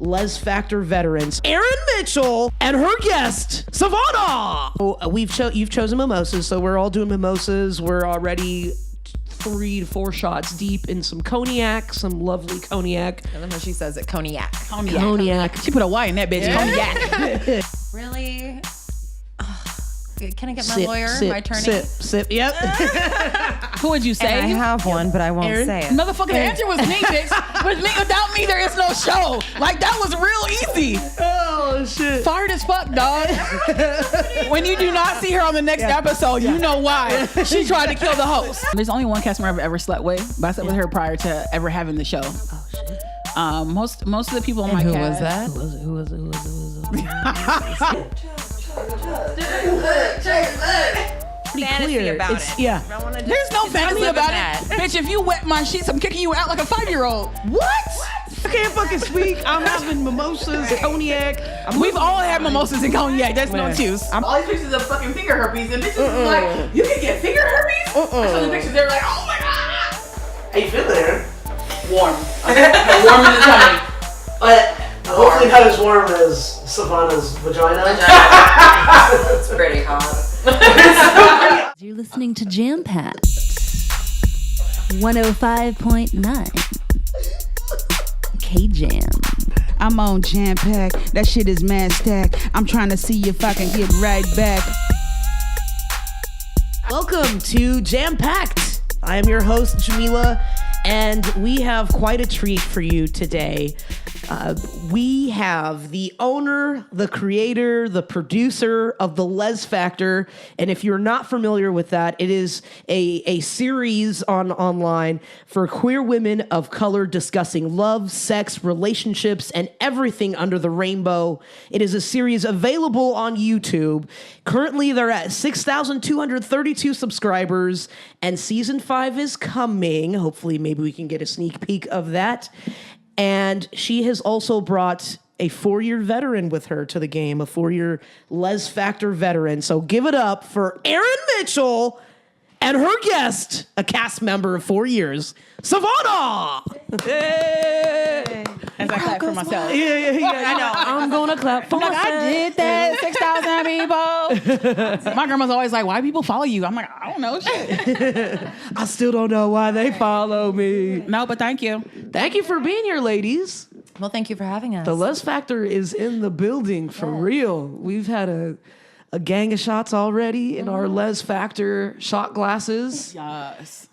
Lez Factor veterans, Eryn Mitchell and her guest, Sa'Vona. You've chosen mimosas, so we're all doing mimosas. We're already 3 to 4 shots deep in some cognac, some lovely cognac. I love how she says it, cognac. Cognac. She put a Y in that bitch. Yeah. Cognac. Really? Can I get my Sip, lawyer, sip, my attorney? Sip. Yep. Who would you say? And I have one, but I won't Eryn? say it. Motherfucker, the answer was me, bitch. With me, without me, there is no show. Like, that was real easy. Oh, shit. Fired as fuck, dog. When you do not see her on the next episode, you know why. She tried to kill the host. There's only one cast member I've ever slept with, but I slept with her prior to ever having the show. Oh, shit. Most of the people on my Who cast. was that? Who was it? Pretty Fantasy clear. about It's, it. Yeah. I wanna There's no fantasy live in about that. it. Bitch, if you wet my sheets, I'm kicking you out like a 5-year-old. What? I can't fucking speak. I'm having mimosas, cognac. We've all had mimosas and cognac. There's no Man. excuse. I'm all these pictures of fucking finger herpes, and bitches is like, you can get finger herpes? I saw the pictures, they were like, oh my god. How you feel there? Warm. Warm in the tummy. But hopefully not as warm as Sa'Vona's vagina. It's pretty hot. You're listening to Jam-Packed 105.9 K-Jam. I'm on Jam-Pack, that shit is mad stack. I'm trying to see if I can get right back. Welcome to Jam-Packed. I am your host, Jameela, and we have quite a treat for you today. We have the owner, the creator, the producer of the Lez Factor, and if you're not familiar with that, it is a series online for queer women of color discussing love, sex, relationships, and everything under the rainbow. It is a series available on YouTube. Currently, they're at 6,232 subscribers, and season 5 is coming. Hopefully, maybe we can get a sneak peek of that. And she has also brought a 4-year veteran with her to the game, a 4-year Lez Factor veteran. So give it up for Eryn Mitchell and her guest, a cast member of 4 years, Sa'Vona. Hey. As I clap for myself. Yeah. I know. I'm gonna clap for Like, myself. I did that. 6,000 people. My grandma's always like, why people follow you? I'm like, I don't know. Shit. I still don't know why they follow me. No, but thank you. Thank you for being here, ladies. Well, thank you for having us. The Lez Factor is in the building for real. We've had a gang of shots already in our Lez Factor shot glasses.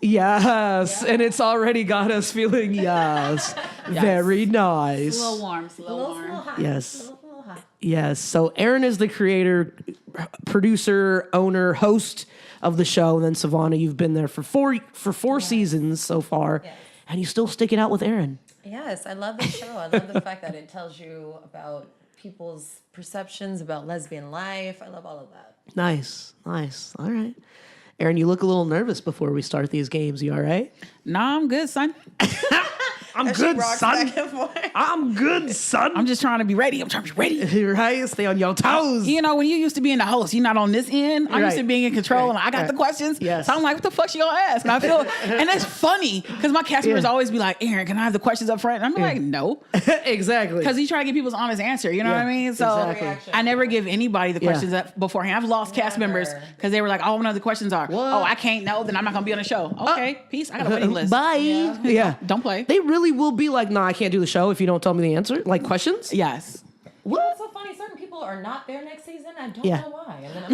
Yes. And it's already got us feeling yes. Very nice. It's a little warm. It's a little warm. Yes. Yes. So Eryn is the creator, producer, owner, host of the show. And then Sa'Vona, you've been there for four seasons so far. Yes. And you still stick it out with Eryn. Yes, I love this show. I love the fact that it tells you about people's perceptions about lesbian life. I love all of that. Nice. All right. Eryn, you look a little nervous before we start these games. You all right? Nah, I'm good, son. I'm good, son. I'm good, son. I'm just trying to be ready. I'm trying to be ready. Right? Stay on your toes. You know, when you used to be in the host, you're not on this end. I'm used to Right. being in control, and I got Right. the questions. Yes. So I'm like, what the fuck she gonna ask? And I feel, and it's funny because my cast members always be like, Eryn, can I have the questions up front? And I'm like, no, Exactly. because you try to get people's honest answer. You know what I mean? So exactly. I never give anybody the questions up beforehand. I've lost cast members because they were like, oh, I want to know the questions are. What? Oh, I can't know. Then I'm not gonna be on the show. Okay, peace. I got a waiting list. Bye. Yeah. Don't play. They really will be like, nah, I can't do the show if you don't tell me the answer. Like questions? Yes. What? It's so funny. Certain people are not there next season. I don't Yeah. know why. And then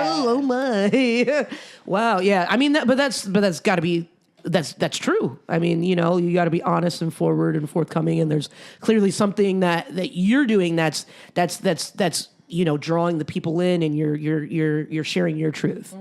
Oh my. Wow. Yeah. I mean, but that's got to be. That's true. I mean, you know, you got to be honest and forward and forthcoming. And there's clearly something that you're doing that's you know, drawing the people in, and you're sharing your truth.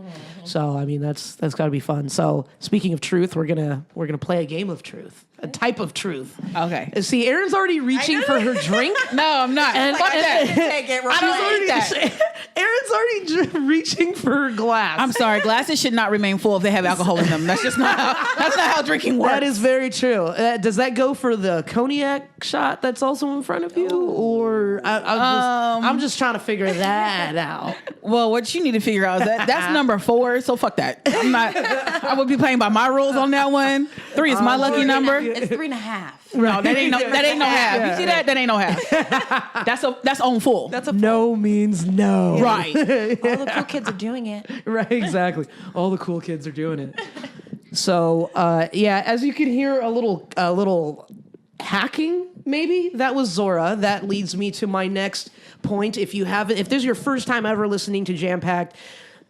So I mean, that's got to be fun. So speaking of truth, we're gonna play a game of truth. a type of truth. Okay. See, Erin's already reaching for her drink. No, I'm not. And- Fuck that. Take it, I don't eat that. Erin's already reaching for her glass. I'm sorry. Glasses should not remain full if they have alcohol in them. That's just not how drinking works. That is very true. Does that go for the cognac shot that's also in front of you, or I'm just trying to figure that out? Well, what you need to figure out is that's number 4. So fuck that. I'm not. I would be playing by my rules on that one. 3 is my lucky number. It's 3.5. No, that ain't no half. You see that? That ain't no half. That's on full. That's a No means no. Right. all the cool kids are doing it. Right, exactly. All the cool kids are doing it. So, as you can hear, a little hacking, maybe that was Zora. That leads me to my next point. If this is your first time ever listening to Jam-Packed,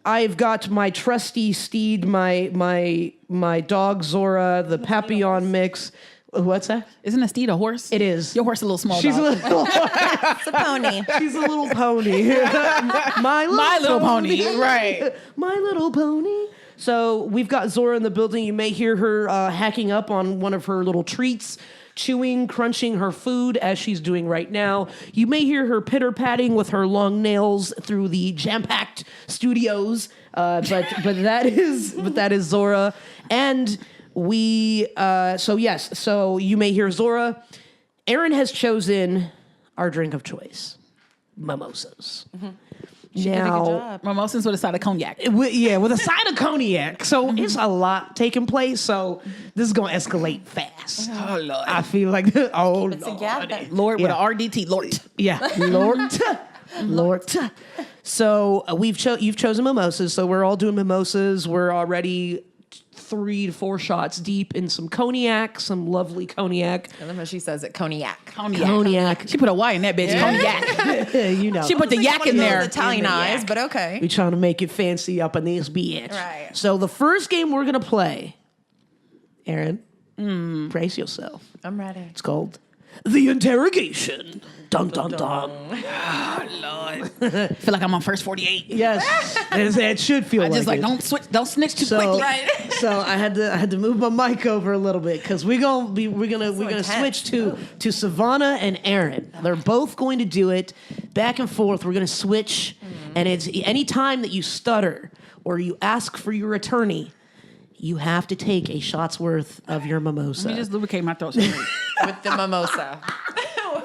I've got my trusty steed, my dog Zora, the Papillon mix. What's that? Isn't a steed a horse? It is. Your horse is a little small. She's dog. a little. It's a pony. She's a little pony. My little pony. Right. My little pony. So we've got Zora in the building. You may hear her hacking up on one of her little treats, chewing, crunching her food as she's doing right now. You may hear her pitter-patting with her long nails through the Jam-Packed studios. But that is Zora. And so you may hear Zora. Eryn has chosen our drink of choice, mimosas. Mm-hmm. Now, Mimosas with a side of cognac. with a side of cognac. So it's a lot taking place. So this is going to escalate fast. Oh, Lord. I feel like, It's a gap. Lord with Yeah. an RDT. Lord. yeah, Lord. So you've chosen mimosas. So we're all doing mimosas. We're already 3 to 4 shots deep in some cognac, some lovely cognac. I love how she says it, cognac. Cognac. She put a Y in that bitch. Cognac. You know. She put the yak in there. Italianized, but okay. We trying to make it fancy up in this bitch. Right. So the first game we're going to play, Eryn, brace yourself. I'm ready. It's called The Interrogation. Dun, dun, dun. I feel like I'm on first 48. Yes. It should feel I just like it. don't snitch too So, quickly. Right. so I had to move my mic over a little bit because we're gonna switch to Sa'Vona and Eryn. They're both going to do it back and forth. We're gonna switch, and it's any time that you stutter or you ask for your attorney, you have to take a shot's worth of your mimosa. Let me just lubricate my throat. With the mimosa.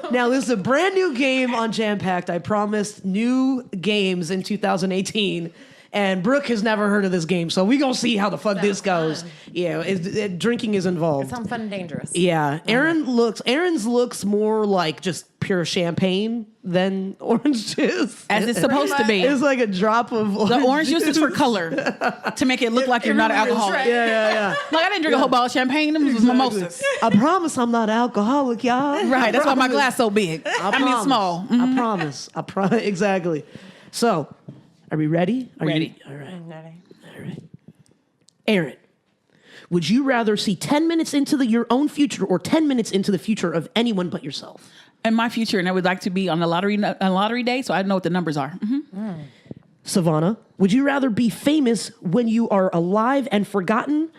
Now, this is a brand new game on Jam-Packed. I promised new games in 2018. And Brooke has never heard of this game, so we gonna see how the fuck this goes. Yeah, drinking is involved. It sounds fun and dangerous. Yeah, Erin's looks more like just pure champagne than orange juice. As it's supposed to be. It's like a drop of The orange juice is for color, to make it look like you're not an alcoholic. Yeah. Like I didn't drink a whole bottle of champagne. Them was mimosas. I promise I'm not alcoholic, y'all. Right. That's why my glass so big. I mean promise. small. Mm-hmm. I promise. Exactly. So, are we ready? Ready. All right. I'm ready. All right. Eryn, would you rather see 10 minutes into your own future or 10 minutes into the future of anyone but yourself? In my future, and I would like to be on a lottery day, so I know what the numbers are. Mm-hmm. Sa'Vona, would you rather be famous when you are alive and forgotten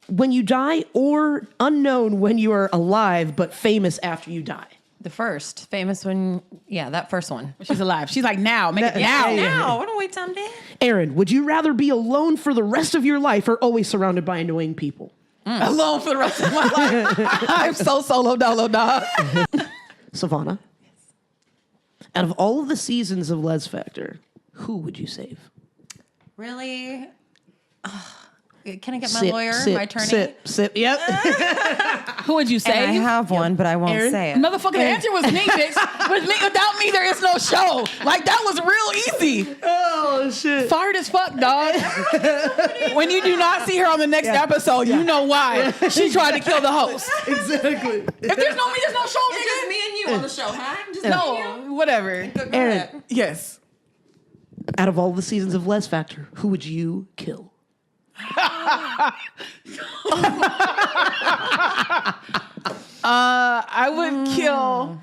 when you die, or unknown when you are alive but famous after you die? The first. Famous when, that first one. She's alive. She's like, now. Make it now. Now. I don't wait till I'm dead. Eryn, would you rather be alone for the rest of your life or always surrounded by annoying people? Alone for the rest of my life. I'm so solo dolo dog. Sa'Vona, out of all of the seasons of Lez Factor, who would you save? Really? Can I get my Sip, lawyer, sip, my attorney? Sip. Yep. Who would you And say? I have one, but I won't Eryn? say it. Motherfucker, the answer was me, bitch. With me, without me, there is no show. Like, that was real easy. Oh, shit. Fired as fuck, dog. When you do not see her on the next episode, you know why. She tried to kill the host. Exactly. If there's no me, there's no show, nigga. It's just me and you on the show, huh? Just No, whatever. Eryn, Yes. out of all the seasons of Lez Factor, who would you kill? I would kill.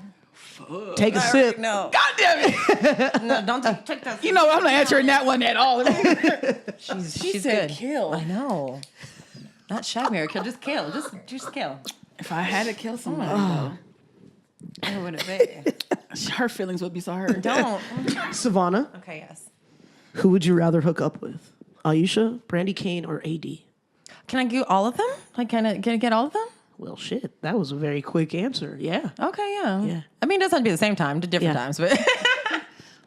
Take a sip. No. God damn it. No, don't take that. You know, I'm not answering that one at all. She's said good. kill. I know. Not Shagmire kill, just kill. Just kill. If I had to kill somebody, though, Who would it be? her feelings would be so hurt. Don't. Savannah, Okay, yes. who would you rather hook up with? Aisha, Brandy Kane, or AD? Can I get all of them? Like, can I get all of them? Well, shit, that was a very quick answer. Yeah. Okay, yeah. Yeah. I mean, it doesn't have to be the same time, to different times, but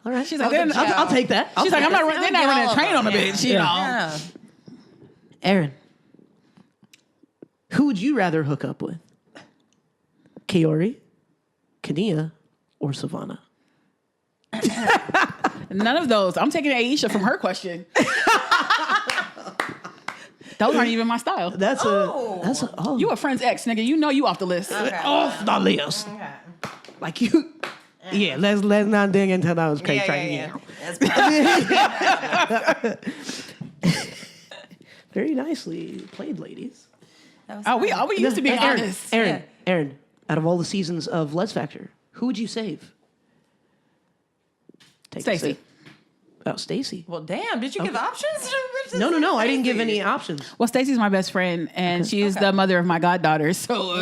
All right. She's like, I'll take that. she's like, they're not running a train on the Yeah. bitch, you know. yeah. Eryn, who would you rather hook up with? Kaori, Kania, or Savannah? None of those. I'm taking Aisha from her question. Those aren't even my style. That's a You a friend's ex, nigga. You know you off the list. Okay. off the list. Okay. Like you. Yeah, let's not dig into those crazy. Very nicely played, ladies. We used to be Eryn, honest. Eryn, out of all the seasons of Lez Factor, who would you save? Take a Stacey. sip. Oh, Stacey. Well, damn, did you give options? No, I didn't give any options. Well, Stacey's my best friend, and she's the mother of my goddaughter. So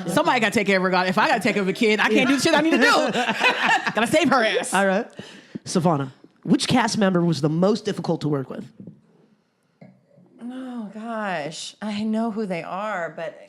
somebody got to take care of her god. If I got to take care of a kid, I can't do the shit I need to do. Gotta save her ass. All right. Savannah, which cast member was the most difficult to work with? Oh, gosh. I know who they are, but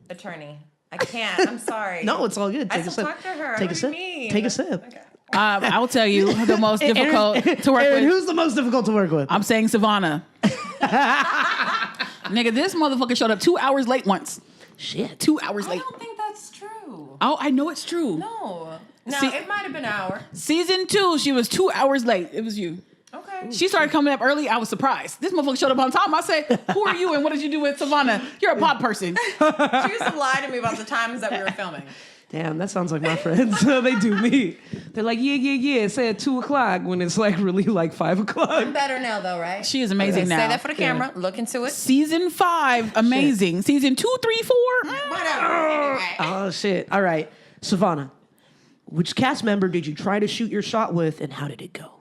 attorney. I can't. I'm sorry. No, it's all good. I Take a still sip. talk to her. Take What a do sip. you mean? Take a sip. Okay. I will tell you the most difficult to work Eryn, with. who's the most difficult to work with? I'm saying Savannah. Nigga, this motherfucker showed up 2 hours late once. Shit. 2 hours I late. don't think that's true. Oh, I know it's true. No. No, See- it might have been an hour. Season 2, she was 2 hours late. It was you. Okay. She started coming up early. I was surprised. This motherfucker showed up on time. I said, who are you and what did you do with Savannah? You're a pod person. She used to lie to me about the times that we were filming. Damn, that sounds like my friends. They do me. They're like, yeah. Say at 2:00 when it's like really like 5:00. I'm better now, though, right? She is amazing Okay, now. Say that for the camera. Look into it. Season 5, amazing. Season 2, 3, 4. Whatever. Anyway. Oh shit. All right, Savannah, which cast member did you try to shoot your shot with, and how did it go?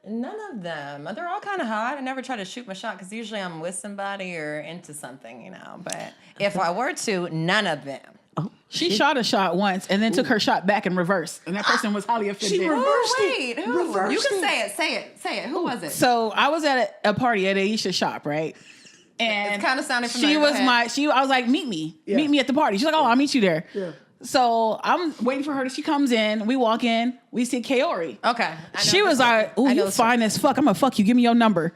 None of them. They're all kind of hot. I never try to shoot my shot because usually I'm with somebody or into something, you know. But if I were to, none of them. Oh, She shot a shot once and then took her shot back in reverse. And that person was highly offended. She reversed Oh, it. wait. Who? Reversed You can it. say it. Who was it? So I was at a party at Aisha's shop, right? And It's kinda sounding familiar. she Go was ahead. I was like, meet me at the party. She's like, oh, I'll meet you there. Yeah. So I'm waiting for her. She comes in. We walk in. We see Kaori. Okay. I know She this was one. like, "Ooh, I know you this fine as fuck. I'm gonna fuck you. Give me your number."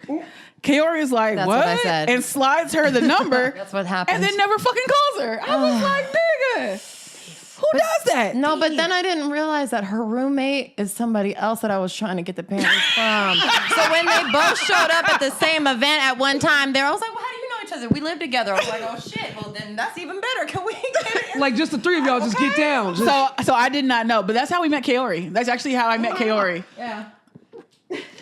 Kaori is like, That's "What?" what I said. And slides her the number. That's what happened. And then never fucking calls her. I was like, "Nigga, who does that?" No, but then I didn't realize that her roommate is somebody else that I was trying to get the parents from. So when they both showed up at the same event at one time, I was like, well, how do you know each other? We live together. I was like, oh shit, well then that's even better. Can we get it? Like just the three of y'all just get down. Just So I did not know, but that's how we met Kaori. That's actually how I met Kaori. Yeah.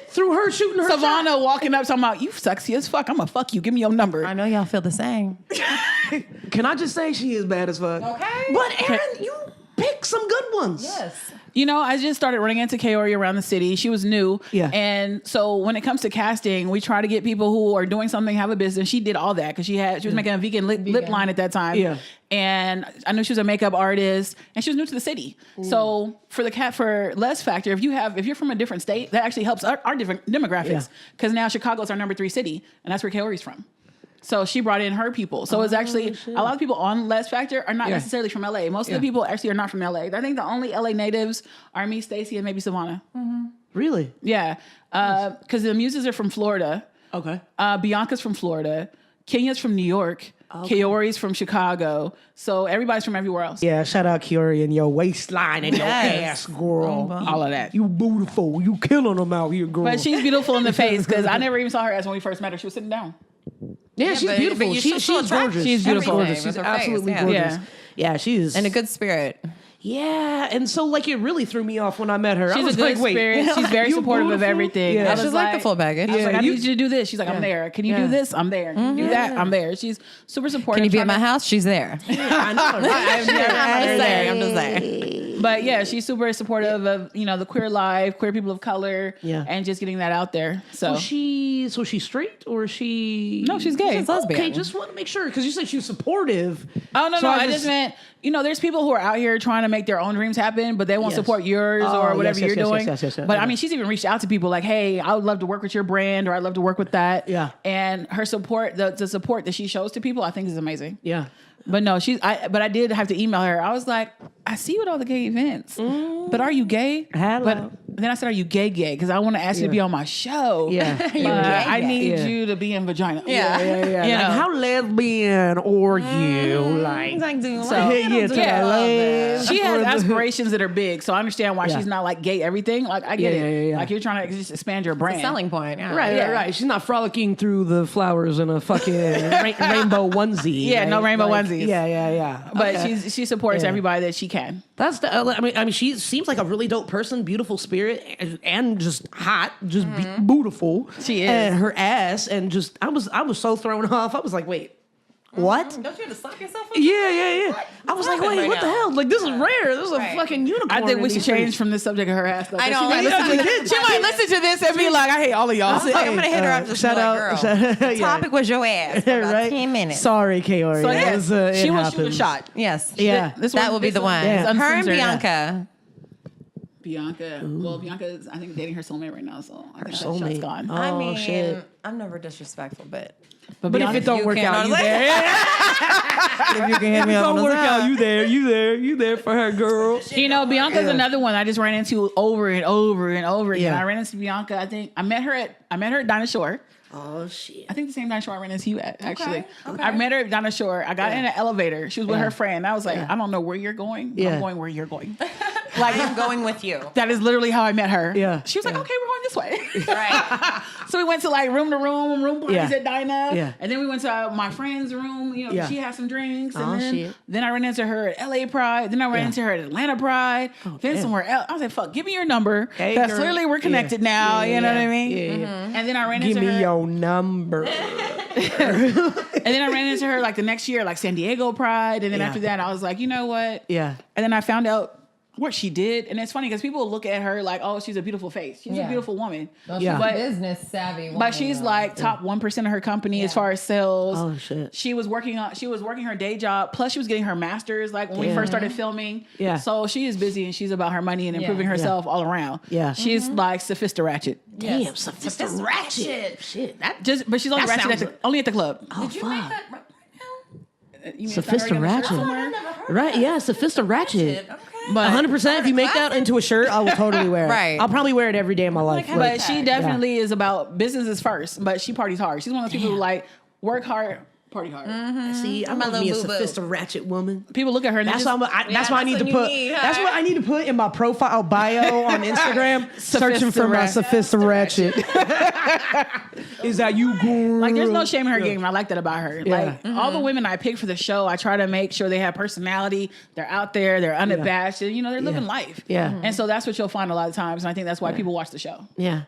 through her shooting her Savannah walking up talking about, "You sexy as fuck. I'm gonna fuck you. Give me your number." I know y'all feel the same. shot. Can I just say she is bad as fuck? Okay. But Eryn, you pick some good ones. Yes. You know, I just started running into Kaori around the city. She was new. Yeah. And so when it comes to casting, we try to get people who are doing something, have a business. She did all that because she was making a vegan lip line at that time. Yeah. And I knew she was a makeup artist and she was new to the city. So for Lez Factor, if you're from a different state, that actually helps our different demographics. Because now Chicago's our number 3 city, and that's where Kaori's from. So she brought in her people. So it's actually a lot of people on Lez Factor are not necessarily from LA. Most of the people actually are not from LA. I think the only LA natives are me, Stacey, and maybe Savannah. Really? Yeah. Because the muses are from Florida. Okay. Bianca's from Florida. Kenya's from New York. Kaori's from Chicago. So everybody's from everywhere else. Yeah, shout out Kiori and your waistline and your ass, girl. All of that. You beautiful. You killing them out here, girl. But she's beautiful in the face because I never even saw her ass when we first met her. She was sitting down. yeah, she's but- beautiful. but you She's still attract gorgeous. She's beautiful. everything Gorgeous. with She's her face, absolutely yeah. gorgeous. Yeah, she is. In a good spirit. Yeah, and so like it really threw me off when I met her. I She's was a good like, wait, spirit. She's very you supportive of beautiful? everything. Yeah. I was She's like the full baggage. I was like, I you- need you to do this. She's like, I'm there. Can you do this? I'm there. Can you do that? I'm there. She's super supportive. Can you be at trying my to- house? She's there. I know. Right? I'm just saying. But yeah, she's super supportive of the queer life, queer people of color, and just getting that out there. So Is she straight or is she? No, she's gay. She's lesbian. Okay, just want to make sure because you said she was supportive. Oh no, So no! I just meant there's people who are out here trying to make their own dreams happen, but they won't support yours or whatever you're doing. Yes. But I mean, she's even reached out to people like, "Hey, I would love to work with your brand, or I'd love to work with that." Yeah. And her support, the support that she shows to people, I think is amazing. Yeah. But no, but I did have to email her. I was like, I see you at all the gay events, but are you gay? Hello. But then I said, are you gay? Because I want to ask you to be on my show. Yeah. I need you to be in vagina. Yeah. You know? Like, how lesbian are you? Like, She has aspirations that are big, so I understand why she's not like gay everything. Like I get it. Yeah. Like you're trying to just expand your brand. Selling point. Yeah. Right. She's not frolicking through the flowers in a fucking rainbow onesie. Yeah, right? no rainbow Like, onesies. Yeah. But Okay. she supports everybody that she can. That's the. I mean, she seems like a really dope person, beautiful spirit, and just hot, just beautiful. She is. And her ass, and just I was so thrown off. I was like, wait. What? Don't you have to slap yourself? Yeah. I was like, wait, what the hell? Like, this is rare. This is a Right. fucking unicorn. I think we in should these change streets. from this subject of her ass. I know. She might, listen to this and be like, I hate all of y'all. I'm gonna hit her after shout out. The topic was your ass for about Right? 10 minutes. Sorry, Kaori. So It yes, was, she it will shoot a happens. shot. Yes. Yeah. That will be the one. Yeah. Her and Uncensored, Bianca. Bianca. Well, Bianca is, I think, dating her soulmate right now, so I think that shot's soulmate. gone. Oh, I mean, shit. I'm never disrespectful, but But if it don't work out, you there. if you can hit me If it on don't the work side. out, you there for her, girl. Bianca's another one I just ran into over and over and over again. Yeah. I ran into Bianca. I think I met her at Dinah Shore. Oh shit. I think the same Dinah Shore I ran into you at, actually. Okay. I met her at Dinah Shore. I got in an elevator. She was with her friend. I was like, I don't know where you're going. But I'm going where you're going. Like, I'm going with you. That is literally how I met her. Yeah. She was like, okay, we're going this way. Right. So we went to like room parties at Dinah. Yeah. And then we went to my friend's room, Yeah. she had some drinks. And Oh, then, shit. then I ran into her at LA Pride. Then I ran into her at Atlanta Pride. Then damn. somewhere else. I was like, fuck, give me your number. Hey, Because girl. clearly we're connected now. You know what I mean? Yeah. And then I ran Give into her. me your number. And then I ran into her like the next year, like San Diego Pride. And then Yeah. after that, I was like, you know what? Yeah. And then I found out what she did. And it's funny because people look at her like, oh, she's a beautiful face. She's a beautiful woman. Yeah. But- business savvy. But she's like top 1% of her company as far as sales. Oh, shit. She was working her day job. Plus she was getting her master's like when we first started filming. Yeah. So she is busy and she's about her money and improving herself all around. Yeah. She's like Sophisti-ratchet. Damn, Sophisti-ratchet. Shit. But she's only That ratchet sounds only at the club. Oh, Did you make fuck. that right now? You mean it's not already on the shirt Sophisti-ratchet. somewhere? Right, yeah, Sophisti-ratchet. Okay. But 100%. If you make that into a shirt, I will totally wear it. Right. I'll probably wear it every day of my life. But she definitely is about businesses first. But she parties hard. She's one of those people who like work hard, party hard. See, I'm My gonna be a little boo-boo. Sophisti-ratchet woman. People look at her and That's they what just, that's what I need to that's put. what you need, huh? That's what I need to put in my profile bio on Instagram. searching for my Sophisti-ratchet. Is that you, girl? like, there's no shame in her game. And I like that about her. Yeah. Like, all the women I pick for the show, I try to make sure they have personality. They're out there. They're unabashed. And, they're living life. Yeah. And so that's what you'll find a lot of times. And I think that's why people watch the show. Yeah.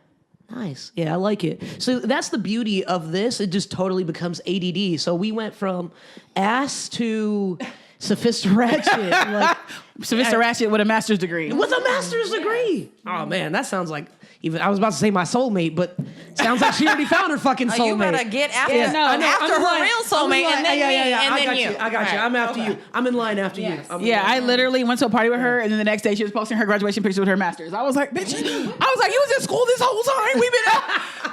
Nice. Yeah, I like it. So that's the beauty of this. It just totally becomes ADD. So we went from ass to Sophisti-ratchet. Like, Sophisti-ratchet with a master's degree. with a master's degree. Oh, man, that sounds like even I was about to say my soulmate, but sounds like she already found her fucking soulmate. You better get after, Yeah, no, I know. after I'm in her line. real I'm in soulmate, line. and then yeah, me, yeah, yeah. and I then got you. I got you. Right. I'm after you. I'm in line after you. Yeah, I literally went to a party with her, and then the next day she was posting her graduation picture with her master's. I was like, bitch, I was like, you was in school this whole time. We've been out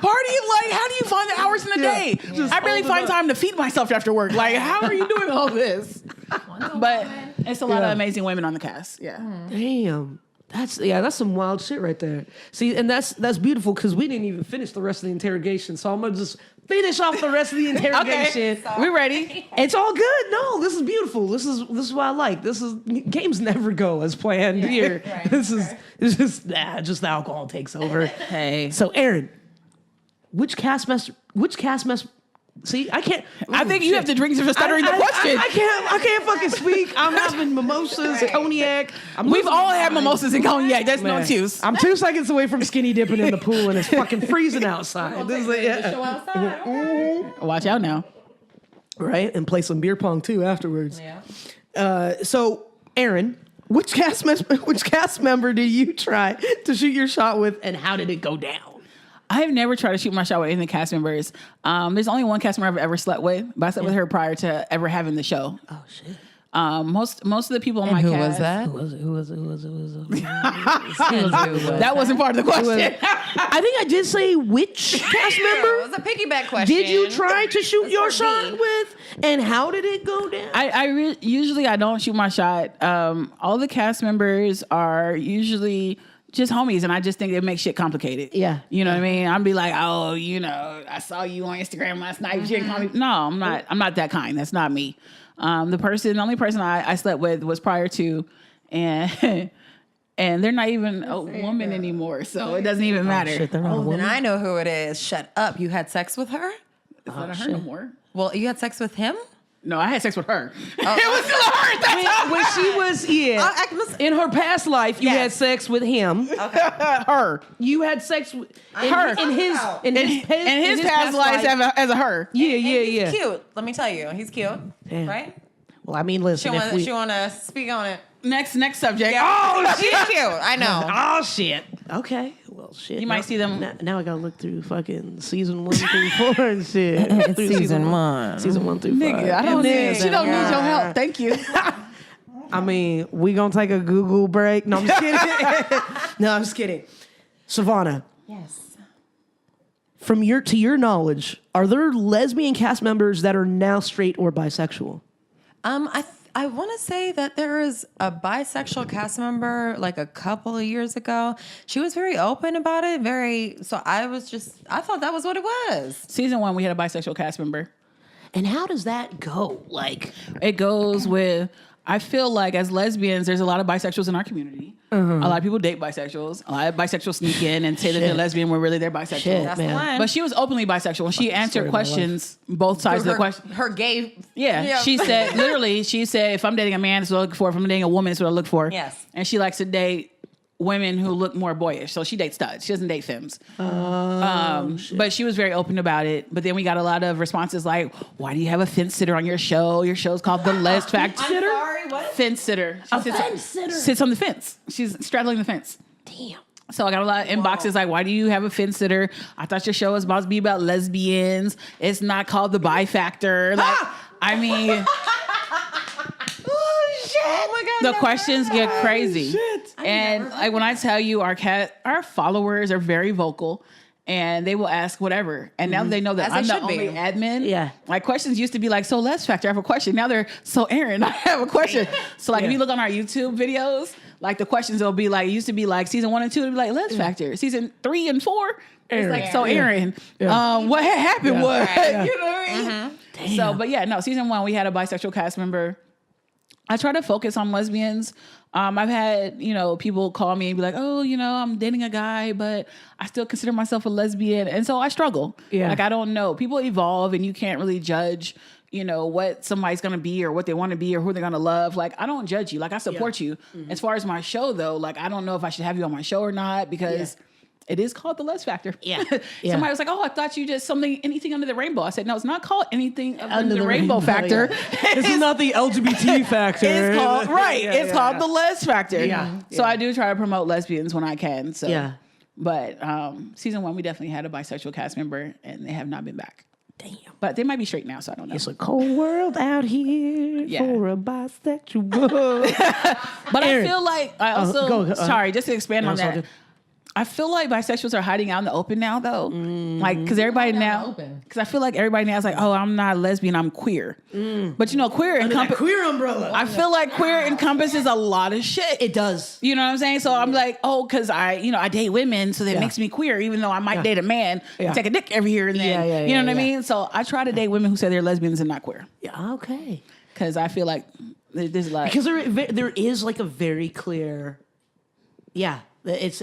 partying. Like, how do you find the hours in the day? I barely find time to feed myself after work. Like, how are you doing all this? But it's a lot of amazing women on the cast. Yeah. Damn. That's some wild shit right there. See, and that's beautiful because we didn't even finish the rest of the interrogation. So I'm gonna just finish off the rest of the interrogation. Okay, we're ready. It's all good. No, this is beautiful. This is what I like. This is games never go as planned here. Right, This is it's just the alcohol takes over. Hey. So Eryn, which cast member? See, I can't. I think you have to drink for stuttering the question. I can't fucking speak. I'm having mimosas, cognac. We've all had mimosas and cognac. That's no Man, excuse. I'm 2 seconds away from skinny dipping in the pool and it's fucking freezing outside. This is Watch out now. right? And play some beer pong too afterwards. Yeah. So, Eryn, Which cast member did you try to shoot your shot with, and how did it go down? I have never tried to shoot my shot with any of the cast members. There's only one cast member I've ever slept with, but I slept with her prior to ever having the show. Oh shit. Most of the people on my Who cast. was that? Who was it? That wasn't part of the question. I think I did say which cast member. It was a piggyback question. Did you try to shoot your shot with, and how did it go down? Usually I don't shoot my shot. All the cast members are usually just homies, and I just think it makes shit complicated. Yeah. You know what I mean? I'd be like, oh, I saw you on Instagram last night. You didn't call me. No, I'm not. I'm not that kind. That's not me. The only person I slept with was prior to, and they're not even a woman anymore, so it doesn't even matter. Shit, they're not a Then woman. I know who it is. Shut up. You had sex with her? It's not her no more. Well, you had sex with him? No, I had sex with her. It was still her at that time. When she was in her past life, you had sex with him. Okay. Her. You had sex with Her. in his past life as a her. Yeah. He's cute. Let me tell you. He's cute. Damn. Right? Well, I mean, listen. She want to speak on it. Next subject. Yeah. Oh, She's cute. I know. Oh shit. Okay. Well, shit. You might see them. Now I gotta look through fucking season 1 through 4 and shit. It's Through season 1. Season 1 through 5. Nigga, I don't need. She don't need your help. Thank you. I mean, we gonna take a Google break. No, I'm just kidding. No, I'm just kidding. Sa'Vona, Yes. to your knowledge, are there lesbian cast members that are now straight or bisexual? I want to say that there is a bisexual cast member like a couple of years ago. She was very open about it. So I thought that was what it was. Season 1, we had a bisexual cast member. And how does that go? Like, It goes with, I feel like as lesbians, there's a lot of bisexuals in our community. A lot of people date bisexuals. A lot of bisexuals sneak in and say that they're lesbian when really they're bisexual. Shit, That's man. the one. But she was openly bisexual, and she answered questions, both sides of the question. Her gay. Yeah, she said, if I'm dating a man, this is what I look for. If I'm dating a woman, this is what I look for. Yes. And she likes to date women who look more boyish. So she dates studs. She doesn't date femmes. But she was very open about it. But then we got a lot of responses like, why do you have a fence sitter on your show? Your show's called The Lez Factor. I'm sorry, what? Fence sitter. fence sitter. Sits on the fence. She's straddling the fence. damn. So I got a lot of inboxes like, why do you have a fence sitter? I thought your show was supposed to be about lesbians. It's not called The Bi Factor. Like, I mean... Oh my God. The questions get crazy. Shit. And like when I tell you our followers are very vocal and they will ask whatever. And now they know that As I'm they the should only be. admin. Yeah. My questions used to be like, so Lez Factor, I have a question. Now they're, so Eryn, I have a question. So like if you look on our YouTube videos, like the questions will be like, it used to be like season 1 and 2, it'd be like Lez Factor. Season 3 and 4, it's like, so Eryn, what had happened was, you know what I mean? Damn. So, but yeah, no, season 1, we had a bisexual cast member. I try to focus on lesbians. I've had, people call me and be like, oh, I'm dating a guy, but I still consider myself a lesbian. And so I struggle. Yeah. Like, I don't know. People evolve and you can't really judge, what somebody's going to be or what they want to be or who they're going to love. Like, I don't judge you. Like, I support you. Mm-hmm. As far as my show, though, like, I don't know if I should have you on my show or not because... It is called the Lez Factor. Yeah. Somebody was like, oh, I thought you just anything under the rainbow. I said, no, it's not called anything under the rainbow factor. Yeah. This is not the LGBT factor. It's called, right. Yeah, it's called the Lez Factor. Yeah. So I do try to promote lesbians when I can. So, Yeah. But season 1, we definitely had a bisexual cast member and they have not been back. Damn. But they might be straight now, so I don't know. It's a cold world out here for a bisexual. But Eryn. I feel like I also, sorry, just to expand on it's all that. good. I feel like bisexuals are hiding out in the open now, though. Like, because everybody now, because I feel like everybody now is like, oh, I'm not lesbian, I'm queer. But queer encompasses. Queer umbrella. I feel like queer encompasses a lot of shit. It does. You know what I'm saying? So I'm like, oh, because I date women, so that makes me queer, even though I might date a man and take a dick every here and then. You know what I mean? So I try to date women who say they're lesbians and not queer. Yeah. Okay. Because I feel like there's a lot. Because there is like a very clear. Yeah. But it's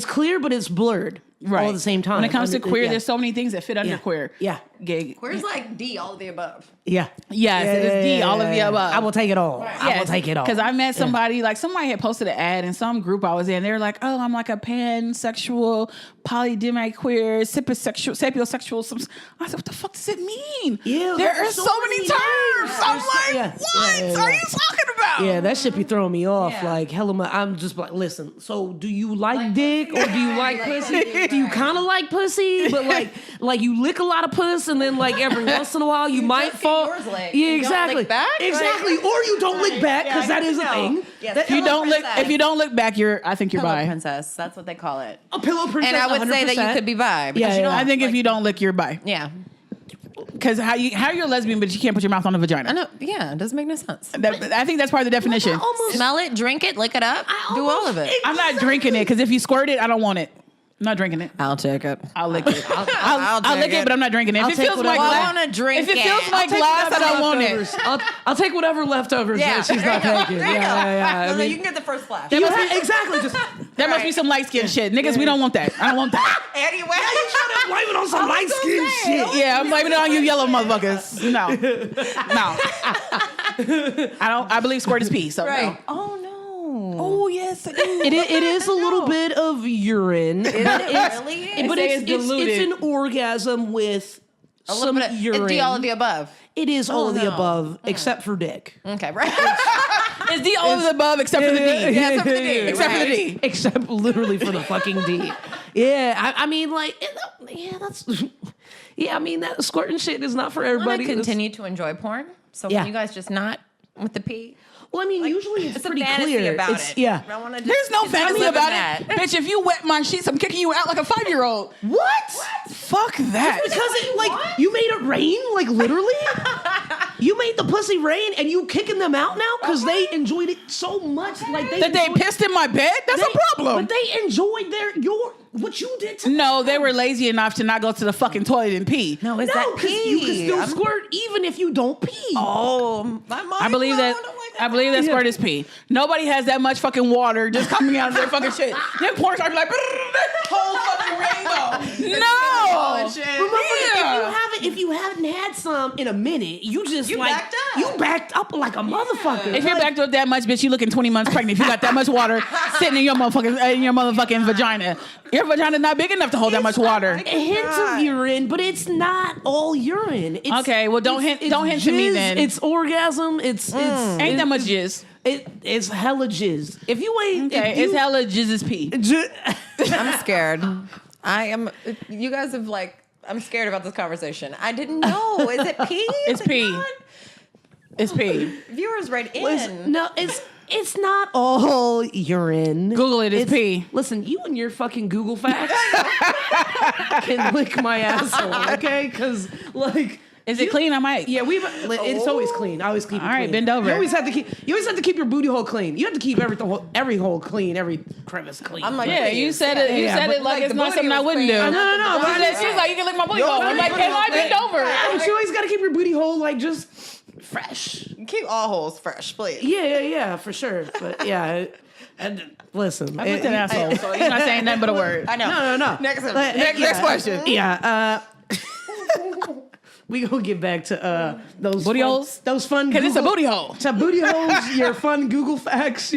clear, but it's blurred all at the same time. When it comes to queer, there's so many things that fit under queer. Yeah. Gay. Queer's like D, all of the above. Yeah. Yes, it is D, all of the above. I will take it all. I will take it all. Because I met somebody, like somebody had posted an ad in some group I was in. They were like, oh, I'm like a pansexual, polydemic queer, sapiosexual. I said, what the fuck does it mean? Yeah, there are so many terms. I'm like, what are you talking about? about? Yeah, that shit be throwing me off. Yeah. Like, hella, I'm just like, listen. So, do you like dick or do you like pussy? Do you kind of like pussy, but like you lick a lot of puss, and then like every once in a while you might just get fall. yours licked Yeah, and don't exactly. lick back? Exactly. Or you don't lick back because that is a thing. Yes, If you don't look back, I think you're pillow bi. princess. That's what they call it. A pillow princess. And I would say that 100%. you could be bi. Because Yeah, you don't, yeah. I think if you don't lick, you're bi. Yeah. Because how you're a lesbian, but you can't put your mouth on a vagina. I know. Yeah, it doesn't make no sense. I think that's part of the definition. Smell it, drink it, lick it up, do all of it. I'm not drinking it because if you squirt it, I don't want it. I'm not drinking it. I'll take it. I'll lick it. I'll take lick it, but I'm not drinking it. I'll If it take feels like whatever- glass, I wanna drink if it feels it. like glass, I don't want Leftovers. it. I'll take whatever leftovers that she's not taking. Yeah. I mean, you can get the first flash. exactly. Just That must be some light skin shit. Niggas, we don't want that. I don't want that. Anyway, blame it on some light skin shit. Yeah, I'm blaming it on you yellow motherfuckers. No. I believe squirt is pee, so right. no. Oh no. Oh, yes, it is. It is a little bit of urine. But Really? but say it's it's diluted. an orgasm with A little some bit of, urine. It's the all of the above. It is all of the no. above except for dick. Okay, right. It's the all of the above except for the D. Yeah, except for the D. Except for the right. D. Except literally for the fucking D. Yeah, I mean, like, that's. Yeah, I mean, that squirting shit is not for I want everybody. to continue to enjoy porn. So Yeah. when you guys just not with the pee. Well, I mean, usually it's It's a pretty fantasy clear. about It's, it. Yeah. I want to. There's no fantasy live in about that. it. Bitch, if you wet my sheets, I'm kicking you out like a 5-year-old. What? Fuck that. Because it, like, you made it rain, like, literally? You made the pussy rain and you kicking them out now because they enjoyed it so much. Like That they enjoyed- pissed in my bed? That's a problem. But they enjoyed what you did to No, they were lazy enough to not go to the fucking toilet and pee. No, is No, that because pee? you can still squirt even if you don't pee. Oh, my mind. I believe that squirt is pee. Nobody has that much fucking water just coming out of their fucking shit. Then porn stars be like, whole fucking rainbow. No. Remember, if you haven't had some in a minute, you just backed up. You backed up like a motherfucker. If you're backed up that much, bitch, you looking 20 months pregnant. If you got that much water sitting in your motherfucking vagina, your vagina's not big enough to hold that much water. A hint of urine, but it's not all urine. It's, Okay, well, don't hint to me jizz, then. It's orgasm. Ain't that much jizz. It's hella jizz. If you ain't, Okay, if you, it's hella jizz's pee. I'm scared. I am. You guys have like. I'm scared about this conversation. I didn't know. Is it pee? It's pee. Not? It's pee. Viewers, write in. No, it's not all urine. Google it, it's pee. Listen, you and your fucking Google facts can lick my asshole, okay? Because like. Is it clean? I might. Yeah, it's always clean. I always keep it All right, clean. bend over. You always have to keep your booty hole clean. You have to keep every hole clean, every crevice clean. I'm like, Yeah, you said it. You Yeah, said but it like it's the not booty something I was wouldn't do. clean. No, She said, she's like, you can lick my booty hole. I'm like, can I bend over? You always got to keep your booty hole like just fresh. keep all holes fresh, please. Yeah, for sure. But yeah, and listen, I looked at an asshole, so you're not saying nothing but a word. I know. No. Next question. Yeah. We gonna get back to those Booty fun, holes? those fun. Because it's a Google- booty hole. It's a booty holes. Your fun Google facts.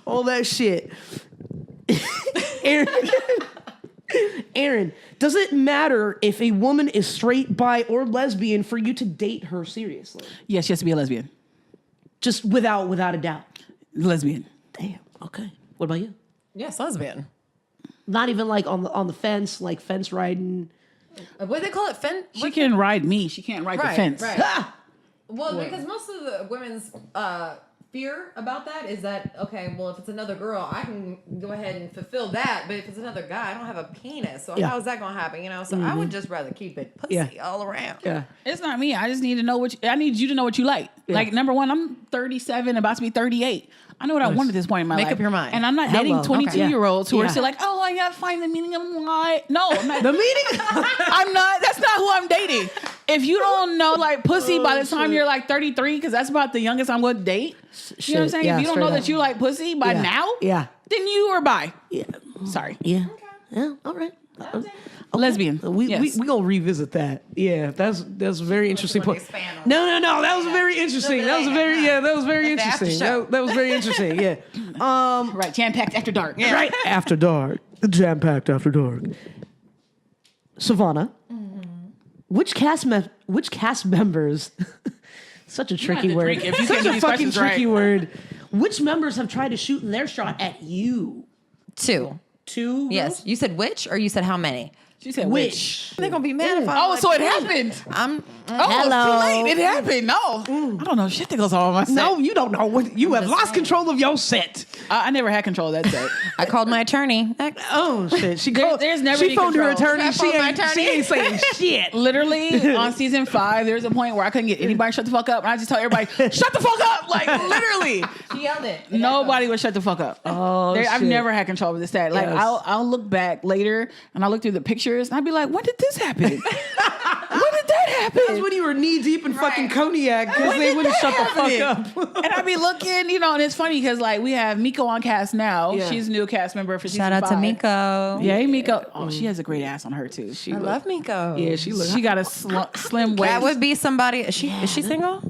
All that shit. Eryn, does it matter if a woman is straight, bi, or lesbian for you to date her seriously? Yes, she has to be a lesbian. Just without a doubt. Lesbian. Damn. Okay. What about you? Yes, lesbian. Not even like on the fence, like fence riding. What do they call it? She can ride me. She can't ride the fence. Right. Ah! Well, because most of the women's fear about that is that, okay, well, if it's another girl, I can go ahead and fulfill that. But if it's another guy, I don't have a penis. So Yeah. how is that going to happen? You know, so I would just rather keep it pussy Yeah. all around. Yeah. It's not me. I just need to know I need you to know what you like. Yeah. Like, number one, I'm 37, about to be 38. I know what I want at this point in my life. Make up your mind. And I'm not Hello. dating Okay. 22-year-olds who Yeah. are still like, oh, I gotta find the meaning of life. No, I'm not. The meaning. I'm not. That's not who I'm dating. If you don't know like pussy by the time you're like 33, because that's about the youngest I'm going to date. You know what I'm saying? Yeah, if you don't straight know up. that you like pussy by Yeah. now, Yeah. then you are bi. Yeah. Sorry. Yeah. Yeah. All right. Lesbian. We Yes. gonna revisit that. Yeah, that's a very interesting want to point. expand on No. That was very interesting. That was very that was very That's the after interesting. show. That was very interesting. Yeah. Right. Jam-packed after dark. Right after dark, jam-packed after dark. Sa'Vona, which cast members Such a tricky word. drink if you Such can't do a these fucking questions tricky right. word. Which members have tried to shoot their shot at you? 2. 2? Yes. You said which or you said how many? She said which? They're going to be mad if I Oh, so it happened. I'm Oh, it's too late. It happened. No. I don't know shit that goes on with my set. No, you don't know. What you have lost control of your set. I never had control of that set. I called my attorney. Oh shit! There's never she any phoned her control. attorney. Should I phone my She ain't saying shit. Literally on season 5, there's a point where I couldn't get anybody to shut the fuck up, and I just tell everybody, "Shut the fuck up!" Like literally, She yelled it. nobody would shut the fuck up. Oh, I've shit. never had control of the set. Like Yes. I'll look back later and I'll look through the pictures and I'll be like, "When did this happen? When did that happen?" That's when you were knee deep in fucking cognac because When they did wouldn't that shut the fuck happen? up. And I'd be looking, and it's funny because like we have Miko on cast now. Yeah. She's a new cast member for season Shout out 5. to Miko. Yeah, hey, Miko. Oh, she has a great ass on her too. I love Miko. Yeah, she looked. She got a slim waist. That would be somebody. Is she single?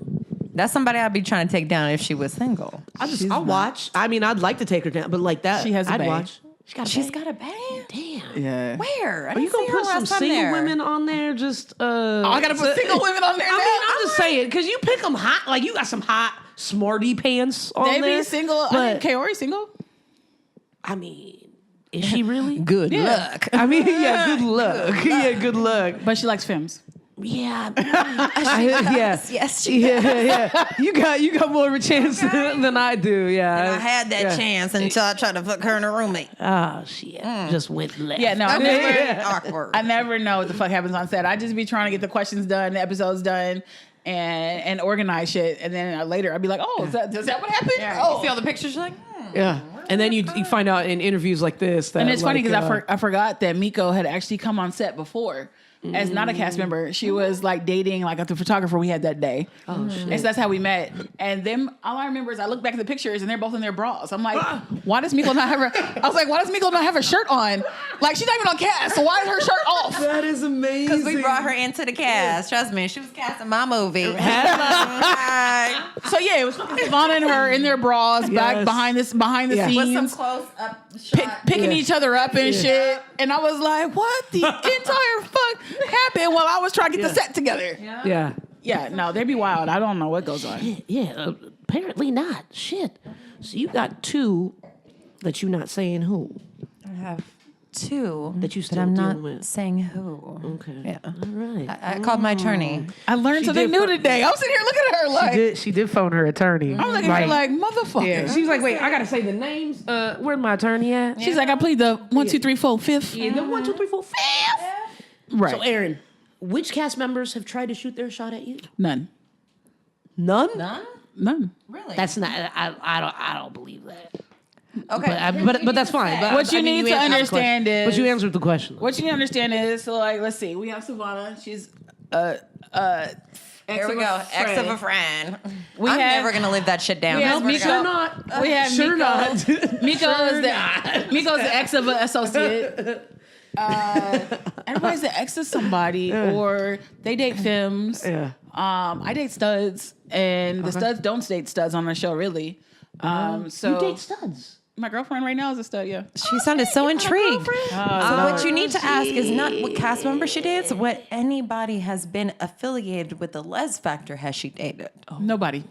That's somebody I'd be trying to take down if she was single. I'll watch. I mean, I'd like to take her down, but like that, She has a I'd bae. watch. She's got a band. Damn. Yeah. Where? I Are you didn't gonna see her put some last time single there. women on there? Just I gotta put single women on there. I mean, I'm just saying because you pick them hot. Like you got some hot smarty pants on They there. be single. But Kaori single. I mean, is she really? Good Yeah. luck. I mean, yeah, good luck. Yeah, good luck. But she likes femmes. Yeah, yeah, Yes, she yeah. You got more of a chance than I do. Yeah, I had that chance until I tried to fuck her and her roommate. Oh shit, just went left. Yeah, no, I never. Awkward. I never know what the fuck happens on set. I just be trying to get the questions done, the episodes done, and organize shit. And then later I'd be like, oh, is that what happened? Yeah, Oh. you see all the pictures? You're like, Yeah, and then you find out in interviews like this that And it's funny like, because I forgot that Miko had actually come on set before. As not a cast member, she was like dating like the photographer we had that day. Oh shit! And so that's how we met. And then all I remember is I look back at the pictures and they're both in their bras. I'm like, why does Miko not have her? I was like, why does Miko not have a shirt on? Like she's not even on cast, so why is her shirt off? That is amazing. because we brought her into the cast. Trust me, she was casting my movie. Hi. So yeah, it was Sa'Vona and her in their bras back behind the Yeah. scenes. With some close up shot. Picking each other up and shit. And I was like, what the entire fuck happened while I was trying to get the set together? Yeah. Yeah, no, they'd be wild. I don't know what goes on. Yeah, apparently not. Shit. So you got 2 that you're not saying who. I have 2 That you but still I'm dealing not with. saying who. Okay. Yeah. All right. I called my attorney. I learned She something did new fu- today. I was sitting here looking at her like, She did phone her attorney. I'm looking at her like, motherfucker. Yeah. She was like, wait, I gotta say the names. Where's my attorney at? She's like, I plead the 1, 2, 3, 4, 5th. Yeah, the 1, 2, 3, 4, 5. Right. So Eryn, which cast members have tried to shoot their shot at you? None. None. None. Really? That's not. I don't believe that. okay. But that's fine. But What you I mean, need to answered the understand question. is- But you answered the question. What you need to understand is, so like, let's see. We have Sa'Vona. She's Here we go. Ex of a friend. We I'm have- never gonna live that shit down. we I have swear to Miko. God. not. We have Sure Miko. not. Miko's the ex of an associate. Everybody's the ex of somebody, or they date femmes. Yeah. I date studs, and the studs don't date studs on the show, really. So You date studs. my girlfriend right now is a stud. Yeah. She sounded so intrigued. Oh, What you need to ask is not what cast member she dates, what anybody has been affiliated with the Lez Factor has she dated. Nobody.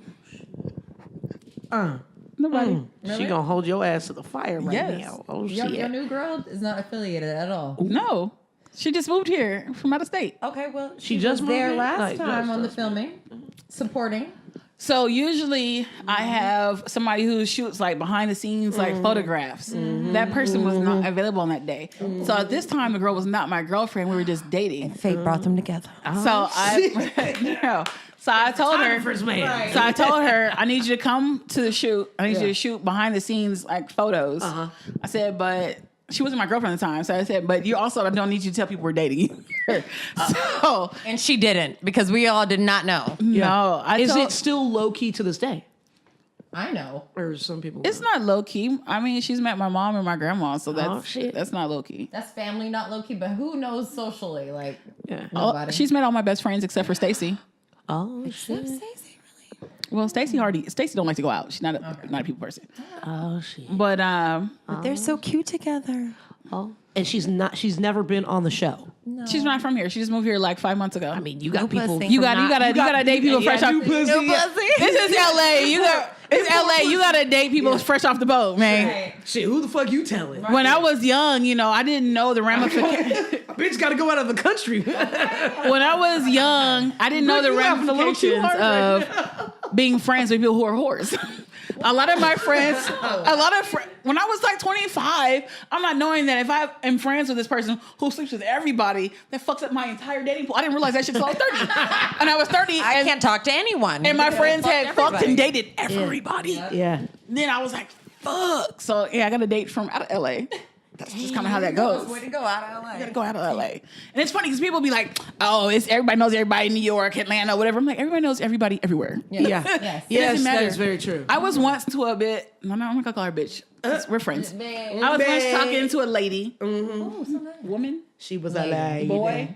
Nobody. She gonna hold your ass to the fire right Yes. now. Oh Your shit. new girl is not affiliated at all. No. She just moved here from out of state. Okay, well, She she just was there moved in? last Like, time just- on the filming, supporting. So usually I have somebody who shoots like behind the scenes like photographs. That person was not available on that day. So at this time the girl was not my girlfriend. We were just dating. Fate brought them together. So I So I told her man. So I told her, I need you to come to the shoot. I need you to shoot behind the scenes like photos. I said, but she wasn't my girlfriend at the time. So I said, but you also, I don't need you to tell people we're dating. So And she didn't because we all did not know. no, Is it still low key to this day? I know. Or some people? It's not low key. I mean, she's met my mom and my grandma, so that's shit. that's not low key. That's family, not low key, but who knows socially? Like, Yeah. nobody. She's met all my best friends except for Stacy. Oh shit. Well, Stacy don't like to go out. She's not a people person. Oh shit. But But they're so cute together. Oh. And she's never been on the show. No. She's not from here. She just moved here like 5 months ago. I mean, you got No people. pussy. you gotta date people fresh off. new pussy. This is LA. It's LA. You gotta date people fresh off the boat, man. Right. Shit, who the fuck you telling? When I was young, I didn't know the ramifications. Bitch got to go out of the country. When I was young, I didn't know the You laughing a little too ramifications hard of being friends with people who are whores. A lot of my friends, when I was like 25, I'm not knowing that if I am friends with this person who sleeps with everybody, that fucks up my entire dating pool. I didn't realize that shit until I was 30. And I was 30. I can't talk to anyone. And my friends Fucked had fucked everybody. and dated everybody. Yeah. Then I was like, fuck. So yeah, I got a date from out of LA. That's just kind of how that goes. Way to go out of LA. You gotta go out of LA. And it's funny because people be like, oh, it's everybody knows everybody in New York, Atlanta, whatever. I'm like, everybody knows everybody everywhere. Yeah. Yes. Yes, matter. that is very true. I was once to a bit, I'm not gonna call her bitch. 'Cause we're friends. I was once talking to a lady, woman, She was a lady. boy,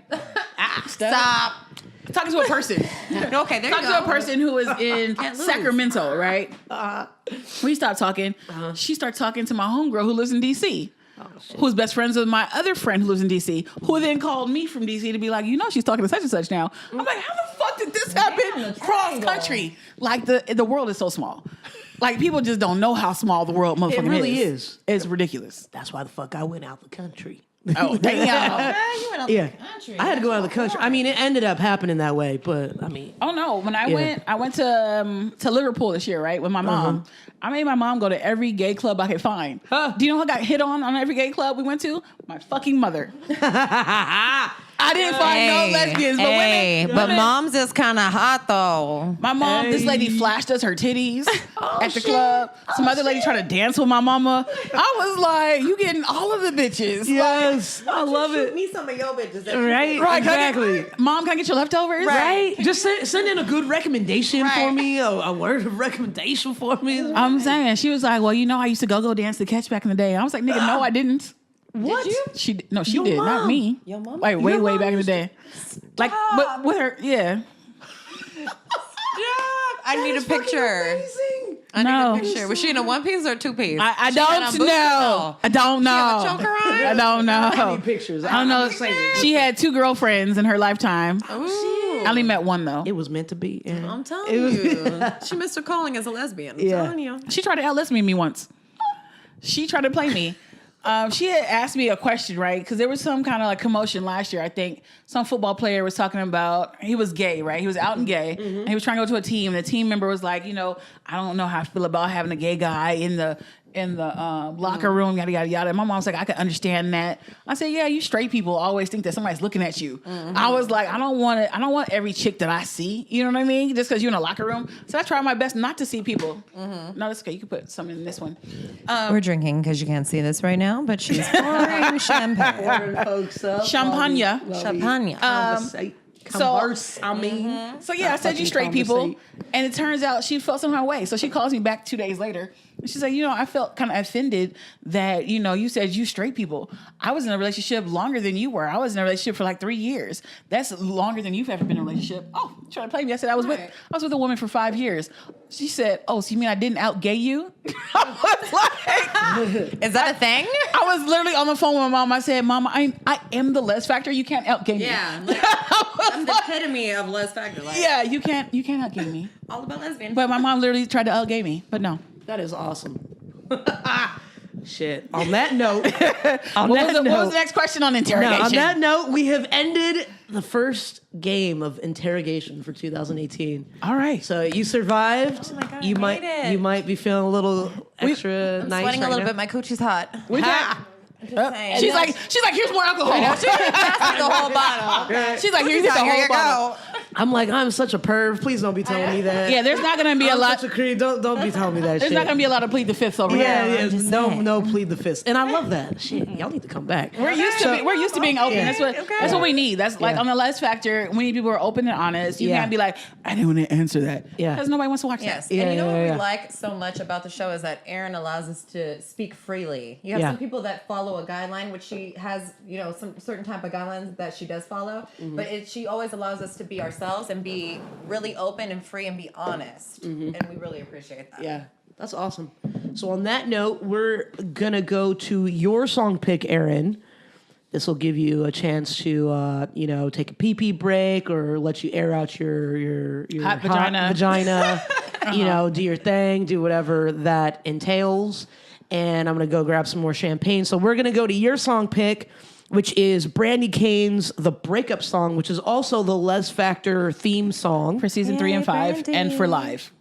Stop. talking to a person. Okay, there you Talking go. to a person who is in Sacramento, right? We stopped talking. She started talking to my homegirl who lives in DC. Who's best friends with my other friend who lives in DC, who then called me from DC to be like, she's talking to such and such now. I'm like, how the fuck did this happen cross country? Like the world is so small. Like people just don't know how small the world motherfucking It really is. It's ridiculous. That's why the fuck I went out the country. Oh damn. You went out Yeah. the country. I had to go out of the country. I mean, it ended up happening that way, but I mean, Oh no! When I went to Liverpool this year, right, with my mom. I made my mom go to every gay club I could find. Do you know who got hit on every gay club we went to? My fucking mother. I didn't find no lesbians, but women. But mom's is kind of hot though. My mom, this lady flashed us her titties at the club. Some other lady tried to dance with my mama. I was like, you getting all of the bitches. yes, I love it. Me some of your bitches. Right, Right, exactly. Mom, can I get your leftovers? Right, just send in a good recommendation for Right. me, a word of recommendation for me. I'm saying, she was like, well, I used to go dance to Catch back in the day. I was like, nigga, no, I didn't. What? She did, Your not mom. me. Your mom? Like way Your mom back in the day. Like, but with her, yeah. I need a picture. I No. need a picture. Was she in a one piece or two piece? I don't know. I don't know. have a choker on? I don't I know. need pictures. I don't know. I'm excited. She had 2 girlfriends in her lifetime. I only met one though. It was meant to be. Yeah. I'm telling you. She missed her calling as a lesbian. I'm Yeah. telling you. She tried to out-lesbian me once. She tried to play me. She had asked me a question, right? Because there was some kind of like commotion last year. I think some football player was talking about, he was gay, right? He was out and gay, and he was trying to go to a team. And the team member was like, I don't know how I feel about having a gay guy in the locker room, yada yada yada. And my mom's like, I can understand that. I said, yeah, you straight people always think that somebody's looking at you. I was like, I don't want every chick that I see. You know what I mean? Just because you're in a locker room. So I try my best not to see people. No, that's okay. You can put some in this one. We're drinking because you can't see this right now, but she's pouring champagne. Folks up. Champagne. Champagne. Converse. I mean, So yeah, I said you straight people, and it turns out she felt some kind of way. So she calls me back 2 days later, and she's like, I felt kind of offended that you said you straight people. I was in a relationship longer than you were. I was in a relationship for like 3 years. That's longer than you've ever been in a relationship. Oh, you trying to play me? I said I was with a woman for 5 years. She said, oh, so you mean I didn't out gay you? I was like, Is that a thing? I was literally on the phone with my mom. I said, Mama, I am the Lez Factor. You can't out gay me. Yeah. Like, I'm the epitome of Lez Factor. Like, Yeah, you can't out gay me. all about lesbian. But my mom literally tried to out gay me, but no. that is awesome. Shit. On that note, What was the next question on interrogation? No, on that note, we have ended the first game of interrogation for 2018. All right. So you survived. Oh my God, you I might made it. you might be feeling a little extra I'm nice sweating right a little now. bit. My coochie's hot. We got. saying. She's like, here's more alcohol. Pass me the whole bottle. She's like, here's the Here whole you bottle. go. I'm like, I'm such a perv. Please don't be telling me that. Yeah, there's not gonna be a I'm lot. such a creep. Don't be telling me that There's shit. not gonna be a lot of plead the fifths over yeah, here. yeah, I'm just no, saying. no, plead the fifth, and I love that. Shit, y'all need to come back. We're used to being open. Yeah. That's what we need. That's like on the Lez Factor. We need people who are open and honest. You Yeah. can't be like, I didn't want to answer that. Yeah. Because nobody wants to watch Yes, that. Yeah, and you know yeah, what yeah. we like so much about the show is that Eryn allows us to speak freely. You have Yeah. some people that follow a guideline, which she has, some certain type of guidelines that she does follow, but she always allows us to be ourselves and be really open and free and be honest, and we really appreciate that. Yeah, that's awesome. So on that note, we're gonna go to your song pick, Eryn. This will give you a chance to, take a pee-pee break or let you air out your Hot vagina. Do your thing, do whatever that entails. And I'm going to go grab some more champagne. So we're going to go to your song pick, which is Brandy Kane's The Breakup Song, which is also the Lez Factor theme song. For season 3 and 5 Brandy. and for live.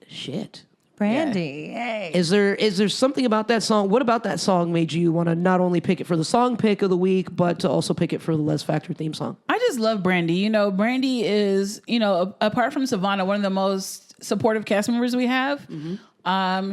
Shit. Brandy. Hey. Is there something about that song? What about that song made you want to not only pick it for the song pick of the week, but to also pick it for the Lez Factor theme song? I just love Brandy. Brandy is, apart from Sa'Vona, one of the most supportive cast members we have.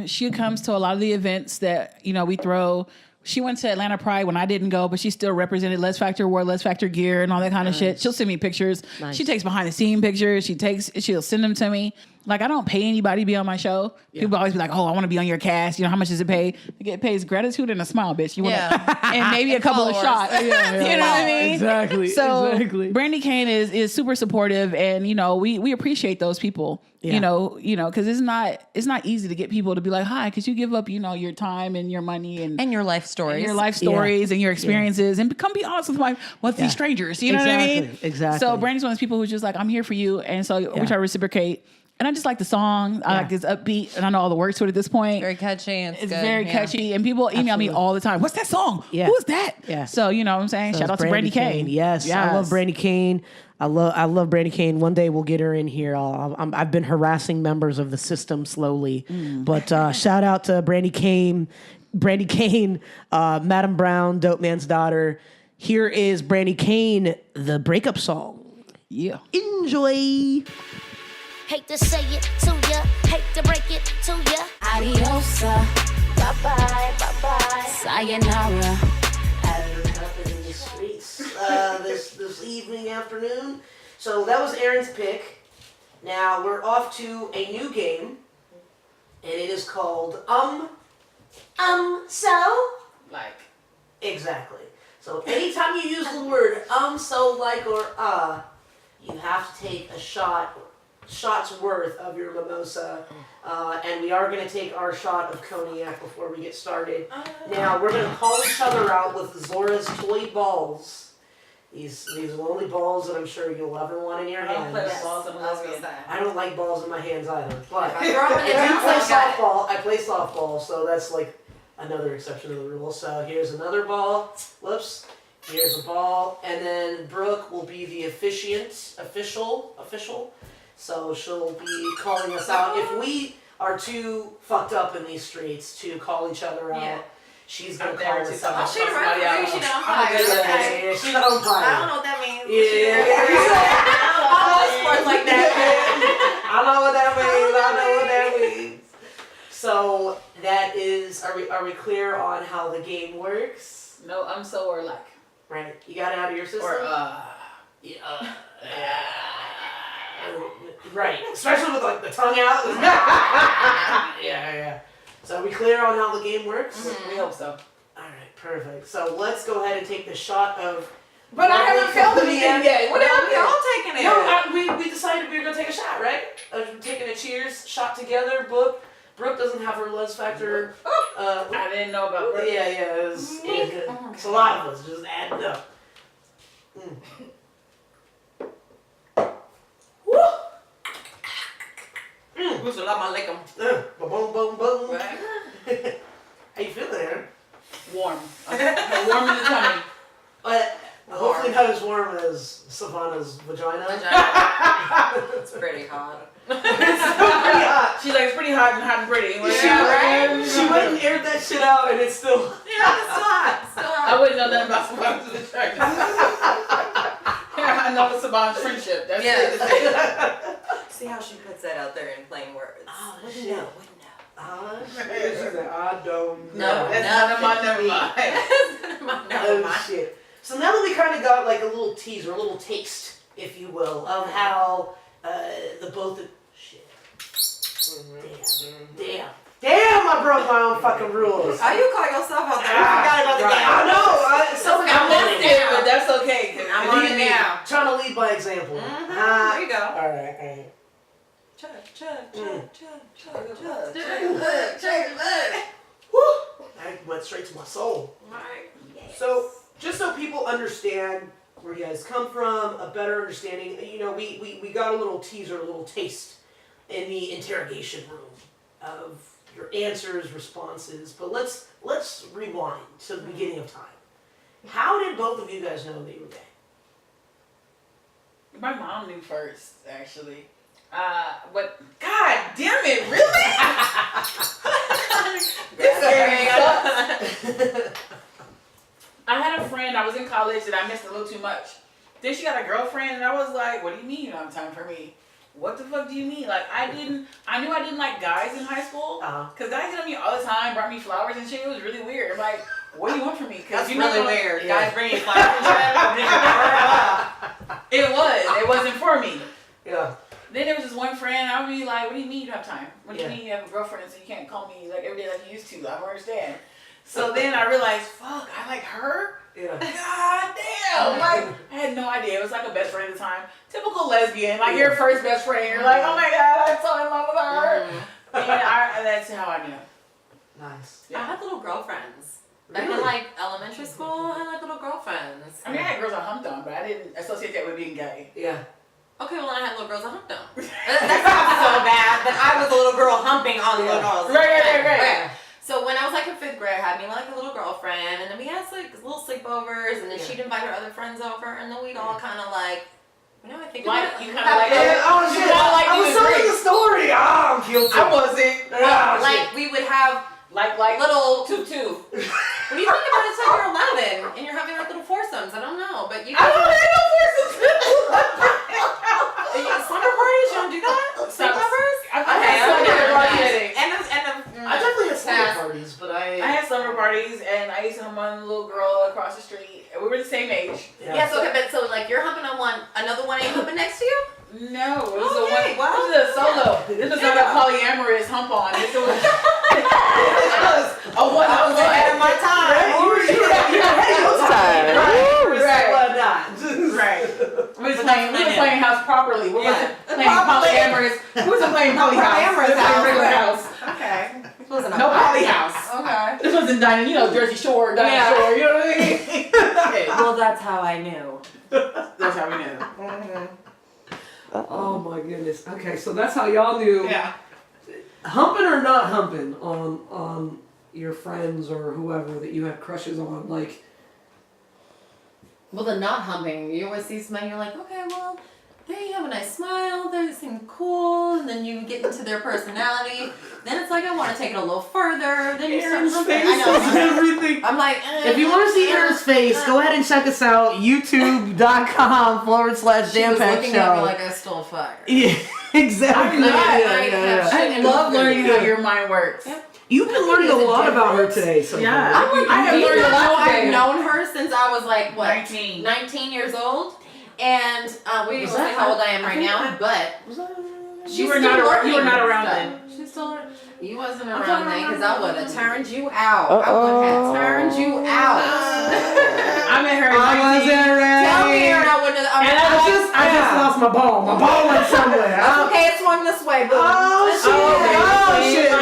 She comes to a lot of the events that, we throw. She went to Atlanta Pride when I didn't go, but she still represented Lez Factor, wore Lez Factor gear and all that kind of shit. She'll send me pictures. Nice. She takes behind the scene pictures. She'll send them to me. Like, I don't pay anybody to be on my show. People always be like, oh, I want to be on your cast. How much does it pay? It pays gratitude and a smile, bitch. You want and maybe a couple of shots. You know what I mean? Exactly. So Brandy Kane is super supportive, and we appreciate those people. Yeah. Because it's not easy to get people to be like, hi, could you give up your time and your money and your life stories. And your experiences and be honest with these strangers. You know what I mean? Exactly. So Brandy's one of those people who's just like, I'm here for you, and so we try to reciprocate. And I just like the song. I like it's upbeat, and I know all the words to it at this point. Very catchy. It's good. Very catchy, and people email me all the time. What's that song? Yeah. Who is that? Yeah. So you know what I'm saying. So Shout out to Brandy Kane. Yes, I love Brandy Kane. I love Brandy Kane. One day we'll get her in here. I've been harassing members of the system slowly, but shout out to Brandy Kane, Madam Brown, Dope Man's daughter. Here is Brandy Kane, The Breakup Song. Yeah. Enjoy. Hate to say it to ya, hate to break it to ya. Adios, bye-bye, bye-bye, sayonara. In the streets this evening, afternoon. So that was Eryn's pick. Now we're off to a new game, and it is called so? Like. Exactly. So anytime you use the word so, like, or you have to take a shot's worth of your mimosa, and we are going to take our shot of cognac before we get started. Now we're going to call each other out with Zora's toy balls. These lonely balls that I'm sure you'll love and want in your hands. I don't play with balls. I'm a lesbian. I don't like balls in my hands either. But I throw 'em in the do house, play I got it. softball. I play softball, so that's like another exception to the rule. So here's another ball. Whoops. Here's a ball, and then Brooke will be the official. So she'll be calling us out if we are too fucked up in these streets to call each other out. She's gonna call us out. She's a referee. She's an umpire. Yeah, she's an umpire. I don't know what that means. Yeah. I don't know sports like that. I know what that means. So that is. Are we clear on how the game works? No, I'm so or like. Right. You got it out of your system. Right. Especially with like the tongue out. Yeah. So are we clear on how the game works? We hope so. All right. Perfect. So let's go ahead and take the shot of. But I haven't felt anything yet. What are y'all taking it? No, we decided we were gonna take a shot, right? We're taking a cheers shot together. Brooke doesn't have her Lez Factor. I didn't know about that. Yeah. It's a lot of us just adding up. Boom. How you feeling, Eryn? Warm. Warm in the tummy. Hopefully not as warm as Sa'Vona's vagina. It's pretty hot. It's pretty hot. She's like, it's pretty hot and pretty. She went and aired that shit out, and it's still. Yeah, it's hot. I wouldn't know nothing about Sa'Vona's vagina. I know Sa'Vona's friendship. That's it. See how she puts that out there in plain words. Oh, Wouldn't shit. know. I don't know. No, That's none of my never mind. Oh, shit. So now that we kind of got like a little teaser, a little taste, if you will, of how the both of... Shit. Damn, I broke my own fucking rules. How you call yourself out there? I forgot about the game. I know. I'm on it, but that's okay. I'm on it now. Trying to lead by example. There you go. All right. Chug. Woo! That went straight to my soul. Yes. So, just so people understand where you guys come from, a better understanding, you know, we got a little teaser, a little taste in the interrogation room of your answers, responses, but let's rewind to the beginning of time. How did both of you guys know that you were gay? My mom knew first, actually. But God damn it, really? I had a friend, I was in college and I missed a little too much. Then she got a girlfriend and I was like, what do you mean you don't have time for me? What the fuck do you mean? Like, I knew I didn't like guys in high school. Because guys hit on me all the time, brought me flowers and shit. It was really weird. I'm like, what do you want from me? That's really weird. Yeah. Guys bringing flowers and shit. It wasn't for me. Yeah. Then there was this one friend, I would be like, what do you mean you don't have time? What do you Yeah. mean you have a girlfriend so you can't call me like every day like you used to? I don't understand. So then I realized, fuck, I like her? Yeah. God damn! Like, I had no idea. It was like a best friend at the time. Typical lesbian. Like, your first best friend. You're like, oh my God, I'm so in love with her. And that's how I knew. Nice. I had little girlfriends. Back in like elementary school, I had like little girlfriends. I mean, I had girls I humped on, but I didn't associate that with being gay. Yeah. Okay, well, I had little girls I humped on. That sounds so bad, but I was a little girl humping on the little girls. Right. So when I was like in 5th grade, I had me like a little girlfriend, and then we had like little sleepovers, and then she'd invite her other friends over, and then we'd all kind of like, you know, I think Like, about it, you kind of like, Oh shit! I was telling the story. I'm guilty. I wasn't. like we would have Like little. two. When you think about it, it's like you're 11 and you're having like little foursomes. I don't know, but you. I don't have no forces. Slumber parties, you don't do that? Sleepovers? I definitely had slumber parties, but I had slumber parties, and I used to hump on a little girl across the street. And we were the same age. Yeah, so okay, but so like you're humping on one, another one ain't humping next to you? No, it was Okay, this was a solo. This was not a polyamorous hump on. This was a one. I was ahead of my time. Right. We was playing house properly. We wasn't playing polyamorous. We wasn't playing polyhouse. We was playing regular house. Okay. This wasn't No polyhouse. Okay. This wasn't dining, Jersey Shore, Shore. You know what I mean? Well, that's how I knew. That's how we knew. Oh my goodness. Okay, so that's how y'all knew. Yeah. Humping or not humping on your friends or whoever that you had crushes on, like. Well, the not humping, you always see somebody, you're like, okay, well, they have a nice smile, they seem cool, and then you get into their personality. Then it's like, I want to take it a little further. Then you start Eryn's humping. face I know. is everything. I'm like, If you want to see Eryn's face, go ahead and check us out, youtube.com/JAMPACKED she was looking show. at me like I stole fire. Yeah, exactly. I love learning how your mind works. Yep. You've been learning a lot about her today. So Yeah. far. I have learned a lot I've today. known her since I was like, what? 19 years old. And we didn't say how old I am right now, but You were not around then. She's still. You wasn't around then because I would have turned you out. I would have turned you out. I met her at 19. Tell me, Eryn, I wouldn't have. I just lost my ball. My ball went somewhere. Okay, it swung this way, boo. Shit.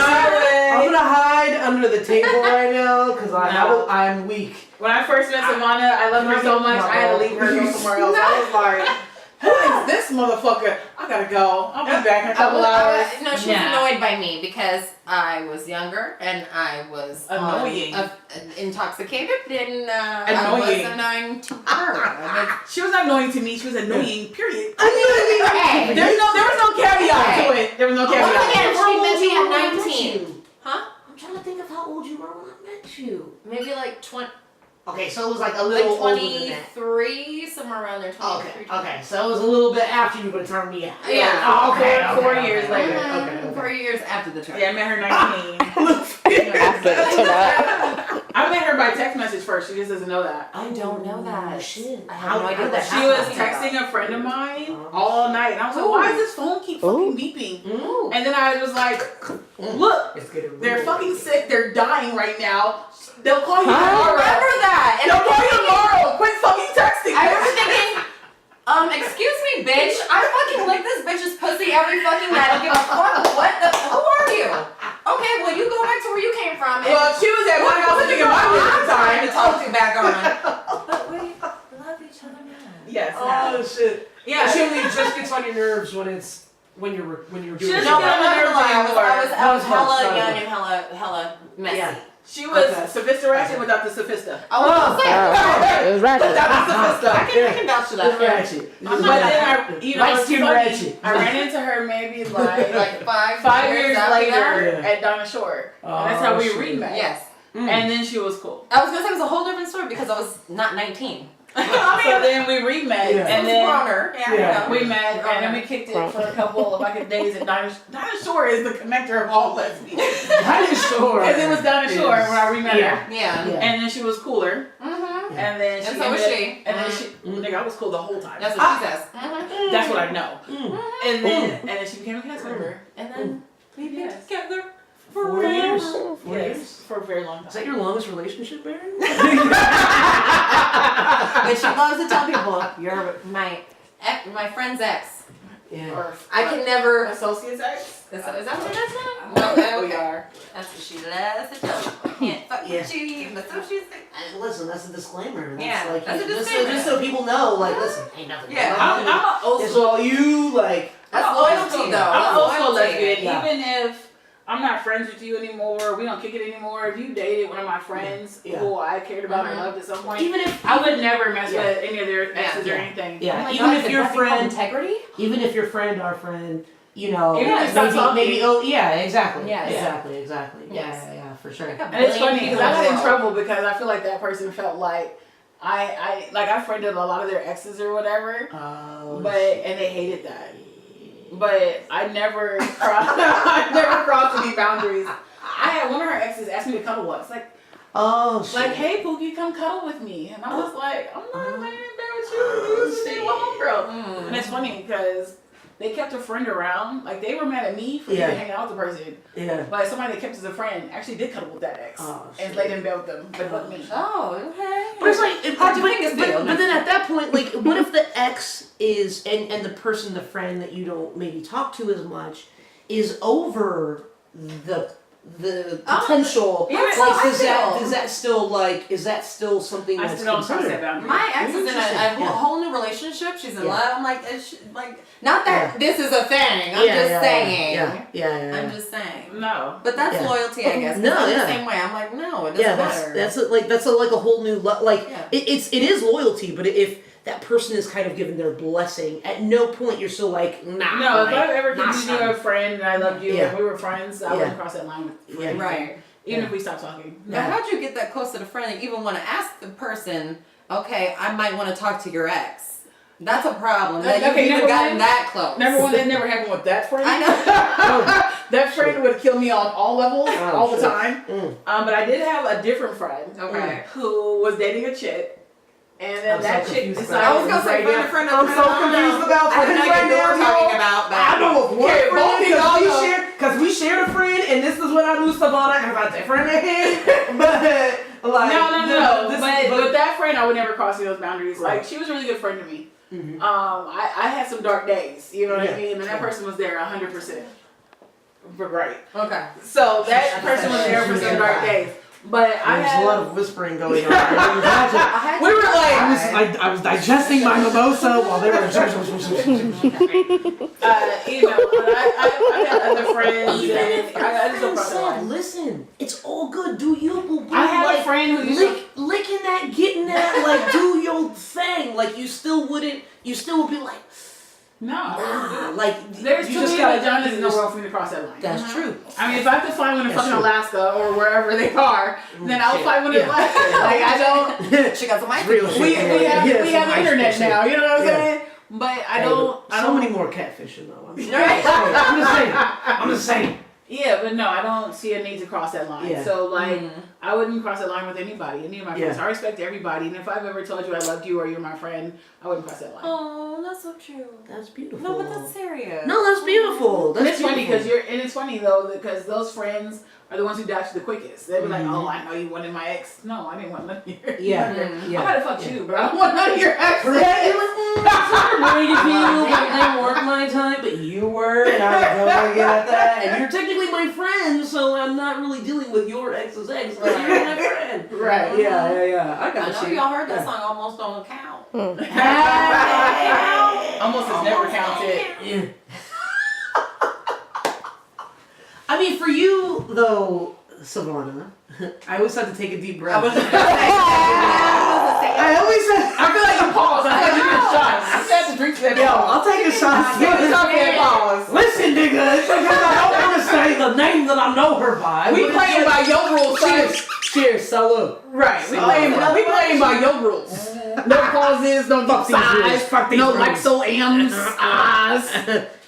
I'm gonna hide under the table right now because I'm weak. When I first met Sa'Vona, I loved her so much, I had to leave her and go somewhere else. I was like, who is this motherfucker? I gotta go. I'll be back in a couple hours. No, she was annoyed by me because I was younger and I was Annoying. Intoxicated and I Annoying. was annoying to her. She was not annoying to me, she was annoying, period. Hey, There was no caveat to it. There was no once caveat. again, she met me at 19. Huh? I'm trying to think of how old you were when I met you. Maybe like 20. Okay, so it was like a little older than that. 23, somewhere around there. 23. Okay, so it was a little bit after you would have turned me out. Yeah. Oh, okay. 4 years later. Okay. 4 years after the turn. Yeah, I met her 19. I met her by text message first. She just doesn't know that. I don't know that. Shit. I have no idea that She was texting a friend of mine all night, and I was like, "Why does this phone keep fucking beeping?" Ooh. And then I was like, "Look, they're fucking sick. They're dying right now. They'll call you tomorrow. Remember that? And They'll call you tomorrow. Quit fucking texting." I remember thinking, excuse me, bitch. I fucking lick this bitch's pussy every fucking night. I don't give a fuck. Who are you? Okay, well, you go back to where you came from. Well, she was at my house thinking my was at the time. To talk to back on. your nerves when you're doing She it. doesn't No, get but I'm not nerves gonna lie. anymore. I was hella Not as young much. and hella messy. Yeah. She was Okay. Sophisti-ratchet without the Sophista. I was gonna say. It was ratchet. I can vouch for that. Ratchet. But then Light it's skin funny, ratchet. I ran into her maybe like Like 5 years after later that. Yeah. at Donna Shore. Oh, And that's how we shit. re-met. Yes. And then she was cool. I was gonna say it was a whole different story because I was not 19. So then we re-met, Yeah. and then Browner. Yeah. Yeah. we met, and then we kicked it for a couple of like days at Donna Shore is the connector of all lesbians. Donna Shore. Because it was Donna Shore when I re-met Yeah. her. Yeah. Yeah. And then she was cooler. Mm-hmm. And then she And so was ended- she. And then she, nigga, I was cool the whole time. That's what she says. Mm-hmm. That's what I know. Mm. And then she became a cast member. And then we been Yes. together 4 years. 4 Yes, years. for a very long Is time. that your longest relationship, Eryn? But she loves to tell people, you're my friend's ex. Yeah. Or I can never. associates ex. Is that what that's not? We Okay. are. That's what she loves to tell people. I can't fuck with you, but so she's Listen, that's a disclaimer. That's Yeah, like, that's a just disclaimer. so people know, like, listen, ain't nothing. Yeah. going on. I'm an old It's school. all you, like. That's I'm an old loyalty, school- though. I'm an old school Loyalty. lesbian. Yeah. Even if I'm not friends with you anymore, we don't kick it anymore. If you dated one of my friends Yeah. who I cared about or loved at some point, Even if I would never mess Yeah. with any of their exes Yeah. or anything. Yeah, Oh my even God, if could your that be called friend, integrity. even if your friend, our friend, you know, Even if it's not maybe, talking. oh, yeah, exactly. Yes. Exactly. Yes. Yeah, for sure. And it's funny because I got in Wow. trouble because I feel like that person felt like I friended a lot of their exes or whatever, Oh, and they hated that. But I never crossed any boundaries. I had one of her exes ask me to cuddle once, like, hey Pookie, come cuddle with me, and I was like, I'm not laying in bed with you. You stay with homegirl. And it's funny because they kept a friend around. Like they were mad at me for even hanging out with the person. Yeah. But somebody they kept as a friend actually did cuddle with that ex and laid in bed with them, but not me. Oh, okay. But it's like, How'd you think this deal? but then at that point, like, what if the ex is and the person, the friend that you don't maybe talk to as much, is over the potential? Yeah, like, so I feel. is that still something I that's still don't cross considered? that boundary. My ex is in a Interesting. whole new relationship. She's in Yeah. love. I'm like, not that this is a thing. I'm just saying. Yeah. I'm just saying. No. But that's Yeah. loyalty, I guess. 'cause No, I'm yeah. the same way. I'm like, no, it doesn't matter. That's like a whole new Yeah. it is loyalty, but if that person is kind of given their blessing, at no point you're still like, nah. No, like, if I ever nah, continued son. a friend and I loved you Yeah. and we were friends, I wouldn't cross that line with Yeah. Right. even Yeah. if we stopped talking. But how'd you get that close to the friend and even want to ask the person, okay, I might want to talk to your ex? That's a problem. That Okay, you've even number gotten one- that close. Number one, that never happened with that friend. I know. That friend would kill me on all levels, Oh, all the shit. time. Mm. But I did have a different friend Okay. who was dating a chick. And then I'm so that chick confused decided I was gonna say to friend. I'm so confused about I have friends no idea right what now, we're talking yo. about. But I know of one Okay, both friend of y'all know. because we shared a friend, and this is what I knew Sa'Vona and about that friend ahead. But like, No. this- But with that friend, I would never cross those boundaries. Like she was a really good friend to me. I had some dark days. You know what I mean? And that person was there 100%. Right. okay. So that person was there for some dark days. But I There's had a lot of whispering going on. We were like, I was digesting my mimosa while they were. I had other friends. Even and if I just don't friend cross that said, line. listen, it's all good, do you, boo boo. I had like, a friend who used to. licking that, getting that, like, do your thing. Like, you still would be like, No. nah. Like, There's you too just many gotta vaginas in the world for me to cross that line. That's true. I mean, if I have to find one in That's fucking true. Alaska or wherever they are, then I'll find one in Alaska. Like, I don't. She got some ice. Real We shit. have the internet now, you know what I'm Yeah. saying? But I So don't. many more catfishing though. I'm just saying. Yeah, but no, I don't see a need to cross that line. Yeah. So like, I wouldn't cross that line with anybody, any of my friends. Yeah. I respect everybody, and if I've ever told you I loved you or you're my friend, I wouldn't cross that line. Oh, that's so true. That's beautiful. No, but that's serious. No, that's beautiful. And That's it's funny because it's funny though because those friends are the ones who doubt you the quickest. They'd be like, "Oh, I know you wanted my ex." No, I didn't want none of your. Yeah. I might have fucked you, but I don't want none of your ex. Yeah, you're like, I didn't work my time, but you were, and I was going to get at that. And you're technically my friend, so I'm not really dealing with your ex's ex, but you're my friend. Right. Yeah. I I got know you. y'all heard that song almost on count. almost is never counted. Yeah. I mean, for you though, Sa'Vona, I always have to take a deep breath. I always have. I feel like you paused. I feel like you did a shot. I said to drink to that. Yo, I'll take a shot. Give a shot for that pause. Listen, nigga, it's because I don't want to say the name that I know her by. We playing by your rules. Cheers, salute. Right. We playing by your rules. No pauses, no size, no Lexo-Ams, ahs.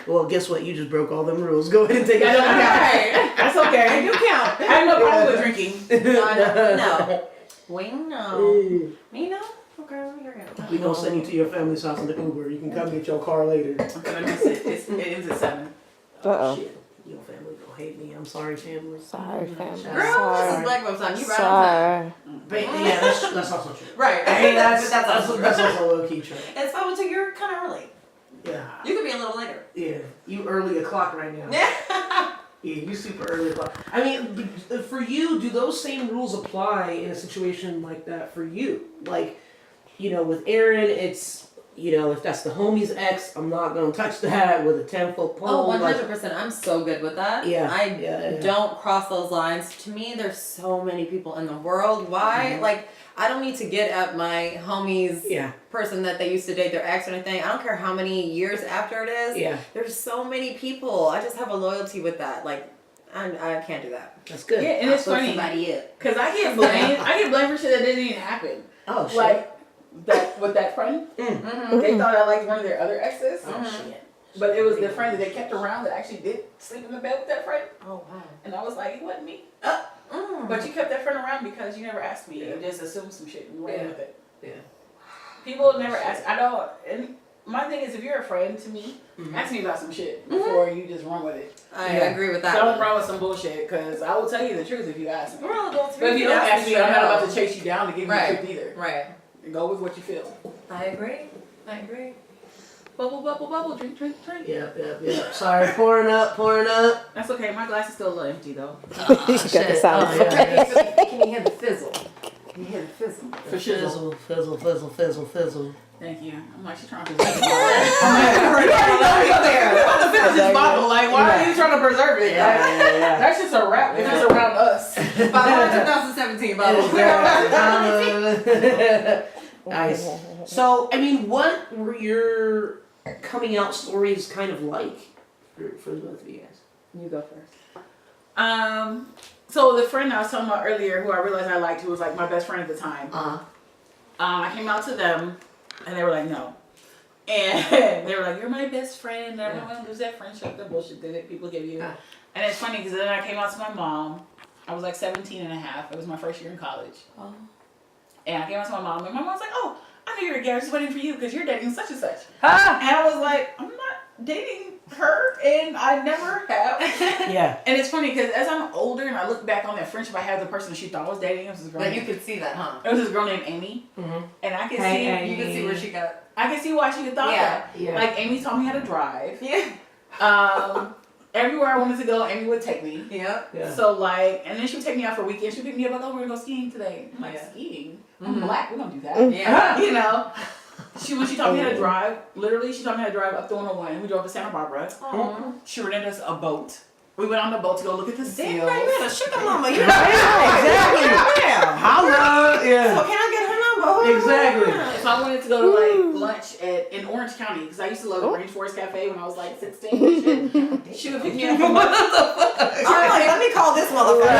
Well, guess what? You just broke all them rules. Go ahead and take it. That's okay. I do count. I have no problem with drinking. No. We know. Me know? Okay, you're good. We gonna send you to your family's house in the Uber. You can come get your car later. I'm gonna miss it. It ends at 7. Uh-oh. Shit. Your family gonna hate me. I'm sorry, family. Sorry, family. Girl, this is Sorry. Black Folks time. You right on time. Sorry. But yeah, that's also true. Right. Hey, that's also also low key true. It's fine until you're kind of early. Yeah. You could be a little later. Yeah. You early o'clock right now. Yeah, you super early o'clock. I mean, for you, do those same rules apply in a situation like that for you? Like, with Eryn, it's, if that's the homie's ex, I'm not going to touch that with a 10-foot pole. Oh, 100%. I'm so good with that. Yeah. I don't cross those lines. To me, there's so many people in the world. Why? Mm-hmm. Like, I don't need to get at my homie's person that they used to date their ex or anything. I don't care how many years after it is. Yeah. There's so many people. I just have a loyalty with that. Like, I can't do that. That's good. Yeah, and it's funny. Somebody up. Because I get blamed. I get blamed for shit that didn't even happen. Oh, shit. Like, that with that friend. Mm-hmm. They thought I liked one of their other exes. Oh, shit. But it was the friend that they kept around that actually did sleep in the bed with that friend. Oh, wow. And I was like, it wasn't me. But you kept that friend around because you never asked me. You just assumed some shit and you ran with it. Yeah. People never ask. I don't. And my thing is, if you're a friend to me, ask me about some shit before you just run with it. I agree with that. Don't run with some bullshit because I will tell you the truth if you ask me. We're all adults. But if you don't ask me, I'm not about to chase you down to give you the truth either. Right. Go with what you feel. I agree. Bubble, bubble, bubble. Drink, drink, drink. Yep. Sorry, pouring up. That's okay. My glass is still a little empty though. You got the sound effect. Can you hear the fizzle? For shizzle. Fizzle. Thank you. I'm like, she's trying to Right preserve it. You're about to finish this bottle. Like, why are you trying to preserve it? Yeah. That's just a wrap if it's around us. By the 2017 bottle. Nice. So, I mean, what were your coming out stories kind of like for the both of you guys? You go first. So the friend I was talking about earlier, who I realized I liked, who was like my best friend at the time. I came out to them, and they were like, no. And they were like, you're my best friend. I don't want to lose that friendship, the bullshit that people give you. And it's funny because then I came out to my mom. I was like 17 and a half. It was my first year in college. And I came out to my mom, and my mom was like, oh, I knew you were gay. I was just waiting for you because you're dating such and such. And I was like, I'm not dating her, and I never have. Yeah. And it's funny because as I'm older and I look back on that friendship I had with the person she thought was dating, it was this girl. But you could see that, huh? It was this girl named Amy. And I could see, you could see where she got. I could see why she would thought that. Yeah. Like, Amy taught me how to drive. Yeah. Everywhere I wanted to go, Amy would take me. Yeah. So, like, and then she would take me out for weekends. She would pick me up, like, oh, we're going to go skiing today. I'm like, skiing? I'm black. We don't do that. Yeah. You know? When she taught me how to drive, literally, she taught me how to drive up the 101. We drove to Santa Barbara. She rented us a boat. We went on the boat to go look at the seals. Damn, right, man, a sugar mama. You know, Exactly. yeah. Holla. Yeah. So can I get her number? Exactly. So I wanted to go to like lunch in Orange County because I used to love the Rainforest Cafe when I was like 16. She would pick me up from I'm like, let me call this motherfucker.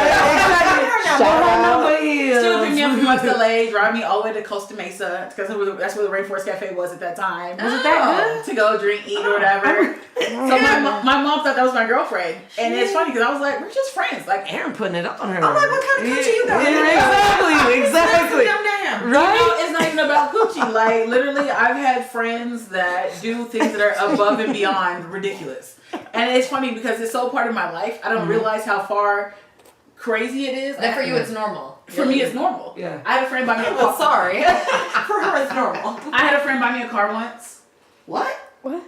Exactly. She would pick me up from West LA, drive me all the way to Costa Mesa because that's where the Rainforest Cafe was at that time. Was it that good? To go drink, eat, or whatever. So my mom thought that was my girlfriend. And it's funny because I was like, we're just friends. Like, Eryn putting it on her. I'm like, what kind of coochie you got? Exactly. Damn. Right? You know, it's not even about coochie. Like, literally, I've had friends that do things that are above and beyond ridiculous. And it's funny because it's so part of my life. I don't realize how far crazy it is. And for you, it's normal. For me, it's normal. Yeah. I had a friend buy me a car. Well, sorry. For her, it's normal. I had a friend buy me a car once. What? What?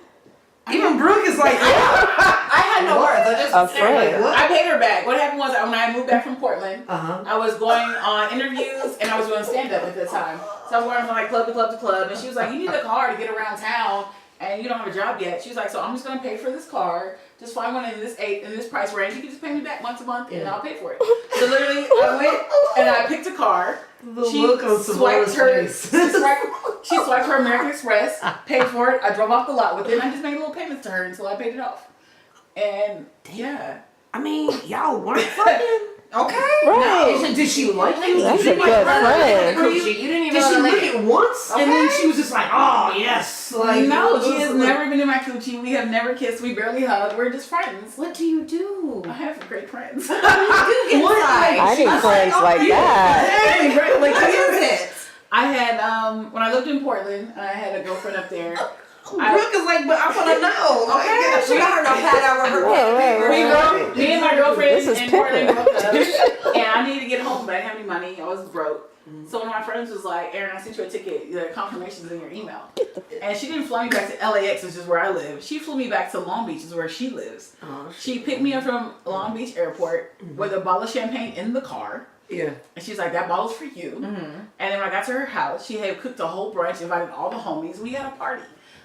Even Brooke is like, I had no words. I just A friend. I paid her back. What happened was when I moved back from Portland, Uh-huh. I was going on interviews and I was doing stand-up at the time. So I was going from like club to club to club, and she was like, you need a car to get around town and you don't have a job yet. She was like, so I'm just gonna pay for this car. Just find one in this price range. You can just pay me back once a month, and I'll pay for it. So literally, I went and I picked a car. She swiped her American Express, paid for it. I drove off the lot with it. And I just made little payments to her until I paid it off. And yeah, I mean, y'all weren't fucking. Okay. Right. Did she like you? That's Did a good friend. You didn't even Did she know lick it once? And then she was just like, oh, yes. Like, no, she has never been in my coochie. We have never kissed. We barely hugged. We're just friends. What do you do? I have great friends. You do get inside. I need friends like that. Like, what is it? I had, when I lived in Portland, I had a girlfriend up there. Brooke is like, but I want to know. Okay. She got her notepad out with her pen. Me and my girlfriend This is in Portland pimping. broke up, and I needed to get home, but I didn't have any money. I was broke. So one of my friends was like, Eryn, I sent you a ticket. The confirmation's in your email. And she didn't fly me back to LAX, which is where I live. She flew me back to Long Beach, which is where she lives. She picked me up from Long Beach Airport with a bottle of champagne in the car. Yeah. And she's like, that bottle's for you. And then when I got to her house, she had cooked a whole brunch, invited all the homies. We had a party.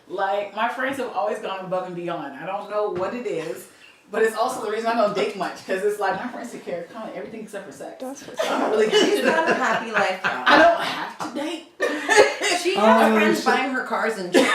Like, my friends have always gone above and beyond. I don't know what it is, but it's also the reason I don't date much, because it's like my friends take care of kind of everything except for sex. I don't really get She's to got a that. happy life. I don't have to date. She has friends buying her cars and shit. She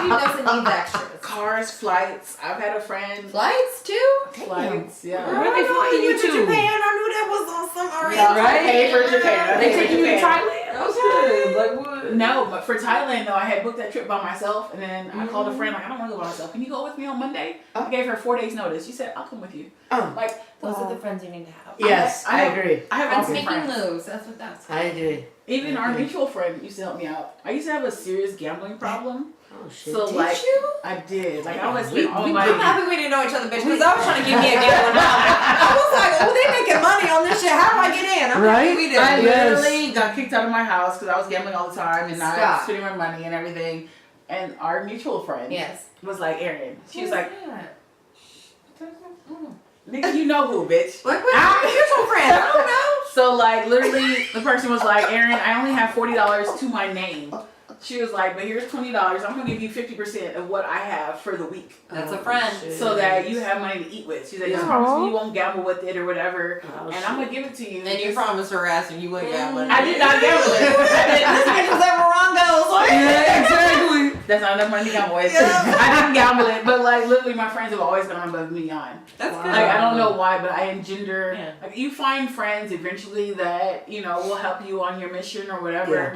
doesn't need extras. Cars, flights. I've had a friend. Flights too? Flights, yeah. Where are they flying you to? Japan. I knew that was on some already. Yeah, I paid for Japan. They take you to Japan. Thailand? That's good. Like, what? No, but for Thailand though, I had booked that trip by myself, and then I called a friend like, I don't want to go by myself. Can you go with me on Monday? I gave her 4 days notice. She said, I'll come with you. Like, Those are the friends you need to have. Yes, I agree. I have Friends awesome making friends. moves. That's what that's. I agree. Even our mutual friend used to help me out. I used to have a serious gambling problem. Oh, shit. So Did like, you? I did. Like, I always We- spent all we- my. I'm happy we didn't know each other, bitch, because I was trying to give me a gambling problem. I was like, oh, they making money on this shit. How do I get in? I'm Right? happy we did. I Yes. literally got kicked out of my house because I was gambling all the time and not Stop. spending my money and everything. And our mutual friend Yes. was like, Eryn. She was Who's like, that? nigga, you know who, bitch. Like, what's your mutual friend? I don't know. So like literally the person was like, Eryn, I only have $40 to my name. She was like, but here's $20. I'm gonna give you 50% of what I have for the week. That's a friend. So that you have money to eat with. She's like, just promise me you won't gamble with it or whatever. And I'm gonna give it to you. And you promised her ass and you wouldn't gamble. I did not gamble it. This bitch was at Morongo's. Yeah, exactly. That's not enough money to gamble with. I didn't gamble it, but like literally my friends have always gone above and beyond. That's good. Like I don't know why, but I engender Yeah. like you find friends eventually that, you know, will help you on your mission or whatever.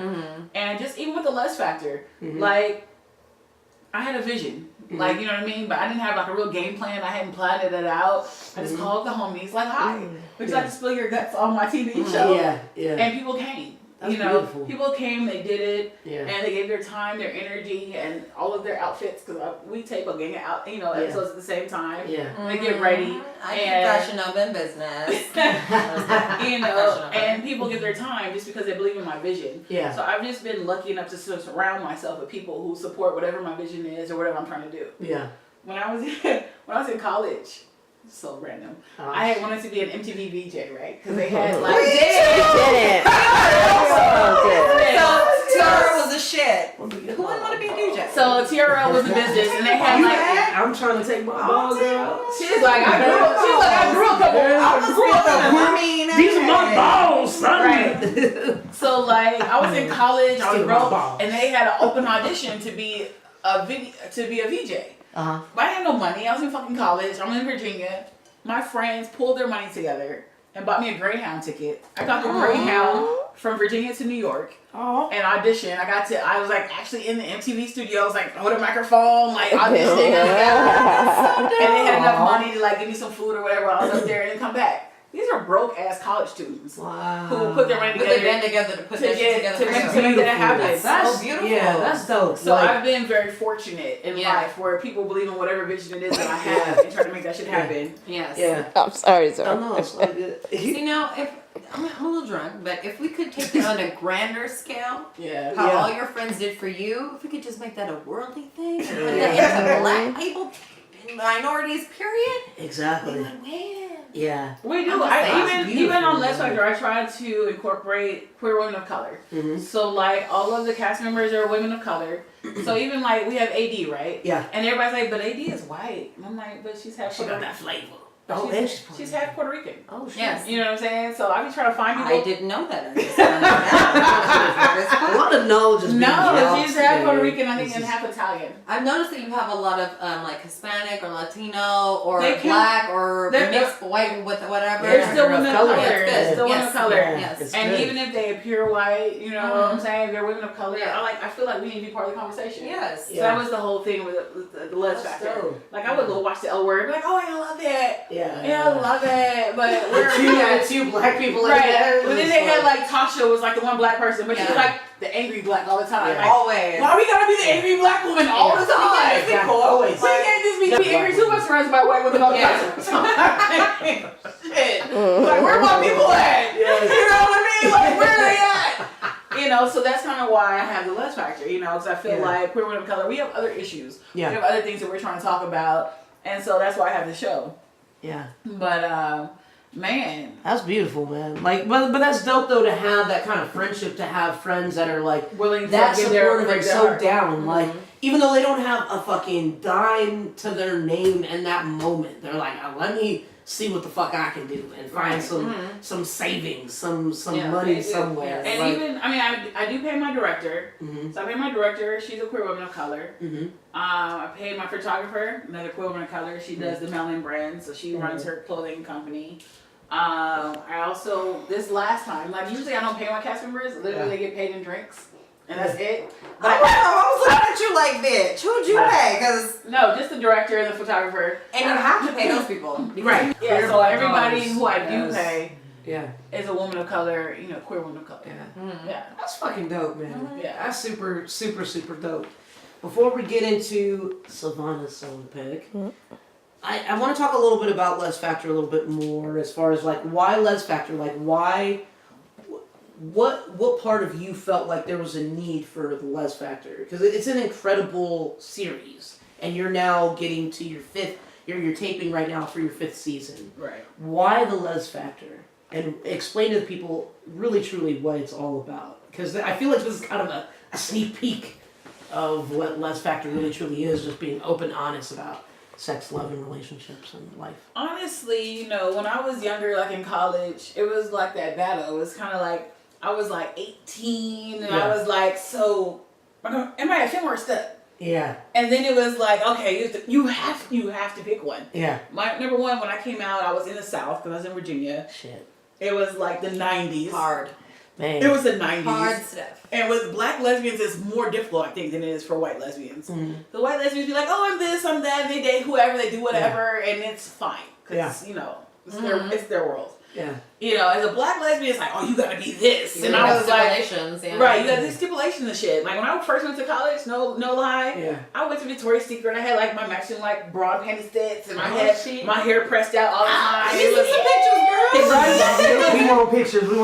And just even with the Lez Factor, like I had a vision. Like, you know what I mean? But I didn't have like a real game plan. I hadn't planned it out. I just called the homies like, hi, would you like to spill your guts on my TV show? Yeah, yeah. And people came. That's you know, beautiful. people came, they did it, Yeah. and they gave their time, their energy, and all of their outfits. Because we tape a gang of episodes at the same time. Yeah. They get ready, I'm and professional in business. you know, and people give their time just because they believe in my vision. Yeah. So I've just been lucky enough to surround myself with people who support whatever my vision is or whatever I'm trying to do. Yeah. When I was in college. So random. I had wanted to be an MTV VJ, right? Because they had like. You didn't. So TRL was a shit. Who wouldn't want to be a DJ? So TRL was a business, and they had like. I'm trying to take my ball, girl. She's like, I grew up a couple. These are my balls, son. Right. So like, I was in college, I was Still my broke, balls. and they had an open audition to be a VJ. But I had no money. I was in fucking college. I'm in Virginia. My friends pulled their money together and bought me a Greyhound ticket. I got the Greyhound from Virginia to New York and auditioned. I was like actually in the MTV studios, like with a microphone, like auditioning. And they had enough money to like give me some food or whatever while I was up there and then come back. These are broke ass college students who put their money Put together their band together to put to that shit get together. to make that happen. That's so beautiful. Yeah, that's dope. So I've been very fortunate in life where people believe in whatever vision it is that I have and try to make that shit happen. Yes. Yeah. I'm sorry, sir. I know. It's like good. See now, if I'm a little drunk, but if we could take it on a grander scale, Yeah. how all your friends did for you, if we could just make that a worldly thing, and put that into black people, minorities, period, we Exactly. would win. Yeah. We do. Even on Lez Factor, I try to incorporate queer women of color. So like all of the cast members are women of color. So even like we have AD, right? Yeah. And everybody's like, but AD is white. And I'm like, but she's half. She got that flavor. She's half Puerto Rican. Oh, shit. Yes. You know what I'm saying? So I be trying to find people. I didn't know that. I A lot of knowledge is being dropped she's half Puerto today. Rican, I think, and half Italian. I've noticed that you have a lot of like Hispanic or Latino or They can- black or they're- mixed white with whatever. They're still women of color. Yeah, it's They're good. still women of color. Yes. It's And good. even if they appear white, you know what I'm saying? They're women of color. Yeah. I feel like we need to be part of the conversation. Yes. So that was the whole thing with the Lez Factor. dope. Like I would go watch the L Word, and be like, oh, I love that. Yeah. I love it. But we're Two black people in right. there. But then they had like Tasha was like the one black person, but she was like the angry black all the time. Yeah. Like, Always. why we gotta be the angry black woman all the time? Exactly. Always. We can't just be angry too much surrounded by white women all the time. Shit. Like, where my people at? You know what I mean? Like, where are they at? You know, so that's kind of why I have the Lez Factor, you know, because I feel like queer women of color, we have other issues. Yeah. We have other things that we're trying to talk about. And so that's why I have the show. Yeah. But, man. That's beautiful, man. Like, but that's dope though to have that kind of friendship, to have friends that are like Willing that to give their supportive and so heart. down. Like, even though they don't have a fucking dime to their name in that moment, they're like, let me see what the fuck I can do and find some savings, some money somewhere. And like, even, I mean, I do pay my director. Mm-hmm. So I pay my director. She's a queer woman of color. I pay my photographer, another queer woman of color. She does the Melon brand, so she runs her clothing company. I also, this last time, like usually I don't pay my cast members. Literally they get paid in drinks. And that's it. But I was looking at you like, bitch. Who'd you pay? Because no, just the director and the photographer. and you have to pay those people. Right. Yeah, so everybody who I do Yes. pay yeah. is a woman of color, you know, queer woman of color. Yeah. That's fucking dope, man. Yeah. That's super, super, super dope. Before we get into Sa'Vona's song pick, I want to talk a little bit about Lez Factor a little bit more as far as like why Lez Factor, like why, what part of you felt like there was a need for the Lez Factor? Because it's an incredible series, and you're now getting to your fifth. You're taping right now for your 5th season. Right. Why the Lez Factor? And explain to the people really truly what it's all about. Because I feel like this is kind of a sneak peek of what Lez Factor really truly is, just being open, honest about sex, love, and relationships and life. Honestly, you know, when I was younger, like in college, it was like that battle. It was kind of like, I was like 18, and I was like, so, am I a femme or a stud? Yeah. And then it was like, okay, you have to pick one. Yeah. My number one, when I came out, I was in the South, because I was in Virginia. Shit. It was like the 90s. Hard. Man. It was the 90s. Hard stuff. And with black lesbians, it's more difficult, I think, than it is for white lesbians. The white lesbians be like, oh, I'm this, I'm that, they date whoever, they do whatever, and it's fine. Because, you know, it's their world. Yeah. You know, as a black lesbian, it's like, oh, you gotta be this. You And know, I was like, stipulations, right, you got these stipulations and shit. Like when I first went to college, no lie, I went to Victoria's Secret and I had like my matching like broad panty sets and I had my hair pressed out all the time. Let me see some pictures, girl. We want pictures. Right. We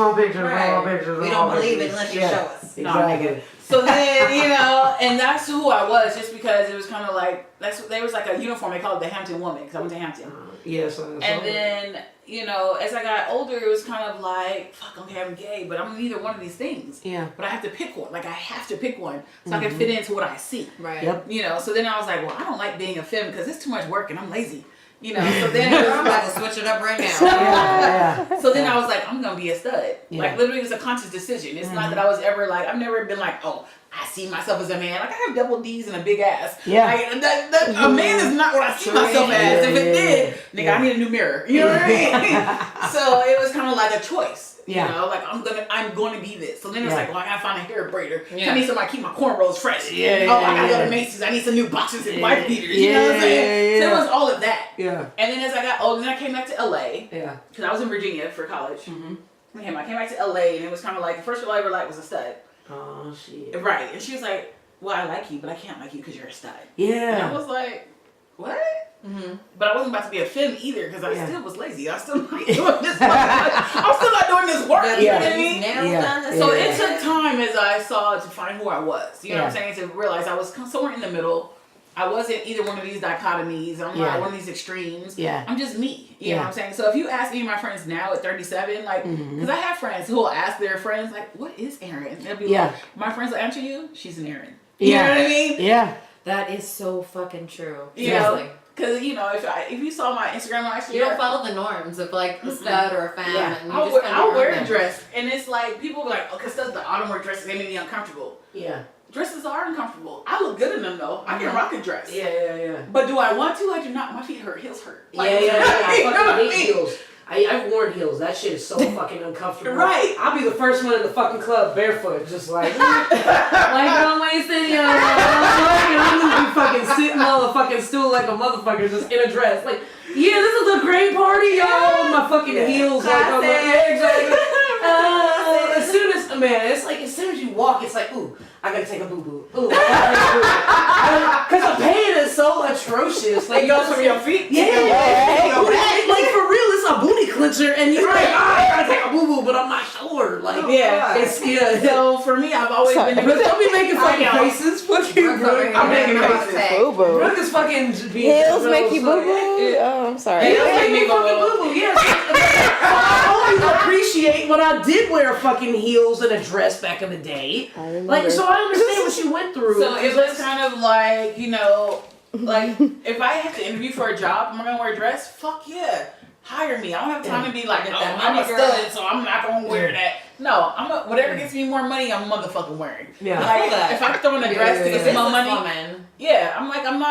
want pictures. We don't believe it unless you show us. Exactly. So then, you know, and that's who I was, just because it was kind of like, there was like a uniform, they called it the Hampton woman, because I went to Hampton. Yes. And then, you know, as I got older, it was kind of like, fuck, okay, I'm gay, but I'm neither one of these things. Yeah. But I have to pick one. Like, I have to pick one so I can fit into what I see. Right. Yep. You know, so then I was like, well, I don't like being a femme because it's too much work and I'm lazy. You know, so then it was I'm about to switch it up right now. So then I was like, I'm going to be a stud. Yeah. Like, literally, it was a conscious decision. It's not that I was ever like, I've never been like, oh, I see myself as a man. Like, I have double D's and a big ass. Yeah. Like, a man is not what I see myself as. If it did, nigga, I need a new mirror. You know what I mean? So it was kind of like a choice. Yeah. You know, like I'm gonna be this. So then it's like, well, I gotta find a hair braider. Yeah. I need somebody to keep my cornrows fresh. Yeah, Oh, I gotta go to Macy's. I need some new boxes and wife beaters. You know what I'm saying? So it was all of that. Yeah. And then as I got older, then I came back to LA. Yeah. Because I was in Virginia for college. I came back to LA, and it was kind of like the first girl I ever liked was a stud. Oh shit. Right. And she was like, well, I like you, but I can't like you because you're a stud. Yeah. And I was like, what? But I wasn't about to be a femme either because I still was lazy. I still like doing this. I'm still not doing this work. You know what I mean? So it took time as I saw to find who I was. You know what I'm saying? To realize I was somewhere in the middle. I wasn't either one of these dichotomies. I'm Yeah. not one of these extremes. Yeah. I'm just me. You Yeah. know what I'm saying? So if you ask any of my friends now at 37, like, because I have friends who will ask their friends, like, what is Eryn? They'll be Yeah. like, my friends will answer you, she's an Eryn. You Yeah. know what I mean? Yeah. That is so fucking true. You know, because if you saw my Instagram last You year, don't follow the norms of like a stud or a femme. Yeah. And you I'll just wear, kinda I'll run wear a them. dress, and it's like people be like, oh, because the autumn wear dresses, they make me uncomfortable. Yeah. Dresses are uncomfortable. I look good in them though. I can rock a dress. Yeah. But do I want to? I do not. My feet hurt. Heels hurt. Yeah. I You know what I fucking hate mean? heels. I've worn heels. That shit is so fucking uncomfortable. Right. I'll be the first one in the fucking club barefoot, just like I'm wasting, you know, I'm gonna be fucking sitting on the fucking stool like a motherfucker, just in a dress. Like, yeah, this is a great party, y'all. My fucking heels, like, I'm like, yeah, exactly. As soon as, man, it's like as soon as you walk, it's like, ooh, I gotta take a boo boo. Ooh, because the pain is so atrocious. Like, It goes from your feet. Yeah. Like for real, it's a booty clencher, and you're like, I gotta take a boo boo, but I'm not sure. Like, So for me, I've always been. But don't be making fucking faces. Fuck you, Brooke. I'm making faces. Boo boo. Brooke is fucking Heels make you boo boo? Oh, I'm sorry. Heels make me fucking boo boo. Yes. I always appreciate when I did wear fucking heels and a dress back in the day. I remember. Like, so I understand what you went through. So it was kind of like, you know, like if I have to interview for a job, am I gonna wear a dress? Fuck yeah. Hire me. I don't have time to be like, Get oh, that I'm a money, girl. stud, so I'm not gonna wear that. No, whatever gets me more money, I'm motherfucking wearing. Yeah. Like if I'm throwing a dress to get some more money, Woman. yeah, I'm like, I don't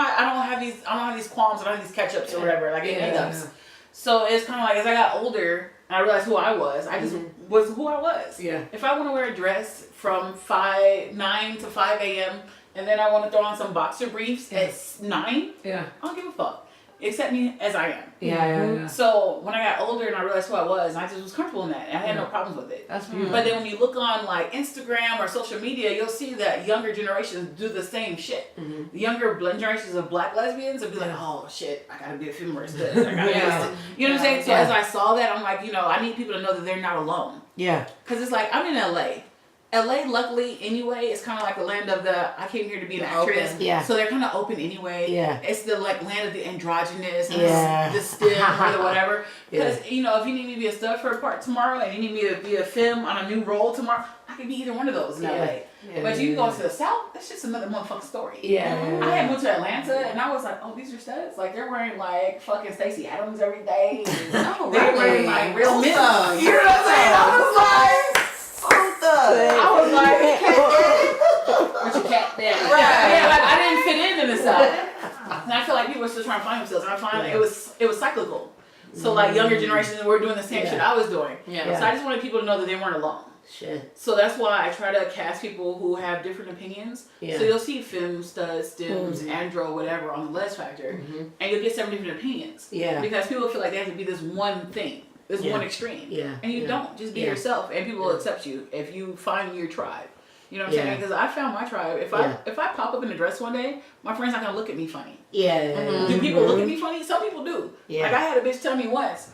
have these qualms, I don't have these catch ups or whatever. Like it hiccups. So it's kind of like as I got older and I realized who I was, I just was who I was. Yeah. If I want to wear a dress from 9 to 5 a.m. and then I want to throw on some boxer briefs at 9, Yeah. I don't give a fuck. Accept me as I am. Yeah. So when I got older and I realized who I was, I just was comfortable in that. And I had no problems with it. That's beautiful. But then when you look on like Instagram or social media, you'll see that younger generations do the same shit. The younger generations of black lesbians will be like, oh shit, I gotta be a feminist. I gotta be this. You know what I'm saying? So as I saw that, I'm like, you know, I need people to know that they're not alone. Yeah. Because it's like, I'm in LA. LA, luckily, anyway, is kind of like the land of I came here to be an actress. Open. Yeah. So they're kind of open anyway. Yeah. It's the like land of the androgynous and Yeah. the STEM or the whatever. Yeah. Because, you know, if you need me to be a stud for a part tomorrow and you need me to be a femme on a new role tomorrow, I can be either one of those in LA. Yeah, But you go to the South, that's just another motherfucking story. Yeah. I had moved to Atlanta and I was like, oh, these are studs. Like, they're wearing like fucking Stacey Adams every day. Oh, They're really? wearing like real men. You know Awesome. what I'm saying? I was like, I was like, what's your cat there? Right. Yeah, like I didn't fit in the South. And I feel like people are still trying to find themselves. And I find it was cyclical. So like younger generations were doing the same shit I was doing. Yeah. So I just wanted people to know that they weren't alone. Shit. So that's why I try to cast people who have different opinions. Yeah. So you'll see femme, stud, stems, andro, whatever on the Lez Factor, and you'll get 7 different opinions. Yeah. Because people feel like they have to be this one thing, this Yeah. one extreme. Yeah. And you Yeah. don't. Just be Yeah. yourself, and people will accept you if you find your tribe. You know what I'm Yeah. saying? Because I found my tribe. If I pop up in a dress one day, my friends not gonna look at me funny. Yeah. Do people look at me funny? Some people do. Yeah. Like I had a bitch tell me once,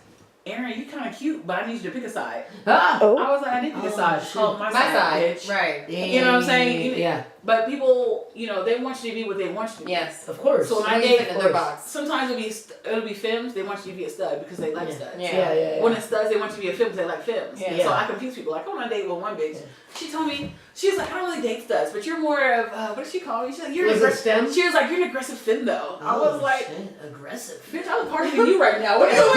Eryn, you kind of cute, but I need you to pick a side. Ah. Oh. I was like, I didn't pick a side. shit. Oh, my My side, side. bitch. Right. You know what I'm saying? Yeah. But people, you know, they want you to be what they want you to be. Yes. Of course. So when I Leave date, it in their box. sometimes it'll be femmes. They want you to be a stud because they like studs. Yeah. When it's studs, they want you to be a femme because they like femmes. Yeah. So I confuse people. Like I went on a date with one bitch. She told me, she was like, I don't really date studs, but you're more of what did she call me? She's like, you're Was an it aggressive. STEM? She was like, you're an aggressive femme though. I was like, shit. Aggressive. bitch, I look harder than you right now. What do you mean?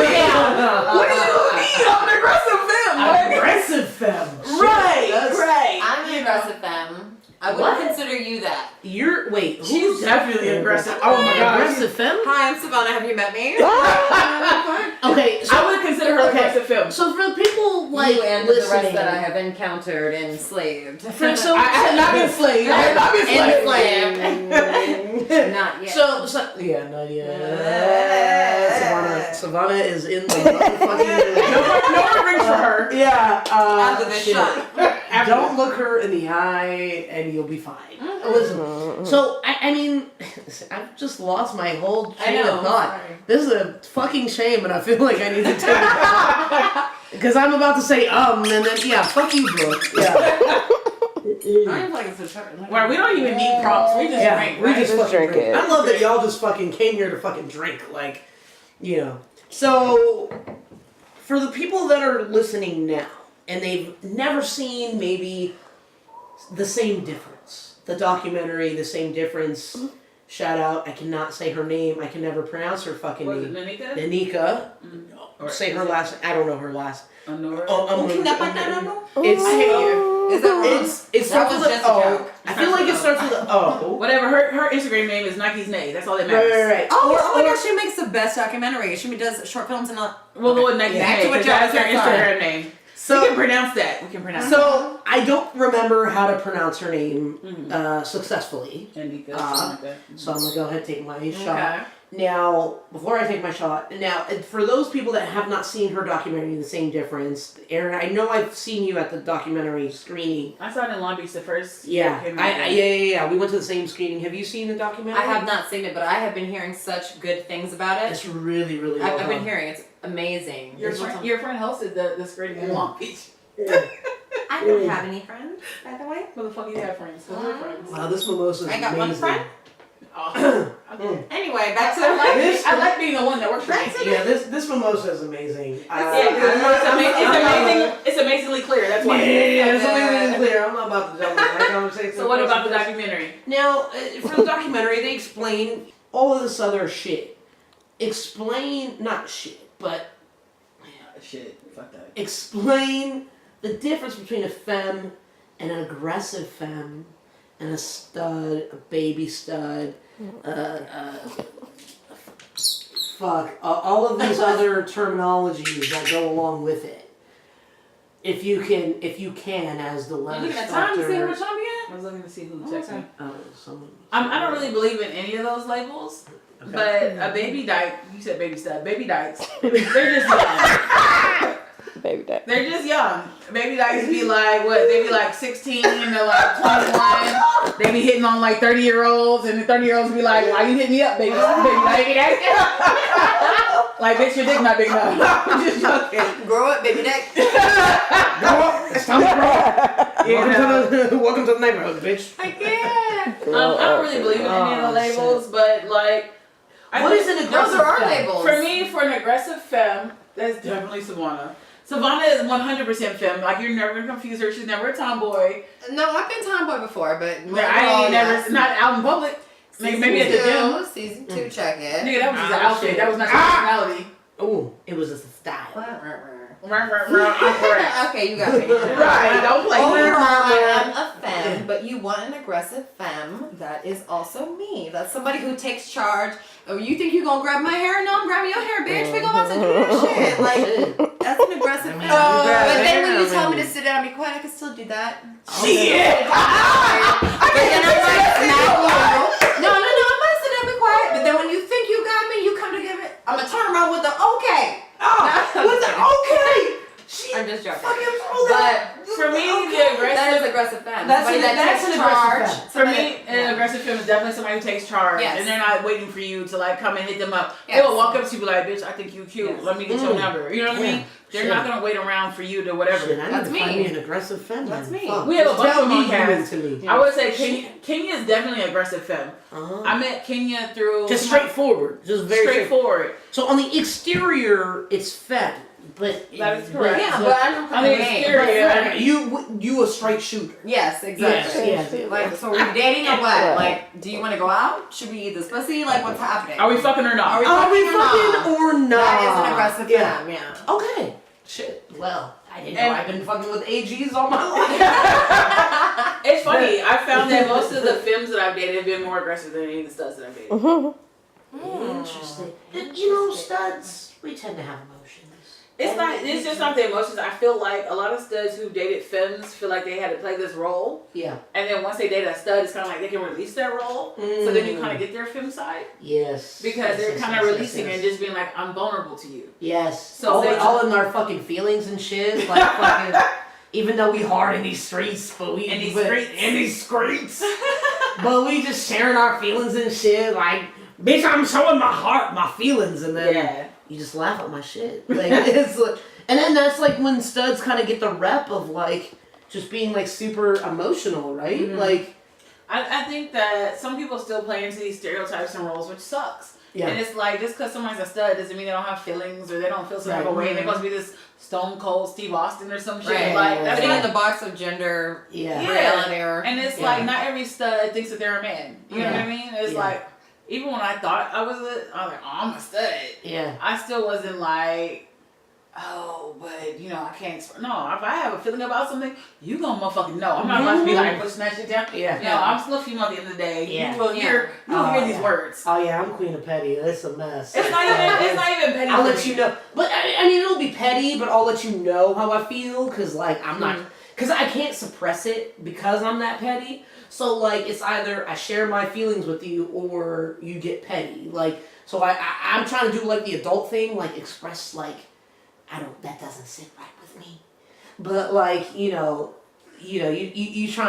What do you mean? I'm an aggressive femme. Like, Aggressive femme. right, That's- right. I'm an You know. aggressive femme. I wouldn't What? consider you that. You're wait. She's Who's definitely aggressive. Oh my god. aggressive femme? Hi, I'm Sa'Vona. Have you met me? Okay, so I would consider her aggressive femme. So for the people like You and the listening, rest that I have encountered and enslaved. so I have not been enslaved. I have not been enslaved. Not yet. So yeah, not yet. Sa'Vona is in the motherfucking. No more rings for her. Yeah. After this shit. shot. Don't look her in the eye, and you'll be fine. Listen. So I mean, I've just lost my whole train of thought. Sorry. This is a fucking shame, and I feel like I need to take it because I'm about to say and then yeah, fuck you, Brooke. Yeah. I am like it's a shot. Well, we don't even need prompts. We just drink. We Right? just fucking drink drink. it. I love that y'all just fucking came here to fucking drink. Like, you know. So, for the people that are listening now, and they've never seen maybe The Same Difference, the documentary, The Same Difference, shout out, I cannot say her name, I can never pronounce her fucking Was name. it Nanika? Nanika. Or Say her is it last, I don't know her last. Honora? It's, I hate you. Is that wrong? it starts was with just an a O. joke. I feel like it starts with an O. Whatever. Her Instagram name is Nike's Nay. That's all that matters. Right. Oh my gosh, she makes the best documentary. She does short films and not. We'll go with Nike's Back Nay to what because y'all that's her said, sorry. Instagram name. So- we can pronounce that. We can pronounce that. So I don't remember how to pronounce her name successfully. Nanika, something like that. So I'm gonna go ahead and take my shot. Okay. Now, before I take my shot, for those people that have not seen her documentary, The Same Difference, Eryn, I know I've seen you at the documentary screening. I saw it in Long Beach the first. Yeah, year it came out. yeah. We went to the same screening. Have you seen the documentary? I have not seen it, but I have been hearing such good things about it. It's really, really well I've been done. hearing it's amazing. Your friend hosted the screening in Long Beach. I don't have any friends, by the way. What the fuck you have friends? Who are friends? Wow, this mimosa is I got one amazing. friend. Oh. Okay. Anyway, back to I like being the one that works for me. Yeah, this mimosa is amazing. It's amazingly clear. That's why. Yeah, it's amazingly clear. I'm not about to jump into that conversation. So what about the documentary? Now, for the documentary, they explain all of this other shit. Not shit, but Shit, fuck that. explain the difference between a femme and an aggressive femme and a stud, a baby stud, all of these other terminologies that go along with it. If you can, as the Lez looking at time to see how Factor. much time you I was looking to see who texted me. Someone. I don't really believe in any of those labels, but a baby dyke, you said baby stud, baby dykes, they're just young. Baby that. They're just young. Baby dykes be like, what, they be like 16 and they're like 21. They be hitting on like 30-year-olds and the 30-year-olds be like, why you hitting me up, baby? Baby dyke. Like, bitch, your dick not big enough. I'm just joking. Grow up, baby neck. Grow up! It's time to grow up! Welcome to the neighborhood, bitch. I can't. I don't really believe in any of the labels, but like, What is an aggressive Those are our femme? labels. For me, for an aggressive femme, that's definitely Sa'Vona. Sa'Vona is 100% femme. Like, you're never gonna confuse her. She's never a tomboy. No, I've been tomboy before, but I ain't never, not out in public. Maybe at the gym. Season 2, check it. Nigga, that was just an outfit. That was not your personality. Oh, it was a style. I'm correct. Okay, you got me. Right, don't play me. I am a femme, but you want an aggressive femme. That is also me. That's somebody who takes charge. Oh, you think you gonna grab my hair? No, I'm grabbing your hair, bitch. We gonna have to do that shit. Like, that's an aggressive femme. But then when you tell me to sit down and be quiet, I can still do that. Shit! But then I'm like, smack you. No, I'm gonna sit down and be quiet. But then when you think you got me, you come to give it. I'm gonna turn around with the okay. Okay! I'm just joking. But For me, the aggressive. That is aggressive femme. That's Somebody an that takes aggressive charge. femme. For me, an aggressive femme is definitely somebody who takes charge, Yes. and they're not waiting for you to like come and hit them up. Yes. They will walk up to you like, "Bitch, I think you cute. Yes. Let me get your number." You know what I mean? They're not gonna wait around for you to whatever. Shit, I That's need to find me. me an aggressive femme. That's then. me. Fuck. We have a Just bunch tell of me them you cats. into me. I would say Kenya is definitely an aggressive femme. I met Kenya through Just straightforward. Just very straightforward. So on the exterior, it's femme. But That is correct. Yeah, but I don't On the think exterior, you a straight shooter. Yes, exactly. Yes. Like, so are we dating or what? Like, do you want to go out? Should we eat this pussy? Like, what's happening? are we fucking or not? Are we Are we fucking fucking or not? That is an aggressive Yeah. femme, yeah. Okay. Shit. Well, I didn't know And- I've been fucking with AGs all my life. It's funny. I found that most of the femmes that I've dated have been more aggressive than any of the studs that I've dated. Interesting. You know, studs, we tend to have emotions. It's just not the emotions. I feel like a lot of studs who dated femmes feel like they had to play this role. Yeah. And then once they date a stud, it's kind of like they can release their role. So then you kind of get their femme side. Yes. Because they're Yes, kind yes, of yes, releasing yes. and just being like, I'm vulnerable to you. Yes. So So they- all in our fucking feelings and shit. Like fucking, even though we hard in these streets, but we In these but- streets. in these streets. But we just sharing our feelings and shit. Like, bitch, I'm showing my heart, my feelings, and then Yeah. you just laugh at my shit. Like it's like, and then that's like when studs kind of get the rep of like, just being like super emotional, right? Mm-hmm. Like, I think that some people still play into these stereotypes and roles, which sucks. yeah. And it's like, just because somebody's a stud doesn't mean they don't have feelings or they don't feel some type of way. They're supposed to be this stone cold Steve Austin or some shit. Right. Like, that's Fitting not in the box of gender Yeah. reality. Or, And it's like, not every stud thinks that they're a man. You know what I mean? It's like, even when I thought I was like, oh, I'm a stud. Yeah. I still wasn't like, oh, but you know, I can't. No, if I have a feeling about something, you gonna motherfucking know. I'm not about to be like pushing that shit down. Yeah. No, I'm still a female at the end of the day. Yeah. You will hear these words. Oh yeah, I'm queen of petty. It's a mess. It's not even petty. I'll for let me. you know. But I mean, it'll be petty, but I'll let you know how I feel, because like I'm not, because I can't suppress it because I'm that petty. So like it's either I share my feelings with you or you get petty. Like so I'm trying to do like the adult thing, like express like that doesn't sit right with me. But like you trying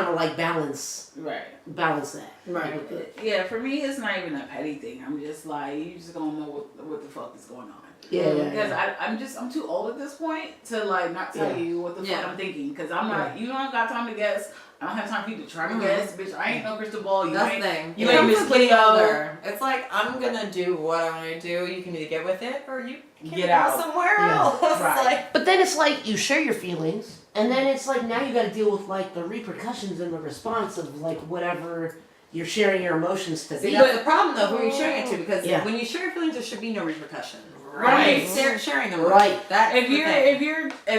to like balance that. Right. Yeah, for me, it's not even a petty thing. I'm just like, you just gonna know what the fuck is going on. Yeah. Because I'm too old at this point to like not tell you what the fuck I'm thinking. Because I'm not, you don't got time to guess. I don't have time for you to try to guess, bitch. I ain't no crystal ball. That's the thing. You ain't Miss Kitty older. It's like, I'm gonna do what I want to do. You can either get with it or you can Get go out. somewhere else. Right. Like, But then it's like you share your feelings, and then it's like now you got to deal with like the repercussions and the response of like whatever you're sharing your emotions to see, be. that's the problem though, who you're sharing it to, because Yeah. when you share your feelings, there should be no repercussion. Right. You're sharing them. Right. That's If the thing.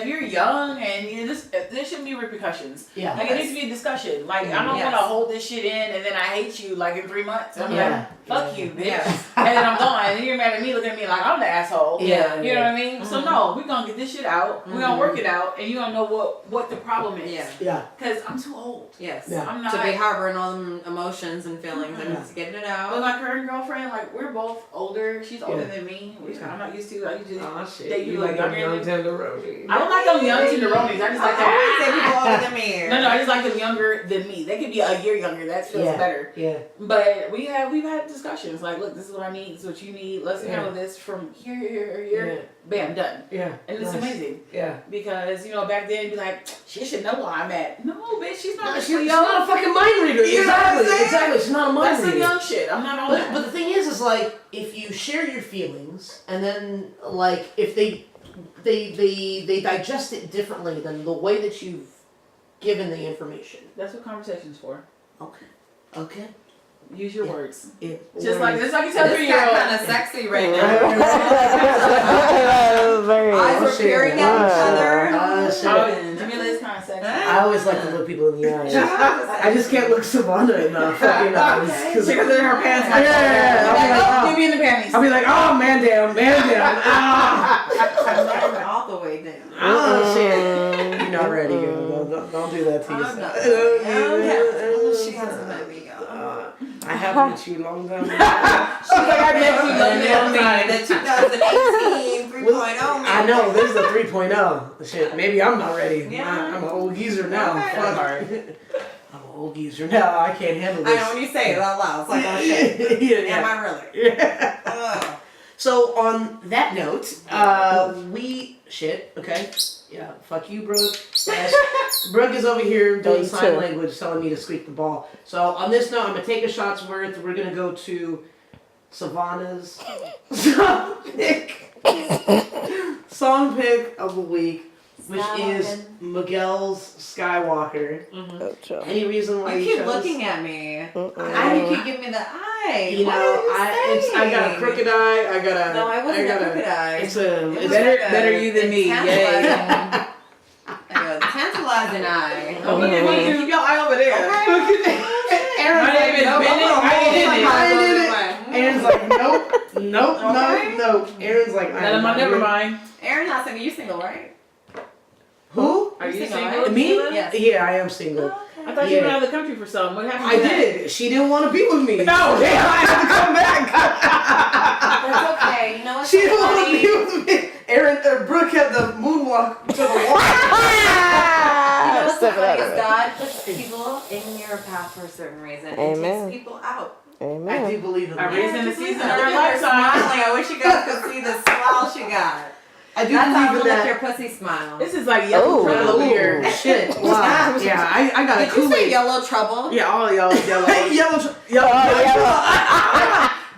you're young and there shouldn't be repercussions. Yeah. Like it needs to be a discussion. Like I don't want to hold this shit in and then I hate you like in 3 months. I'm like, fuck you, bitch. Yes. And then I'm gone. And you're mad at me, looking at me like I'm the asshole. Yeah. You know what I mean? So no, we're gonna get this shit out. We're gonna work it out, and you gonna know what the problem is. Yeah. Yeah. Cause I'm too old. Yes. Yeah. I'm not. To be harboring all them emotions and feelings and just getting it out. But my current girlfriend, like we're both older. She's older than me, which I'm not used to. I usually date you like younger than tenderoni. I don't like them young tenderonis. I just like I say them. people older than me. No, I just like them younger than me. They could be a year younger. That feels better. Yeah. But we've had discussions like, look, this is what I need. This is what you need. Let's handle this from here. Yeah. Bam, done. Yeah. And it's amazing. Yeah. Because back then you'd be like, she should know where I'm at. No, bitch, she's not. She's not a fucking mind reader. You know what I'm saying? Exactly. She's not a mind That's reader. some young shit. I'm not on that. But the thing is like if you share your feelings and then like if they digest it differently than the way that you've given the information. That's what conversation's for. Okay. Use your words. Yeah. Just like you tell This got 3-year-old. kind of sexy right now. Eyes are peering at each other. Jameela is kind of sexy. I always like to look people in the eyes. I just can't look Sa'Vona enough. Because in her pants. I'll be in the panties. be like, oh, man down. I'm all the way down. Oh, shit. You're not ready, girl. Don't do that to yourself. I'm not ready. She hasn't let me go. I have met you long time ago. She's like, I met you long time. The 2018 3.0. I know, this is a 3.0. Shit, maybe I'm not ready. Yeah. I'm an old geezer now. Okay. Fuck. I'm an old geezer now. I can't handle this. I know when you say it out loud, it's like, oh shit. Yeah. Am I really? Yeah. Ugh. So on that note, okay. Yeah, fuck you, Brooke. Brooke is over here doing sign language, telling me to squeak the ball. So on this note, I'm gonna take a shot's worth. We're gonna go to Sa'Vona's song pick of the week, which is Miguel's Skywalker. Any reason why You you keep chose? looking at me. Why do you keep giving me the eye? You What know, are you saying? I got a crooked eye. I got a. No, I wasn't got a crooked eye. It's a. It It's was better. like a better you than me. tantalizing- a tantalizing eye. Keep your eye over there. Aaron's My name is Bennett. Aaron's like, nope. Aaron's like, Never mind. Aaron, not single. You single, right? Who? Are you single, single? right? Me? Yes. Yeah, I am single. I thought you were out of the country for something. What happened? I did. She didn't want to be with me. No. Damn, I had to come back. That's okay. You know what's She didn't want to funny? be with me. Brooke had the moonwalk to the wall. You know what's so funny is God puts people in your path for a certain reason and takes people out. I do believe in A that. reason to season Look her at her lifetime. smiling. I wish you guys could see the smile she got. I do That's how I'm believe in gonna lick your that. pussy smile. This is like yellow trouble over here. Shit. Wow. Yeah, I got a Did you say Kool-Aid. yellow trouble? Yeah, all y'all yellow.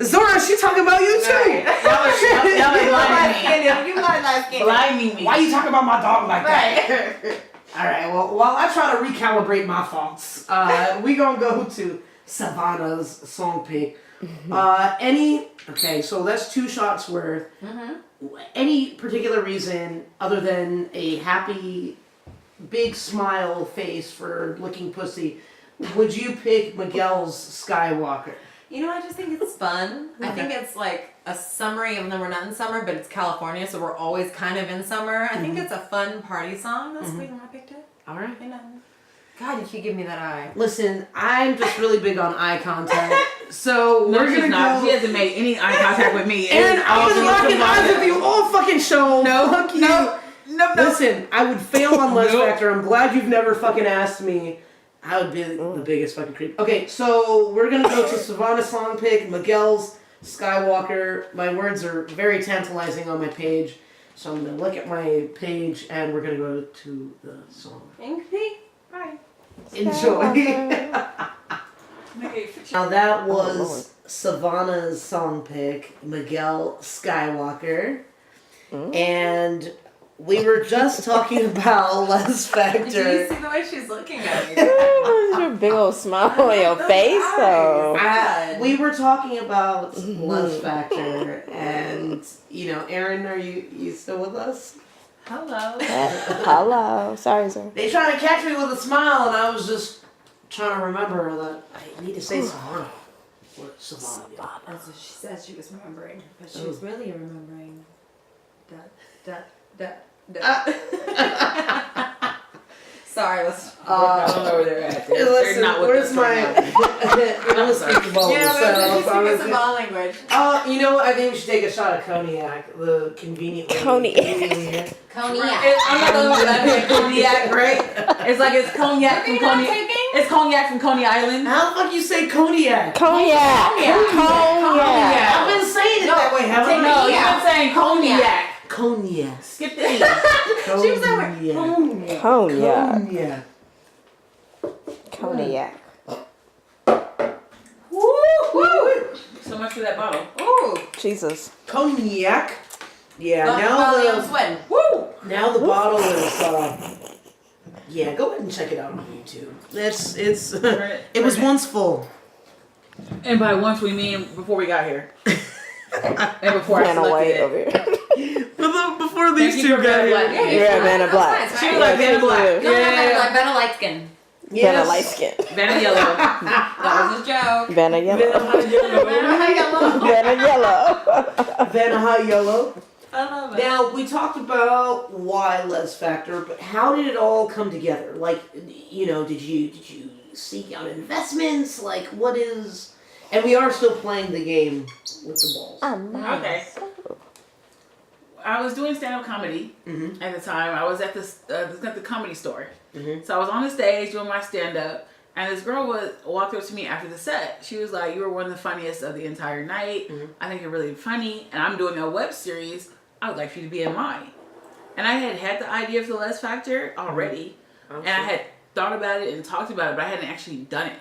Zora, she talking about you too. Y'all are blinding me. You like light skin. Blinding me. Why you talking about my dog like that? All right. Well, while I try to recalibrate my thoughts, we gonna go to Sa'Vona's song pick. Okay, so that's 2 shots worth. Any particular reason other than a happy, big smile face for licking pussy, would you pick Miguel's Skywalker? You know, I just think it's fun. I think it's like a summery, even though we're not in summer, but it's California, so we're always kind of in summer. I think it's a fun party song. That's the reason why I picked it. All right. You know. God, did she give me that eye? Listen, I'm just really big on eye contact, so No, we're she's gonna not. go. She hasn't made any eye contact with me. And I was locking eyes with you all fucking show. No, Fuck you. no. Listen, I would fail on Lez Factor. I'm glad you've never fucking asked me. I would be the biggest fucking creep. Okay, so we're gonna go to Sa'Vona's song pick, Miguel's Skywalker. My words are very tantalizing on my page, so I'm gonna look at my page and we're gonna go to the song. Bye. Enjoy. Now that was Sa'Vona's song pick, Miguel Skywalker, and we were just talking about Lez Factor. Did you see the way she's looking at me? What's your big old smile on your face, though? We were talking about Lez Factor, and Eryn, are you still with us? Hello. Hello. Sorry, sir. They tried to catch me with a smile, and I was just trying to remember that I need to say Sa'Vona. What Sa'Vona? That's what she said she was remembering, but she was really remembering. Sorry, let's. I don't know where they're at. They're Listen, not with where's us my? right now. I'm speaking ball. Yeah, but she's speaking ball language. You know what? I think we should take a shot of cognac. The convenient. Cognac. Cognac. I'm not the one that said cognac, right? It's like it's cognac from Coney. It's cognac from Coney Island. How the fuck you say cognac? Cognac. Cognac. I've been saying it that way, haven't I? No, you've been saying cognac. Cognac. Skip the E. She was like, Cognac. Cognac. Cognac. Woo! So much for that bottle. Ooh. Jesus. Cognac. Yeah. I'm sweating. Woo! Now the bottle is. Yeah, go ahead and check it out on YouTube. It's. It was once full. And by once we mean before we got here. And before I Vanna White selected over it. here. Before these two got here. Yeah, Vanna Black. She was like Vanna Black. No, Vanna light skin. Vanna light skin. Vanna Yellow. That was a joke. Vanna yellow. Vanna yellow. Vanna High Yellow. I love it. Now, we talked about why Lez Factor, but how did it all come together? Like, did you seek out investments? Like, what is... And we are still playing the game with the balls. Okay. I was doing stand-up comedy at the time. I was at the comedy store. So I was on the stage doing my stand-up, and this girl walked up to me after the set. She was like, "You were one of the funniest of the entire night. I think you're really funny, and I'm doing a web series. I would like for you to be in mine." And I had the idea for the Lez Factor already, and I had thought about it and talked about it, but I hadn't actually done it.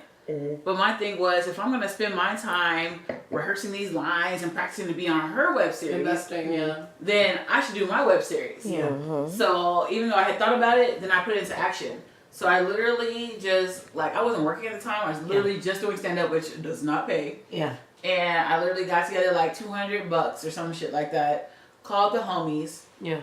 But my thing was, if I'm going to spend my time rehearsing these lines and practicing to be on her web series, then I should do my web series. So even though I had thought about it, then I put it into action. So I literally just, I wasn't working at the time. I was literally just doing stand-up, which does not pay. Yeah. And I literally got together $200 or some shit like that, called the homies. Yeah.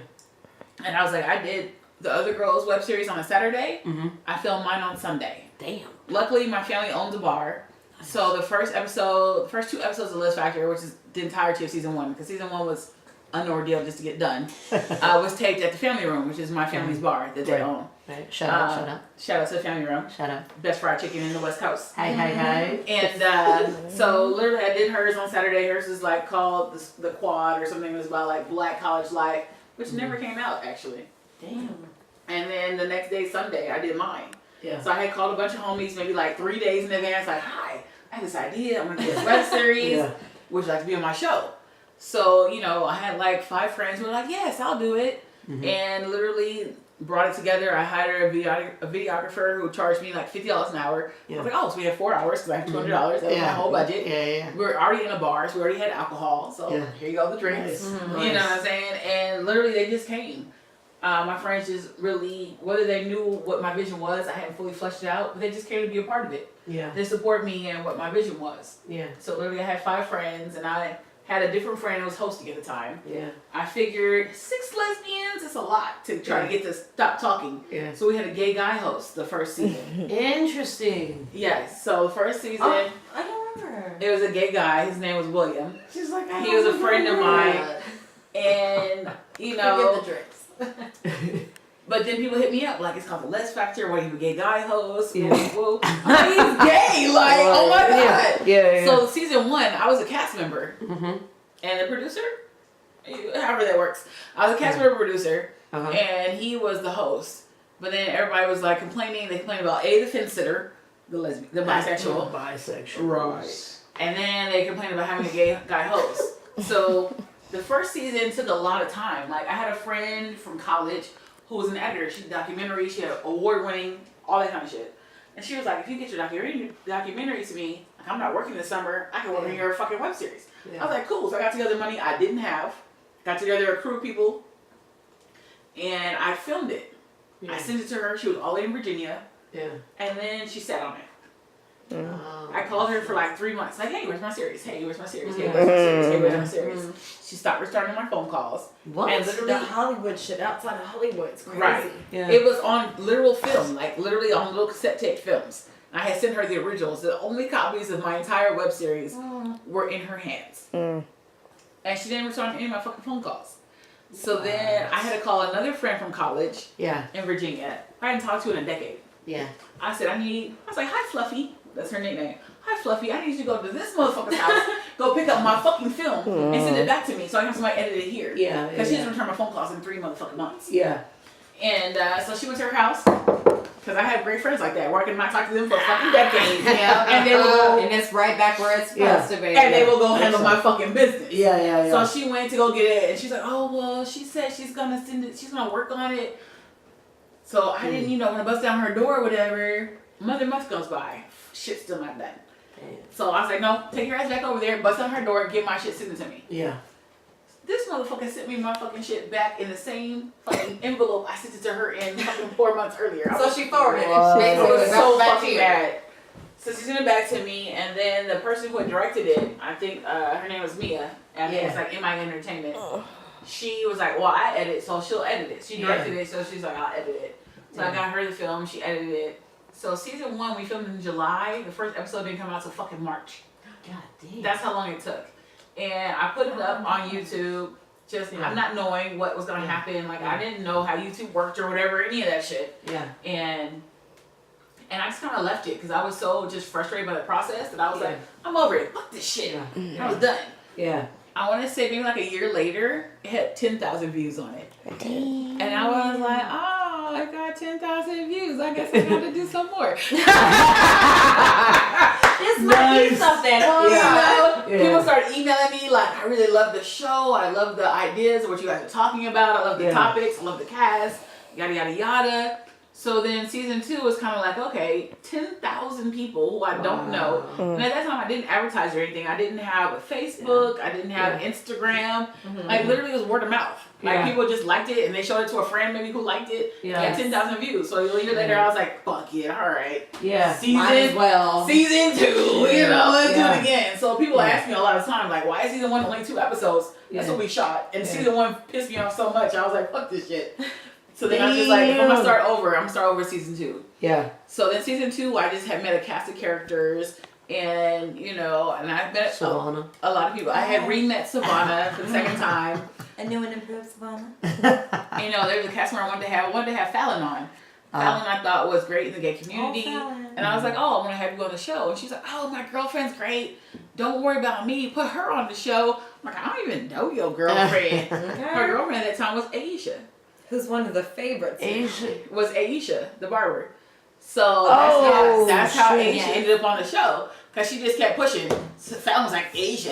And I was like, I did the other girls' web series on a Saturday. I filmed mine on Sunday. Damn. Luckily, my family owns a bar. So the first 2 episodes of Lez Factor, which is the entirety of season 1, because season 1 was an ordeal just to get done, was taped at the family room, which is my family's bar that they own. Right. Shout out. Shout out to the family room. Shout out. Best fried chicken in the West Coast. Hi. And so literally I did hers on Saturday. Hers is called the Quad or something. It was about Black college life, which never came out actually. Damn. And then the next day, Sunday, I did mine. Yeah. So I had called a bunch of homies maybe 3 days in advance, hi, I have this idea, I'm gonna do this web series. Would you like to be on my show? So, you know, I had like 5 friends who were like, yes, I'll do it. And literally brought it together. I hired a videographer who charged me like $50 an hour. I was like, oh, so we have 4 hours because I have $200. That was my whole budget. We were already in a bar, so we already had alcohol. So here you go, the drinks. You know what I'm saying? And literally they just came. My friends just really, whether they knew what my vision was, I hadn't fully fleshed it out, but they just came to be a part of it. They support me and what my vision was. So literally I had 5 friends, and I had a different friend who was hosting at the time. I figured 6 lesbians is a lot to try to get to stop talking. So we had a gay guy host the first season. Interesting. Yes. So the first season, I don't remember. it was a gay guy. His name was William. She's like, He was a friend of mine, and you know. Get the drinks. But then people hit me up like, it's called the Lez Factor. What, he a gay guy host? Whoa. I'm like, he's gay. Like, oh my God. So season 1, I was a cast member. And the producer, however that works. I was a cast member producer. And he was the host. But then everybody was like complaining. They complained about the fence sitter, the lesbian, the bisexual. Right. And then they complained about having a gay guy host. So the first season took a lot of time. Like, I had a friend from college who was an editor. She did documentaries. She had award-winning, all that kind of shit. And she was like, if you get your documentary to me, like, I'm not working this summer, I can work on your fucking web series. I was like, cool. So I got together money I didn't have. Got together a crew of people. And I filmed it. I sent it to her. She was all in Virginia. And then she sat on it. I called her for like 3 months. Like, hey, where's my series? Hey, where's my series? Hey, where's my series? Hey, where's my series? She stopped returning my phone calls. What? And literally, The Hollywood shit outside of Hollywood. It's crazy. right. It was on literal film, like literally on little cassette tape films. I had sent her the originals. The only copies of my entire web series were in her hands. And she didn't return any of my fucking phone calls. So then I had to call another friend from college in Virginia. I hadn't talked to in a decade. I said, I was like, hi, Fluffy. That's her nickname. Hi, Fluffy. I need you to go to this motherfucker's house, go pick up my fucking film, and send it back to me so I can have somebody edit it here. Because she doesn't return my phone calls in 3 motherfucking months. And so she went to her house. Because I had great friends like that, where I could not talk to them for a fucking decade. And they will go, and it's right back where it's supposed to be. And they will go handle my fucking business. So So she went to go get it, and she's like, oh, well, she said she's going to send it, she's going to work on it. So I didn't, when I bust down her door or whatever, another month goes by. Shit's still not done. So I was like, no, take your ass back over there, bust down her door, and get my shit sent to me. This motherfucker sent me my fucking shit back in the same fucking envelope I sent it to her in fucking 4 months earlier. So she forwarded it. It was so back fucking bad. So she sent it back to me, and then the person who had directed it, I think her name was Mia, and it's like MI Entertainment. She was like, well, I edit, so she'll edit it. She directed it, so she's like, I'll edit it. So I got her the film, she edited it. So season 1 we filmed in July. The first episode didn't come out till fucking March. God damn. That's how long it took. And I put it up on YouTube. Just I'm not knowing what was gonna happen. Like I didn't know how YouTube worked or whatever, any of that shit. And I just kind of left it because I was so just frustrated by the process that I was like, I'm over it. Fuck this shit. I was done. I want to say maybe like a year later, it had 10,000 views on it. And I was like, oh, I got 10,000 views. I guess I got to do some more. This might be something. People started emailing me like, I really love the show. I love the ideas of what you guys are talking about. I love the topics. I love the cast. Yada, yada, yada. So then season 2 was kind of like, okay, 10,000 people who I don't know. And at that time I didn't advertise or anything. I didn't have a Facebook. I didn't have Instagram. Like literally it was word of mouth. Like people just liked it and they showed it to a friend maybe who liked it. It had 10,000 views. So a year later I was like, fuck it, all right. Might as well. Season 2, let's do it again. So people ask me a lot of time, like, why is season 1 only 2 episodes? That's what we shot. And season 1 pissed me off so much. I was like, fuck this shit. So then I was just like, if I'm gonna start over, I'm gonna start over season 2. So then season 2, I just had met a cast of characters, and and I met a lot of people. I had re-met Sa'Vona for the second time. A new and improved Sa'Vona. There was a cast member I wanted to have Fallon on. Fallon I thought was great in the gay community, and I was like, oh, I'm gonna have you on the show. And she's like, oh, my girlfriend's great. Don't worry about me. Put her on the show. I'm like, I don't even know your girlfriend. Her girlfriend at that time was Aisha. Who's one of the favorites? Was Aisha, the barber. So that's how Aisha ended up on the show. Cause she just kept pushing. So Fallon was like, Aisha.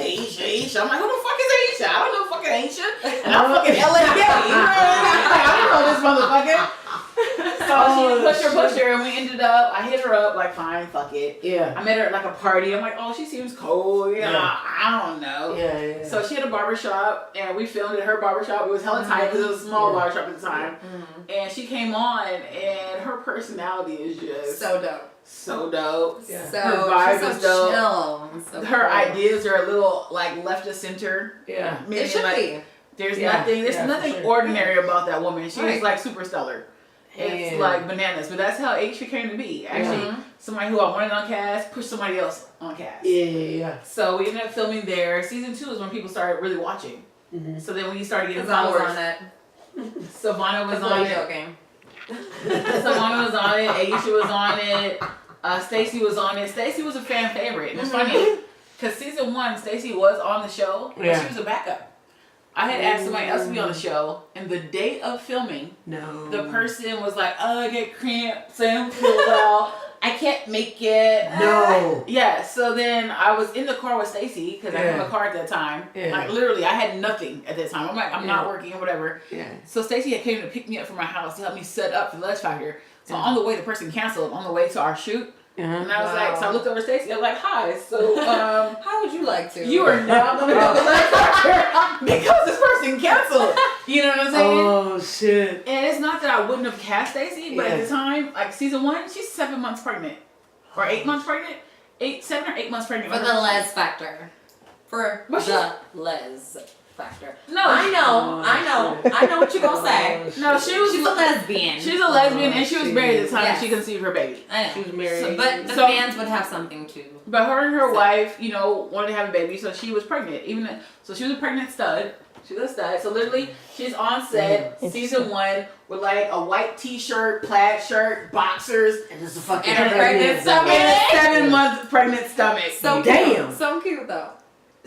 I'm like, who the fuck is Aisha? I don't know fucking Aisha. And I'm fucking LA Gay. I don't know this motherfucker. So she pushed her, and we ended up, I hit her up, like, fine, fuck it. Yeah. I met her at like a party. I'm like, oh, she seems cool. I don't know. Yeah. So she had a barbershop, and we filmed at her barbershop. It was hella tight because it was a small barbershop at the time. And she came on, and her personality is just so dope. So dope. Yeah. So her vibe is dope. Chill. So her cool. ideas are a little like left of center. Yeah. It should be. There's nothing ordinary about that woman. She's like super stellar. It's like bananas, but that's how Aisha came to be. Actually, somebody who I wanted on cast pushed somebody else on cast. Yeah. So we ended up filming there. Season 2 is when people started really watching. So then when you started getting followers, on it. Savannah was on it. Joking. Savannah was on it. Aisha was on it. Stacy was on it. Stacy was a fan favorite. And it's funny because season 1, Stacy was on the show, but she was a backup. I had asked somebody else to be on the show, and the day of filming, the person was like, "Oh, I get cramps. I don't feel well. I can't make it." No. Yeah. So then I was in the car with Stacy because I didn't have a car at that time. Like literally, I had nothing at that time. I'm like, I'm not working or whatever. Yeah. So Stacy had came to pick me up from my house to help me set up for Lez Factor. So on the way, the person canceled on the way to our shoot. And I was like, so I looked over at Stacy. I was like, hi. So, how would you like to? You are now going to go to Lez Factor because this person canceled. You know what I'm saying? Oh, shit. And it's not that I wouldn't have cast Stacy, but at the time, like season 1, she's 7 months pregnant. Or 8 months pregnant. 7 or 8 months pregnant. For the Lez Factor. For the Lez Factor. No. I know what you're going to say. No, she's a lesbian. She's a lesbian, and she was married at the time she conceived her baby. I know. She was married. But the fans would have something too. But her and her wife, wanted to have a baby, so she was pregnant. So she was a pregnant stud. She was a stud. So literally, she's on set, season 1, with like a white t-shirt, plaid shirt, boxers, and it's a fucking pregnant stomach. And a 7-month pregnant stomach. So damn. So cute though.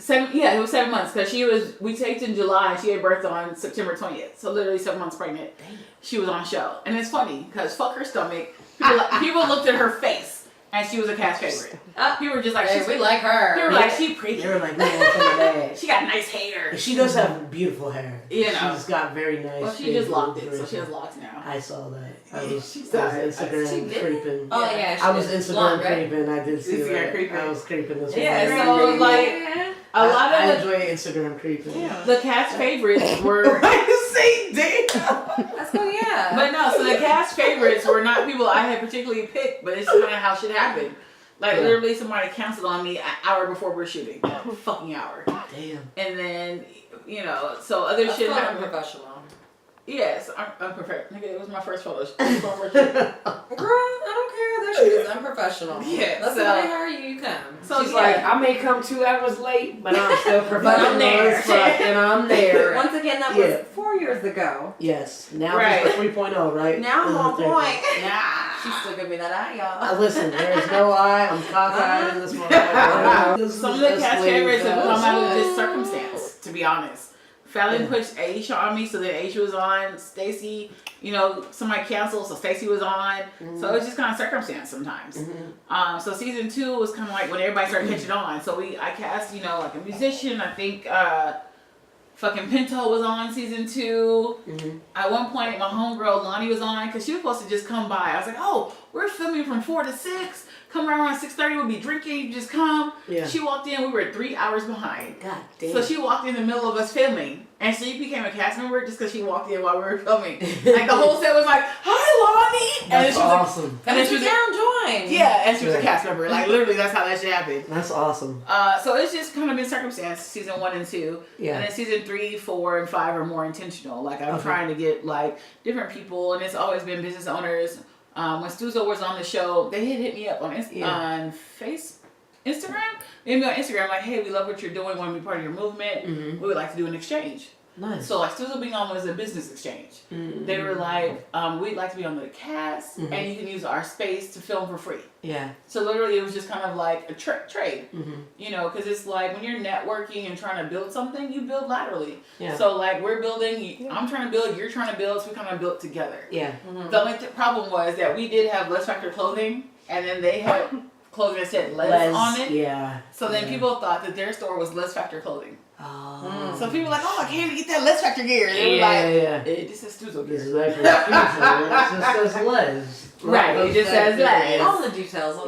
It was 7 months because we taped in July and she had birth on September 20th. So literally 7 months pregnant. Damn. She was on show. And it's funny because fuck her stomach. People looked at her face and she was a cast favorite. People were just like, we like her. They were like, she pretty. They were like, man, she got nice hair. She does have beautiful hair. You know. She's got very nice. Well, she just locked it, so she has locks now. I saw that. I was Instagram creeping. Oh yeah, I was Instagram creeping. I did see that. Creeping. I was creeping this one. Yeah, so like a lot of I enjoy Instagram creeping. Yeah. The cast favorites were. Say damn. Let's go, yeah. But no, so the cast favorites were not people I had particularly picked, but it's kind of how shit happened. Like literally, somebody canceled on me an hour before we're shooting. A fucking hour. Damn. And then so other That's shit happened. Unprofessional. Yes, I'm prepared. Nigga, it was my first photo. Girl, I don't care. That shit is unprofessional. Yeah, that's so, why they hire you. You come. So she's like, I may come 2 hours late, but I'm still professional. But I'm there. as fuck, and I'm there. Once again, that was 4 years ago. Yes. Now it's the 3.0, right? Now I'm on point. Yeah. She still give me that eye, y'all. Listen, there's no eye. I'm cockeyed in this one. Some of the cast favorites have come out of this circumstance, to be honest. Fallon pushed Aisha on me, so then Aisha was on. Stacy, somebody canceled, so Stacy was on. So it's just kind of circumstance sometimes. So season 2 was kind of like when everybody started catching on. So I cast, like a musician. I think fucking Pinto was on season 2. At one point, my homegirl Lonnie was on because she was supposed to just come by. I was like, oh, we're filming from 4 to 6. Come around 6:30, we'll be drinking. You just come. Yeah. She walked in. We were 3 hours behind. God damn. So she walked in the middle of us filming, and she became a cast member just because she walked in while we were filming. Like the whole set was like, "Hi, Lonnie," and then she was awesome. And then she was down, join. Yeah, and she was a cast member. Like literally, that's how that shit happened. That's awesome. So it's just kind of been circumstance. Season 1 and 2, yeah. And then season 3, 4, and 5 are more intentional. Like I'm trying to get like different people, and it's always been business owners. When Stuzo was on the show, they hit me up on Instagram. They hit me on Instagram like, hey, we love what you're doing. Want to be part of your movement? We would like to do an exchange. Nice. So like Stuzo being on was a business exchange. They were like, we'd like to be on the cast, and you can use our space to film for free. Yeah. So literally, it was just kind of like a trade, because it's like when you're networking and trying to build something, you build laterally. Yeah. So like we're building, I'm trying to build, you're trying to build, so we kind of built together. Yeah. The only problem was that we did have Lez Factor clothing, and then they had clothing that said Les on it. Yeah. So then people thought that their store was Lez Factor clothing. Oh. So people were like, oh, I can't even get that Lez Factor gear. They were like, this is Stuzo This gear. is actually it just says Les. Right, it just says Les. All the details.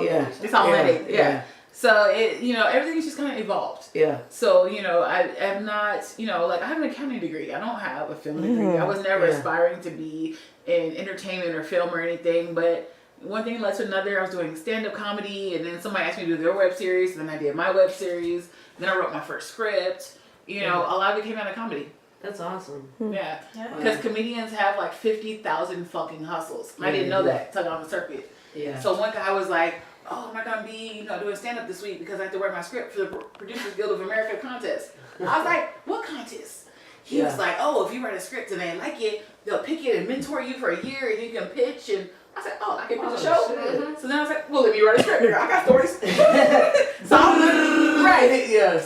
It's all yeah. So it, everything's just kind of evolved. Yeah. So, I am not, like I have an accounting degree. I don't have a film degree. I was never aspiring to be in entertainment or film or anything. But one thing led to another. I was doing stand-up comedy, and then somebody asked me to do their web series. And then I did my web series. Then I wrote my first script. A lot of it came out of comedy. That's awesome. Yeah. Because comedians have like 50,000 fucking hustles. And I didn't know that until I got on the circuit. Yeah. So one guy was like, oh, I'm not going to be, doing stand-up this week because I have to write my script for the Producers Guild of America contest. I was like, what contest? He was like, oh, if you write a script and they like it, they'll pick it and mentor you for a year and you can pitch. And I said, oh, I can pitch a show? Mm-hmm. So then I was like, well, let me write a script here. I got stories.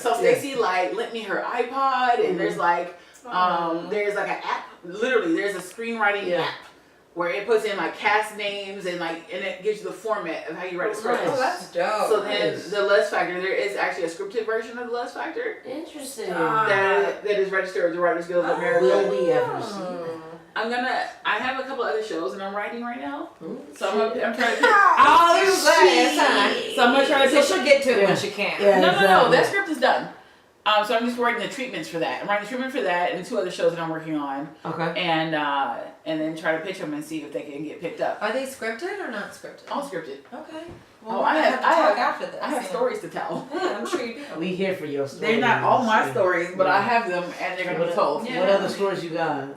So Stacey lent me her iPod, and there's like an app. Literally, there's a screenwriting app where it puts in cast names and it gives you the format of how you write a script. Oh, that's dope. So then the Lez Factor, there is actually a scripted version of the Lez Factor. Interesting. That is registered with the Writers Guild of America. Will we ever see that? I have a couple other shows and I'm writing right now. So I'm trying to pick. So I'm going to try to pick. She'll get to it when she can. Yeah, No. That script is done. So I'm just writing the treatments for that. I'm writing the treatment for that and 2 other shows that I'm working on. Okay. And then try to pitch them and see if they can get picked up. Are they scripted or not scripted? All scripted. Okay. Well, I have after this. I have stories to tell. Yeah, I'm sure you do. We here for your stories. They're not all my stories, but I have them and they're going to be told. What other stories you got?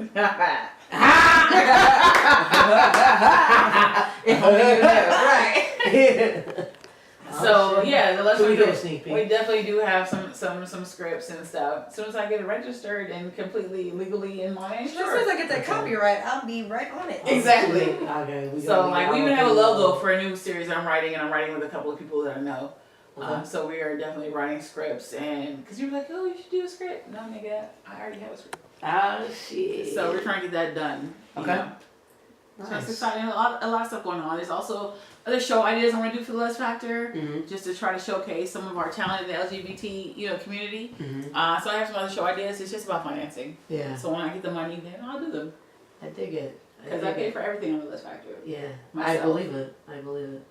If only you knew. Right. So yeah, the Lesbian, we get a sneak peek. we definitely do have some scripts and stuff. As soon as I get it registered and completely legally in my name, As soon as I get that copyright, I'll be right on it. Exactly. Okay. We even have a logo for a new series that I'm writing, and I'm writing with a couple of people that I know. So we are definitely writing scripts, and because you're like, oh, you should do a script. No, nigga, I already have a script. Ah, shit. So we're trying to get that done. Okay. So it's exciting. A lot of stuff going on. There's also other show ideas I'm going to do for the Lez Factor, just to try to showcase some of our talent in the LGBT, community. So I have some other show ideas. It's just about financing. Yeah. So when I get the money, then I'll do them. I dig it. Because I pay for everything on the Lez Factor. Yeah. Myself. I believe it.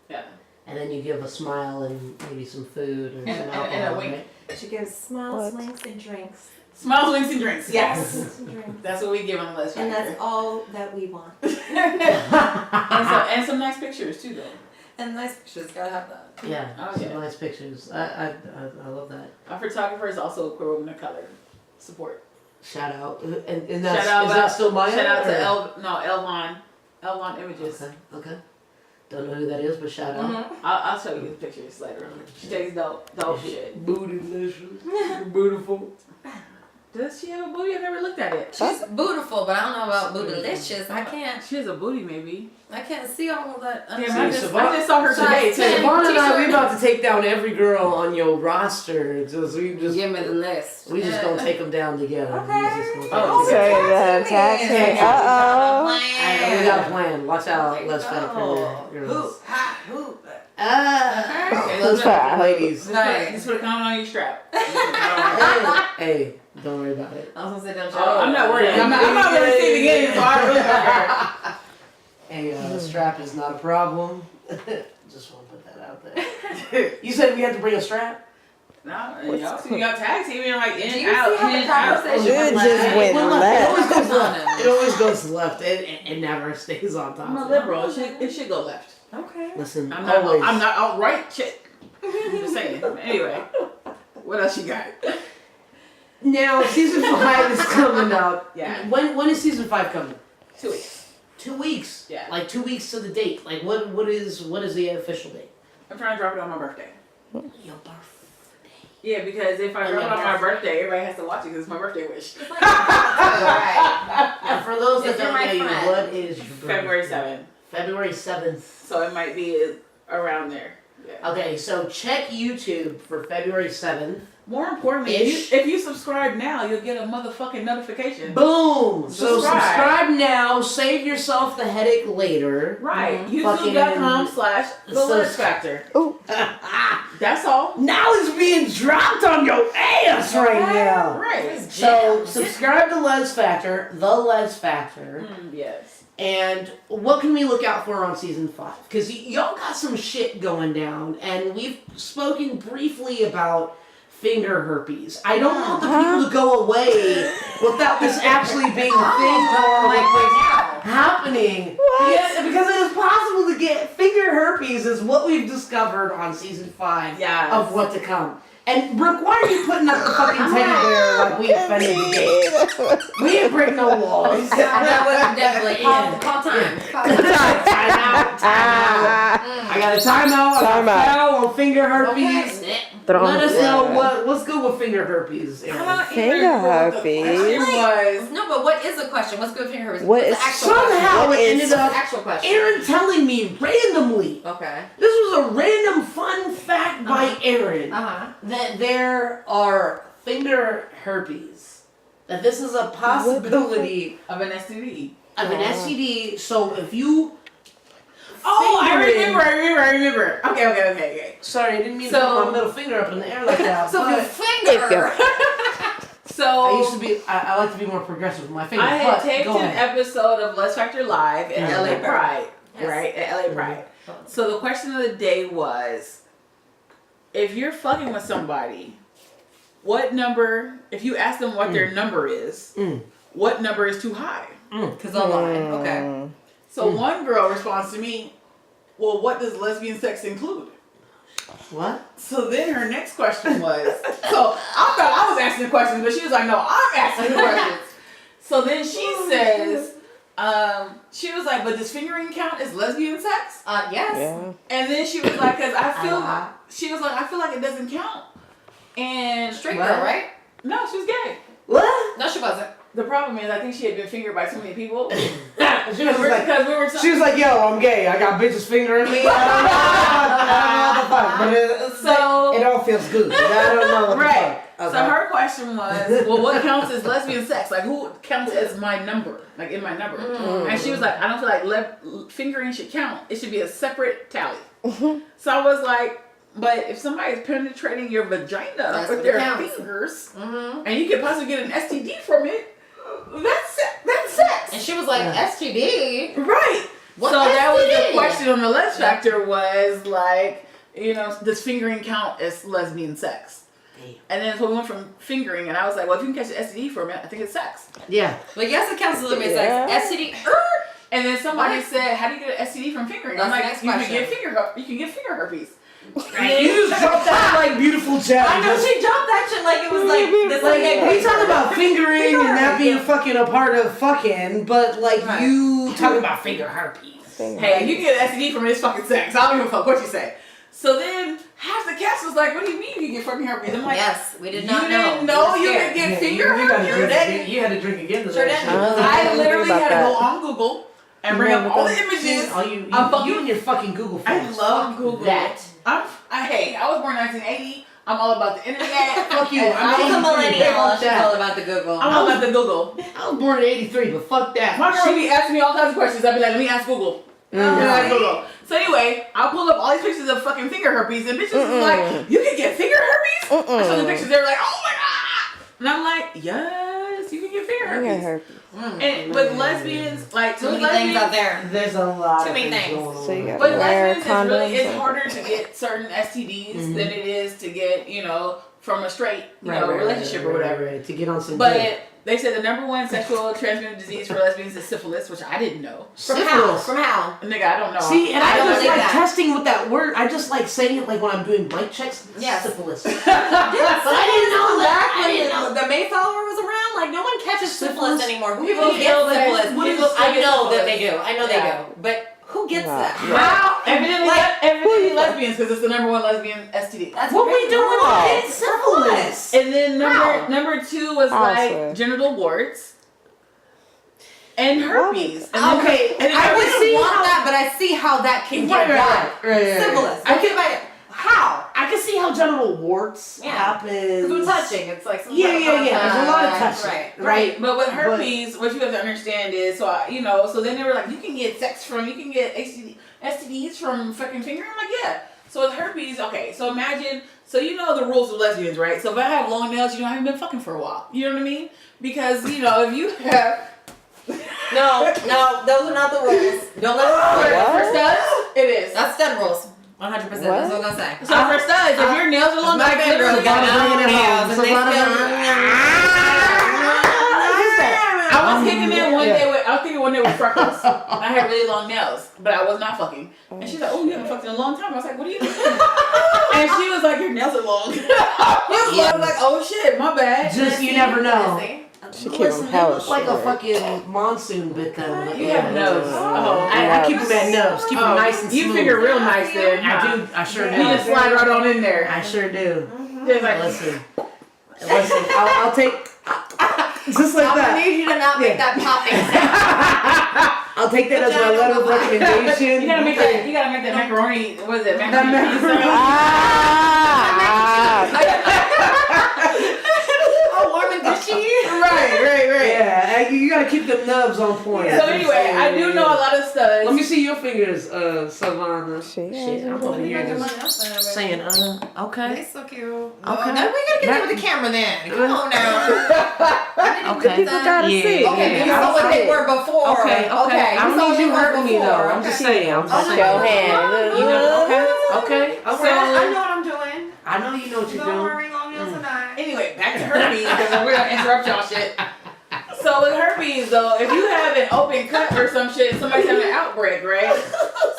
Yeah. And then you give a smile and maybe some food or some alcohol, and a wink. right? She gives smiles, winks, and drinks. Smiles, winks, and drinks. Yes. That's what we give on the Lez Factor. And that's all that we want. and some nice pictures too, though. And nice pictures, gotta have that. Yeah. Oh, some yeah. nice pictures. I love that. Our photographer is also a queer woman of color. Support. Shout out. And that's, Shout out is that still Maya? Shout out or? to Elvon Images. Okay. Don't know who that is, but shout out. I'll show you the pictures later on. She takes dope shit. Bootylicious. You're beautiful. Does she have a booty? I've never looked at it. She's beautiful, but I don't know about bootylicious. I can't She has a booty, maybe. see all of that. Damn, I just saw her today, too. Sa'Vona and I, we about to take down every girl on your roster. Just we just give me the list. We just gonna take them down together. Okay. We got a plan. Watch out, Lez Factor. Hoop, ha, hoop. Let's fight, ladies. Nice. Just put a condom on your strap. Hey, don't worry about it. I was gonna say don't show I'm not worried. I'm not going to see the game, so I really don't care. Hey, the strap is not a problem. Just want to put that out there. You said we had to bring a strap? No, you got tag teaming like in, Do you out, see how in, the out. conversation It went just went It always goes to the left. It never stays on top. I'm a liberal. It should go left. Okay. Listen, I'm always. not outright shit. I'm just saying. Anyway, what else you got? Now, season 5 is coming up. Yeah. When is season 5 coming? 2 weeks. 2 weeks. Yeah. Like 2 weeks to the date. Like what is the official date? I'm trying to drop it on my birthday. Your birthday. Yeah, because if I drop it on my birthday, everybody has to watch it because it's my birthday wish. Right. And for those that If you're don't my know you, friend. what is your birthday? February 7th. February 7th. So it might be around there. Yeah. Okay, so check YouTube for February 7th. More importantly, if you subscribe now, you'll get a motherfucking notification. Boom! So subscribe now. Save yourself the headache later. Right. YouTube.com/The Lez Factor. Ooh. That's all. Now it's being dropped on your ass right now. Right. So subscribe to Lez Factor, The Lez Factor. Yes. And what can we look out for on season 5? Because y'all got some shit going down, and we've spoken briefly about finger herpes. I don't want the people to go away without this actually being a thing happening. Yeah, because it is possible to get finger herpes is what we've discovered on season 5 of what to come. And Brooke, why are you putting up the fucking teddy bear like we offended the gay? We didn't break no laws. That was definitely call time. Time out. I got a timeout. I got foul on finger herpes. Let us know what's good with finger herpes. Finger herpes. No, but what is the question? What's good with finger herpes? What is somehow it ended up actual question? Eryn telling me randomly. Okay. This was a random fun fact by Eryn that there are finger herpes. That this is a possibility of an STD. So if you I remember. Okay. Sorry, I didn't mean to put my middle finger up in the air like that. So if finger. So I used to be. I like to be more progressive with my fingers. I had taped an episode of Lez Factor Live in LA Pride, right? At LA Pride. So the question of the day was, if you're fucking with somebody, what number? If you ask them what their number is, what number is too high? Because I'll lie. Okay. So one girl responds to me, well, what does lesbian sex include? What? So then her next question was, so I thought I was asking the questions, but she was like, no, I'm asking the questions. So then she says, she was like, but does fingering count as lesbian sex? Yes. Yeah. And then she was like, because I feel like it doesn't count. And straight girl, right? No, she was gay. What? No, she wasn't. The problem is, I think she had been fingered by too many people. She was like, yo, I'm gay. I got bitches fingering me. I don't know what the fuck. But it all feels good. I don't know what the fuck. Okay. So her question was, well, what counts as lesbian sex? Like, who counts as my number? Like, in my number? And she was like, I don't feel like fingering should count. It should be a separate tally. So I was like, but if somebody's penetrating your vagina with their fingers, and you could possibly get an STD from it, that's sex. And she was like, STD? Right. What so STD? that was the question on the Lez Factor was like, does fingering count as lesbian sex? And then so we went from fingering, and I was like, well, if you can catch an STD from it, I think it's sex. Yeah. But yes, it counts as lesbian sex. STD. And then somebody said, how do you get an STD from fingering? That's I'm like, next you question. can get finger herpes. And you just dropped that like beautiful chat. I know, she dropped that shit like it was like this. Like we talk about fingering and that being fucking a part of fucking, but like you talking about finger herpes. Hey, you can get an STD from this fucking sex. I don't give a fuck what you say. So then half the cast was like, what do you mean you get fucking herpes? I'm like, yes, we did not know. You didn't know you could get finger herpes? You had to drink again to Sure that did. shit. I literally had to go on Google and bring up all the images. You and your fucking Google friends. I love Google. That. I was born in 1980. I'm all about the internet. Fuck you. I'm a millennial. She's all about the Google. I'm all about the Google. I was born in 83, but fuck that. My girl be asking me all kinds of questions. I'd be like, let me ask Google. Google. So anyway, I'll pull up all these pictures of fucking finger herpes, and bitches is like, you can get finger herpes? I show the pictures, they're like, oh my god. And I'm like, yes, you can get finger herpes. And with lesbians, like too many things out there. There's a lot too of many things. So you but wear lesbians it's harder to get certain STDs than it is to get, from a straight, relationship or whatever. To get on some But they said the number one sexual transmitted disease for lesbians is syphilis, which I didn't know. From how? Nigga, I don't know. See, and I just like that. testing with that word. I just like saying it like when I'm doing bike checks. Yes. Syphilis. But I didn't know that. I didn't know the Mayflower was around. Like no one catches syphilis anymore. Who People get know that- syphilis? people I get know that syphilis. they do. I know they do. But who gets that? How? Evidently lesbians, because it's the number one lesbian STD. That's What we crazy. doing with getting syphilis? And then number two was like genital warts and herpes. And Okay, and I wouldn't see want how- that, but I see how that can get done. Right. Syphilis. I can buy it. How? I can see how genital warts happen. Because we're touching. It's like some Yeah. There's a lot of touching. Right. But with herpes, what you have to understand is, so then they were like, you can get STDs from fucking fingering. I'm like, yeah. So with herpes, okay. So imagine, so you know the rules of lesbians, right? So if I have long nails, I haven't been fucking for a while. You know what I mean? Because if you have. No, those are not the rules. Don't let it For studs, it is. That's stud rules. 100%. That's what I'm gonna say. So for studs, if your nails are long, my bedroom, nails, and they I was kicking in one day with freckles. And I had really long nails, but I was not fucking. And she's like, "Oh, you haven't fucked in a long time." I was like, "What are you doing?" And she was like, "Your nails are long." I was like, "Oh shit, my bad." Just you never know. She keep Listen, them they hella look like a short. fucking monsoon bit them. You have nubs. I keep them at nubs. Keep them nice and smooth. You figure real nice there. I do. I sure do. You just slide right on in there. I sure do. Just like, Listen. I'll take just like that. I need you to not make that popping sound. I'll take that as my letter of recommendation. You gotta make that macaroni. What is it? Macaroni. Warm and gushy. Right. Yeah, you gotta keep them nubs on point. So anyway, I do know a lot of studs. Let me see your fingers, Sa'Vona. Shit, I'm over here just saying, okay. They're so cute. Okay. Now we gotta get that with the camera then. Come on now. Okay. People gotta see. Okay, you saw what they were before. Okay. I don't need you hurting me though. I'm just saying. Show hand. Okay. I know what I'm doing. I know you know what you're Don't doing. worry, long nails tonight. Anyway, back to herpes because we're gonna interrupt y'all shit. So with herpes though, if you have an open cut or some shit, somebody's having an outbreak, right?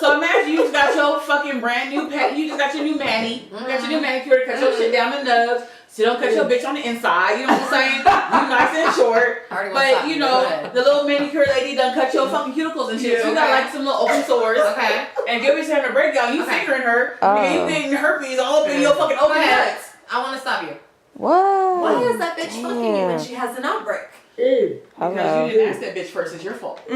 So imagine you just got your fucking brand new you just got your new mani, you got your new manicure to cut your shit down the nubs. So you don't cut your bitch on the inside, you know what I'm saying? You nice and short. But you know, the little manicure lady done cut your fucking cuticles and shit. So you got like some little open sores. Okay. And your bitch having a breakdown, you fingering her, nigga, you getting herpes all up in your fucking open cuts. I want to stop you. What? Why is that bitch fucking you when she has an outbreak? Because you didn't ask that bitch first, it's your fault. I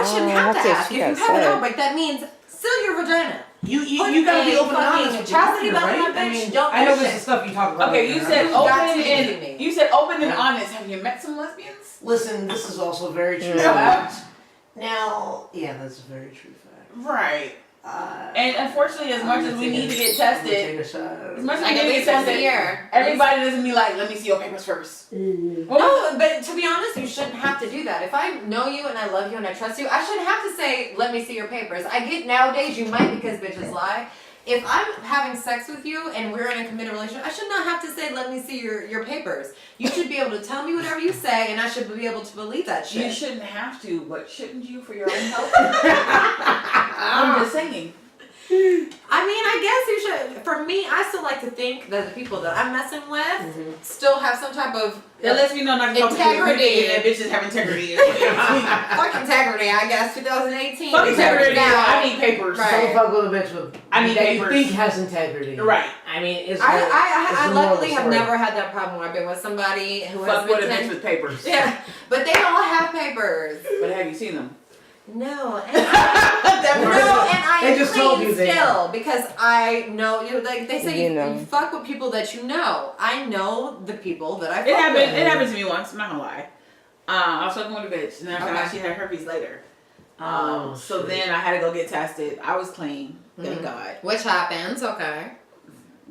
shouldn't have to that's what ask. she If you got have an said. outbreak, that means seal your vagina. You gotta be open and honest with your chastity partner, belt on right? that bitch. Don't I know do this shit. is stuff you talk about. Okay, you said got open to be kidding me. and you said open and honest. Have you met some lesbians? Listen, this is also very true. Yeah. Now, yeah, that's a very true fact. Right. And unfortunately, as much as we need to get tested, Take a shot. as much as Like we at need to least get once a tested, year. everybody doesn't be like, let me see your papers first. No, but to be honest, you shouldn't have to do that. If I know you and I love you and I trust you, I shouldn't have to say, let me see your papers. I get nowadays you might because bitches lie. If I'm having sex with you and we're in a committed relationship, I should not have to say, let me see your papers. You should be able to tell me whatever you say and I should be able to believe that shit. You shouldn't have to, but shouldn't you for your own health? I'm just saying. I mean, I guess you should. For me, I still like to think that the people that I'm messing with still have some type of That lets me know not to talk to you. integrity. That bitches have integrity. Fuck integrity, I guess. 2018. Fuck integrity. Now. I need papers. Right. Don't fuck with a bitch with I need that papers. you think has integrity. Right. I mean, it's. I it's luckily have story. never had that problem where I've been with somebody who Fuck has with a been bitch with papers. Yeah, but they all have papers. But have you seen them? No, and I They just told you they still because I know you. Like they say, You you know. fuck with people that you know. I know the people that I fuck It happened. with. It happened to me once. I'm not gonna lie. I was fucking with a bitch, and then I found out she had herpes later. So then I had to go get tested. I was clean, thank God. Which happens, okay.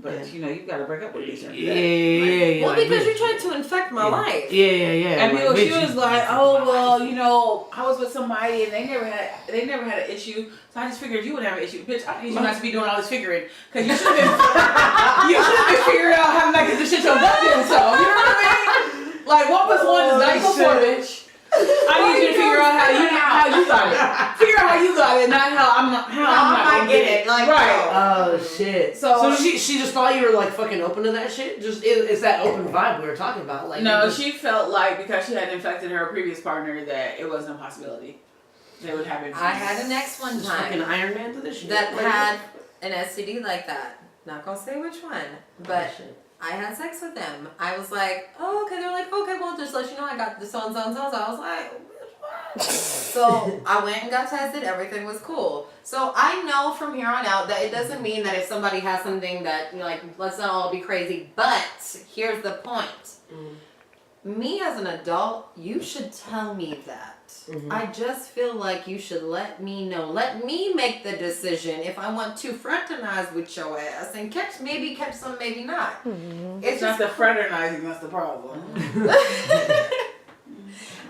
But you know, you gotta break up with a bitch. Yeah. Well, because you tried to infect my life. Yeah. And people, she was like, "Oh well, you know, I was with somebody and they never had an issue, so I just figured you would have an issue, bitch. I need you not to be doing all this figuring, because you should have been figuring out how to make this shit your goddamn self. You know what I mean? Like 1 + 1 is not equal 4, bitch. I need you to figure out how you got it. Figure out how you got it, not how I'm not gonna get it. Like, right. Oh shit. So she just thought you were like fucking open to that shit. Just it's that open vibe we were talking about. Like No, she felt like because she had infected her previous partner that it wasn't a possibility. They would have it. I had an ex one fucking time Iron Man to this shit. that Like, had an STD like that. Not gonna say which one, but shit. I had sex with them. I was like, oh, okay. They're like, okay, well, just let you know I got the so and so and so. I was like, bitch, what? So I went and got tested. Everything was cool. So I know from here on out that it doesn't mean that if somebody has something that, like, let's not all be crazy. But here's the point. Me as an adult, you should tell me that. I just feel like you should let me know. Let me make the decision if I want to fraternize with your ass and catch some, maybe not. It's not the fraternizing that's the problem.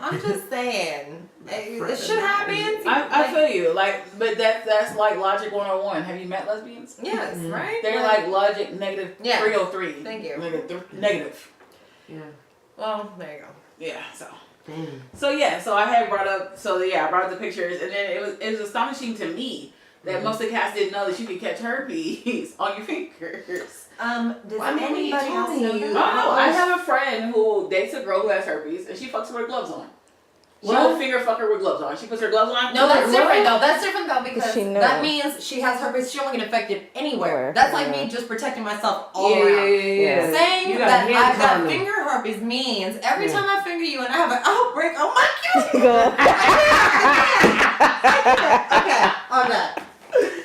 I'm just saying. It should happen. I feel you. Like, but that's like logic 101. Have you met lesbians? Yes, right? They're like logic negative 303. Thank you. Negative. Yeah. Well, there you go. Yeah, so. So I had brought up, I brought up the pictures, and then it was astonishing to me that most of the cast didn't know that you could catch herpes on your fingers. Does anybody else know that? Oh, I have a friend who dates a girl who has herpes, and she fucks with her gloves on. She'll finger fuck her with gloves on. She puts her gloves on. No, that's different though. That's different though because that means she has herpes. She won't get infected anywhere. That's like me just protecting myself all around. Yeah. Saying that I've got finger herpes means every time I finger you and I have an outbreak, oh my God.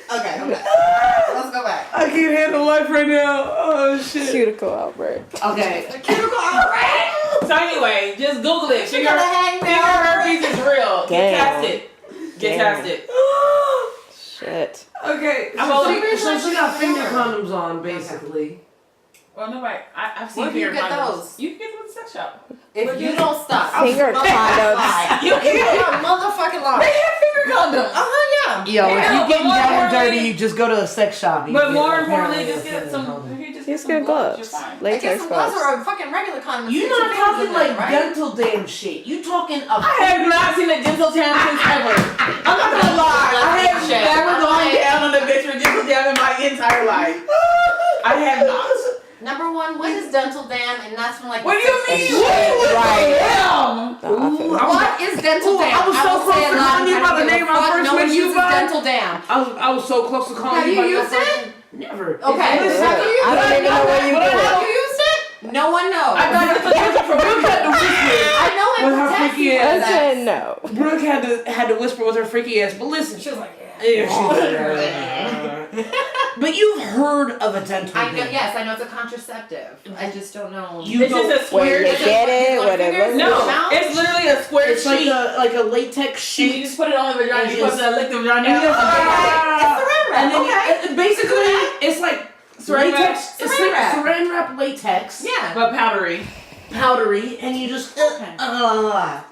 Okay. Let's go back. I can't handle life right now. Oh shit. Cuticle outbreak. Okay. Cuticle outbreak. So anyway, just Google it. Finger herpes is real. Get tested. Shit. Okay. So she got finger condoms on, basically. Well, nobody. I've seen Where do you finger get condoms. those? You can get them at the sex shop. If you don't stop. Finger condoms. You can't. Motherfucking lie. They have finger condoms. Yeah. Yo, if you getting down and dirty, you just go to a sex shop. But more importantly, just get some. Just get gloves. Latex gloves. Gloves or fucking regular condoms. You're not talking like dental dam shit. You talking a. I have not seen a dental dam since ever. I'm not gonna lie. I have never gone down on a bitch with dental dam in my entire life. I have not. Number one, what is dental dam? And that's from like. What do you mean? Right. What is dental dam? I was so close to calling you by the name I first met you by. Dental dam. I was so close to calling you by. Have you used it? Never. Okay. I don't even know where you get it. Have you used it? No one knows. I got it from Brooke had to whisper. I know it With her protects freaky you. I said no. Brooke had to whisper with her freaky ass, but listen, she was like, but you've heard of a dental dam. Yes, I know it's a contraceptive. I just don't know. It's just a square. Where you get it, whatever. No, it's literally a square It's sheet. like a latex sheet. And you just put it on the vagina. You put it lick the vagina. And out. and then basically it's like Saran wrap. latex. It's like saran wrap latex. Yeah. But powdery. Powdery, and you just and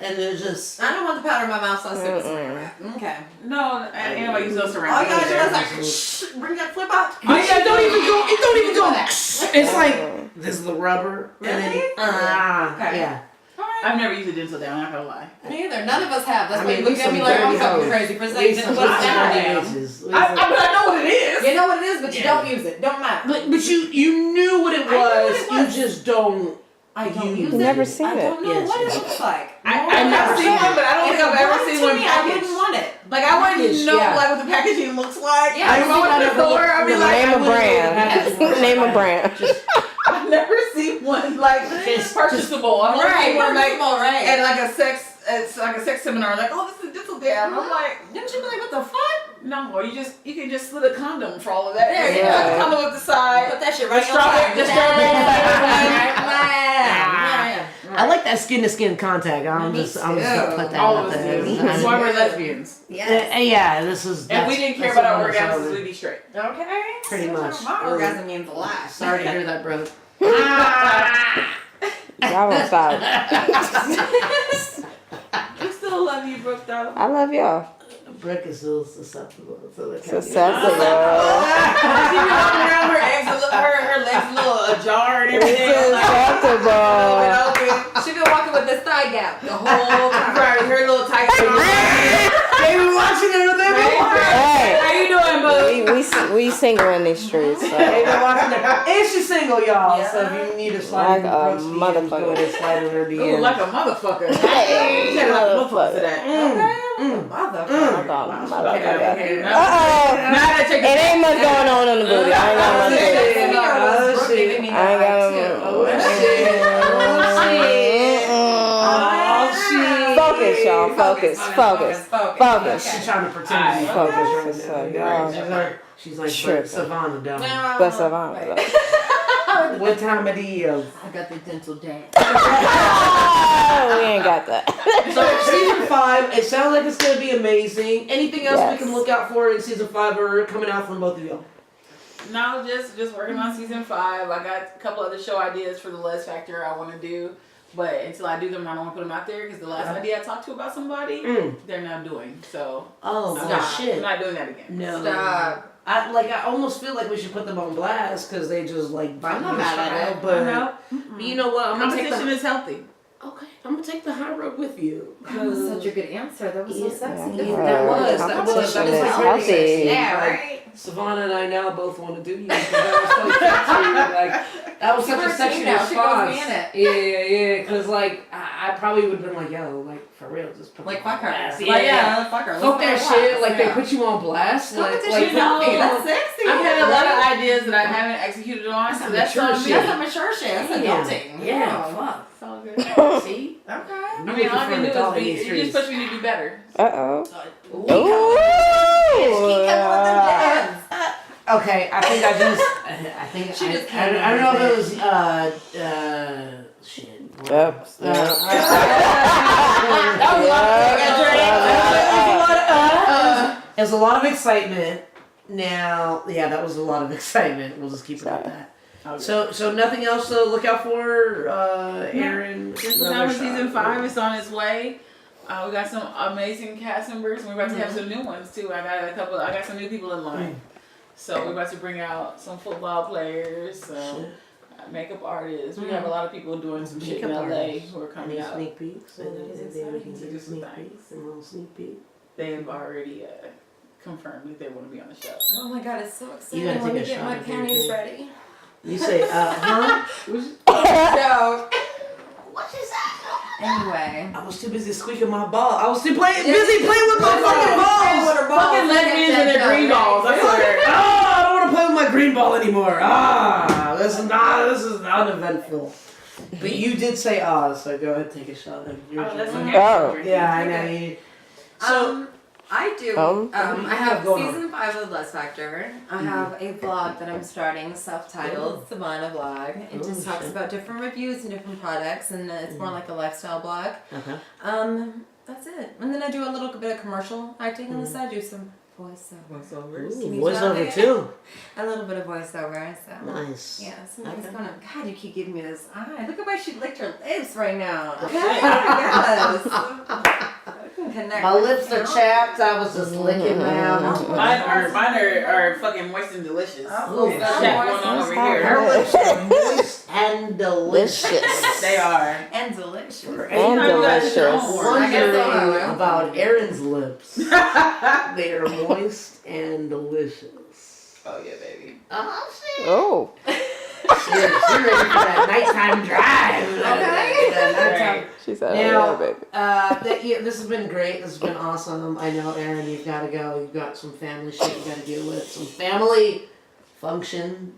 it's just. I don't want the powder in my mouth, so I stick with saran wrap. Okay. No, anybody use no saran All wrap. you gotta do is like, shh, bring that flip out. Don't even go. It's like this is the rubber, and then Okay. yeah. I've never used a dental dam. I'm not gonna lie. Me either. None of us have. That's I why mean, you look at me like I'm fucking crazy for saying dental dam. I know what it is. You know what it is, but you don't use it. Don't matter. But you knew what it was. You just don't. I don't use it. Never seen I don't know what it looks like. I've never seen one, but I don't think I've ever seen one I packaged. wouldn't want it. Like I wouldn't know Yeah. like what the packaging looks like. Yeah, I go to the store. I'd be like, Name a brand. Name a brand. I've never seen one like purchasable. I've only seen one like at like a sex seminar. Like, oh, this is a dental dam. I'm like, Didn't you be like, what the fuck? no, or you can just slit a condom for all of that. There you You go. put the condom up the side. Put that shit right on The strawberry. I like that skin to skin contact. I'm just gonna put that All out of us there. do. That's why we're lesbians. Yeah, this is. If we didn't care about our orgasms, we'd be straight. Okay. Pretty much. My orgasm means a lot. Sorry to hear that, bro. Y'all won't stop. I still love you, Brooke, though. I love y'all. Brooke is still susceptible to the Susceptible. She be walking around her legs a little ajar and everything. Susceptible. She been walking with this thigh gap the whole time. Right, her little tight. They be watching it with them. Hey, How you doing, boo? we single in these streets. So. They been watching it. And she's single, y'all. So if you need a slide Like in a Brooke's DMs, go ahead motherfucker. and slide in her Ooh, DMs. like a motherfucker. Hey, Like a motherfucker. motherfucker. Today. Motherfucker. Uh-oh. It ain't much going on in the booty. I ain't got much to I ain't got much. Focus. y'all. Focus. She's trying to pretend to be Focus. She's like Tripping. Sa'Vona down. But Sa'Vona. What time it is? I got the dental dam. Oh, we ain't got that. So season 5, it sounds like it's going to be amazing. Anything else we can look out for in season 5 or coming out from both of y'all? No, just working on season 5. I got a couple other show ideas for the Lez Factor I want to do. But until I do them, I don't want to put them out there because the last idea I talked to about somebody, they're not doing. So, shit. I'm not doing that again. No. Stop. I almost feel like we should put them on blast because they just like I'm not mad at it. But you know what? Competition is healthy. Okay, I'm gonna take the high road with you. That was such a good answer. That was so sexy. That was Competition is really healthy. sexy. Yeah, Like, right? Savannah and I now both want to do you. That was so sexy. Like, that was such a sexy response. Yeah. Because like I probably would have been like, yo, like for real, just put Like them on fuck her. blast. Yeah, fuck her. Fuck that shit. Like they put you on blast. Competition is healthy. That's sexy. I've had a lot of ideas that I haven't executed on. So that's mature on me. shit. That's a mature shit. That's adulting. Yeah, fuck. It's all good. See? Okay. I mean, all I can do is be. You just push me to do better. Okay, I think I don't know if it was shit. There's a lot of excitement. Now, yeah, that was a lot of excitement. We'll just keep it at that. Okay. So nothing else to look out for, Eryn? Now season 5 is on its way. We got some amazing cast members. We're about to have some new ones too. I got some new people in line. So we're about to bring out some football players, makeup artists. We have a lot of people doing some shit in LA who are coming out. Sneak peeks. Sneak peek. They have already confirmed that they want to be on the show. Oh my god, it's so You exciting. gotta Let take me a get shot my of panties it. ready. You say, huh? So, What is that? anyway. I was too busy squeaking my ball. I was too busy playing with my fucking balls. Fucking lesbians and their green balls. I swear. I don't want to play with my green ball anymore. This is uneventful. But you did say so go ahead and take a shot. Yeah, I know. So I do. I have season 5 of Lez Factor. I have a vlog that I'm starting, self-titled Sa'Vona Vlog. It just talks about different reviews and different products, and it's more like a lifestyle blog. That's it. And then I do a little bit of commercial acting on the side. Do some voiceovers. Voiceover too. A little bit of voiceover. So. Nice. Yeah, something's going on. God, you keep giving me this eye. Look at why she licked her lips right now. Okay, yes. My lips are chapped. I was just licking them. Mine are fucking moist and delicious. There's no chat going on over here. Her lips are moist and delicious. They are. And delicious. And delicious. Wondering about Eryn's lips. They are moist and delicious. Oh yeah, baby. Oh shit. Oh. She's ready for that nighttime drive. Okay. She said, Now, baby. this has been great. This has been awesome. I know, Eryn, you've got to go. You've got some family shit you got to deal with. Some family functioning.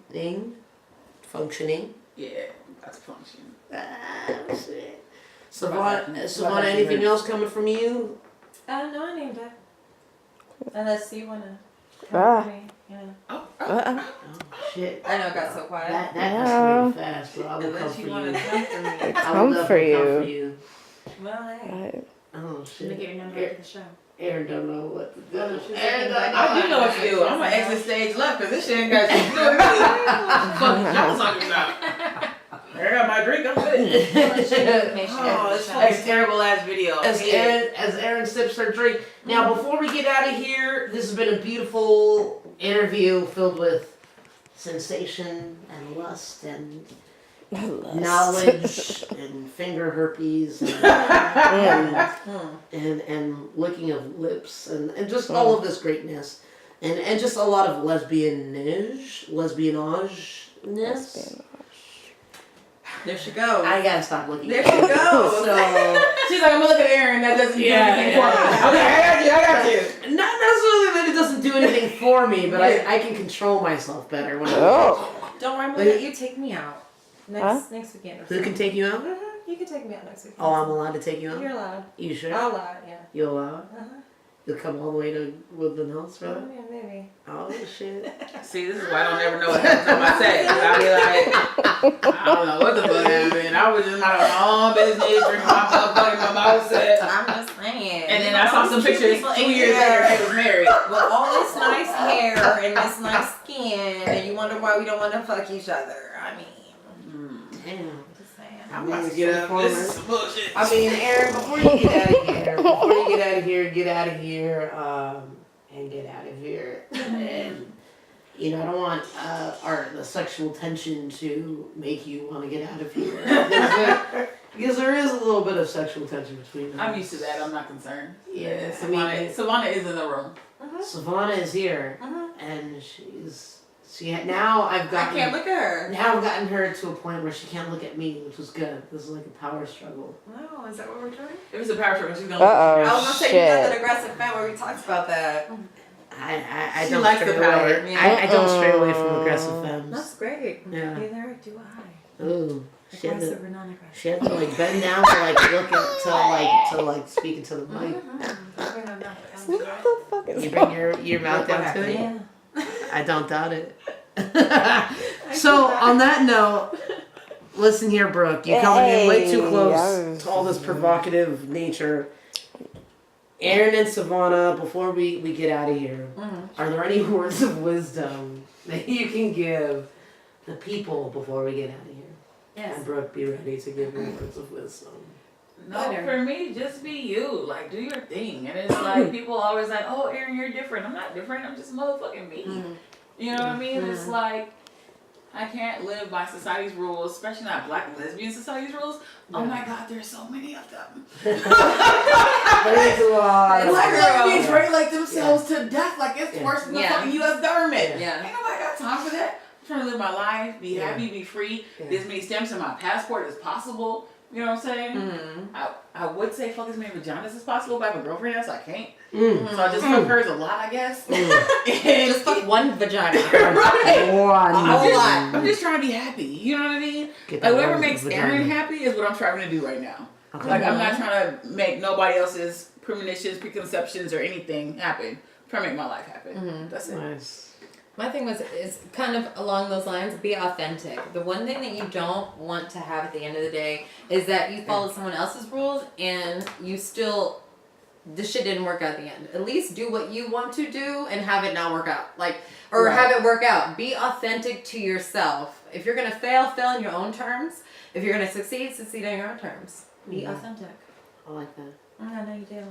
Yeah, that's function. Shit. Sa'Vona, anything else coming from you? No, I named it. Unless you want to come with me. Yeah. Shit. I know it got so quiet. That escalated fast, but I will come for you. Want to come for me. I will Come for definitely you. come for you. Well, hey. Oh Let me shit. get your number to the show. Eryn don't know what to do. Oh, she's Eryn like, don't I do know what to do. I'm gonna exit stage left because this shit ain't got shit to do with me. Fuck y'all talking about. I got my drink. I'm good. Oh, this fucking terrible ass video. As Eryn sips her drink. Now, before we get out of here, this has been a beautiful interview filled with sensation and lust and knowledge and finger herpes and licking of lips and just all of this greatness and just a lot of lesbianage. There she goes. I gotta stop looking. There she goes. So She's like, I'm gonna look at Eryn. That doesn't do anything for me. Okay, I got you. not necessarily that it doesn't do anything for me, but I can control myself better when Oh. Don't worry, I'm gonna let you take me out next weekend. Who can take you out? You can take me out next week. Oh, I'm allowed to take you out? You're allowed. You sure? I'm allowed, yeah. You allowed? Uh-huh. You'll come all the way to Woodland Hills for that? Oh, yeah, maybe. Oh, shit. See, this is why I don't ever know what happens on my set. 'Cause I be like, I don't know what the fuck happened. I was just minding my own business, drinking my motherfucking mimosa. I'm just saying. And then I saw some pictures 2 years later. They was married. With all this nice hair and this nice skin, and you wonder why we don't want to fuck each other. I mean, Damn. just saying. I'm about to get up. This is some bullshit. I mean, Eryn, before you get out of here, get out of here, and get out of here. And, you know, I don't want the sexual tension to make you want to get out of here. Because there is a little bit of sexual tension between us. I'm used to that. I'm not concerned. Yeah, Sa'Vona is in the room. Sa'Vona is here, and now I've gotten. I can't look at her. Now I've gotten her to a point where she can't look at me, which was good. This is like a power struggle. No, is that what we're doing? If it's a power struggle, she's gonna. I was gonna say you got that aggressive fan where we talked about that. I She don't likes stray the power. away. I don't stray away from aggressive femmes. That's great. Yeah. Neither do I. Ooh, she had Aggressive to, or non-aggressive. she had to like bend down to like look at to like speak into the mic. What the fuck is You bring your mouth down to it. Yeah. I don't doubt it. So on that note, listen here, Brooke. You're coming in way too close to all this provocative nature. Eryn and Sa'Vona, before we get out of here, are there any words of wisdom that you can give the people before we get out of here? Yes. And Brooke, be ready to give your words of wisdom. No, for me, just be you. Like, do your thing. And it's like, people always like, oh, Eryn, you're different. I'm not different. I'm just motherfucking me. You know what I mean? It's like, I can't live by society's rules, especially not black lesbian society's rules. Oh my God, there's so many of them. There's a lot. Black lesbians regulate themselves to death like it's worse than the fucking U.S. government. Yeah. Ain't nobody got time for that. I'm trying to live my life, be happy, be free. As many stamps in my passport as possible. You know what I'm saying? I would say fuck as many vaginas as possible, but I have a girlfriend now, so I can't. So I just fuck hers a lot, I guess. Just fuck one vagina. Right. One. I'm just trying to be happy. You know what I mean? Get Like that whatever one makes vagina. Eryn happy is what I'm trying to do right now. Okay. Like I'm not trying to make nobody else's premonitions, preconceptions, or anything happen. I'm trying to make my life happen. That's it. Nice. My thing is kind of along those lines, be authentic. The one thing that you don't want to have at the end of the day is that you follow someone else's rules and you still, the shit didn't work out at the end. At least do what you want to do and have it not work out. Or have it work out. Be authentic to yourself. If you're going to fail on your own terms. If you're going to succeed on your own terms. Be authentic. I like that. I know you do.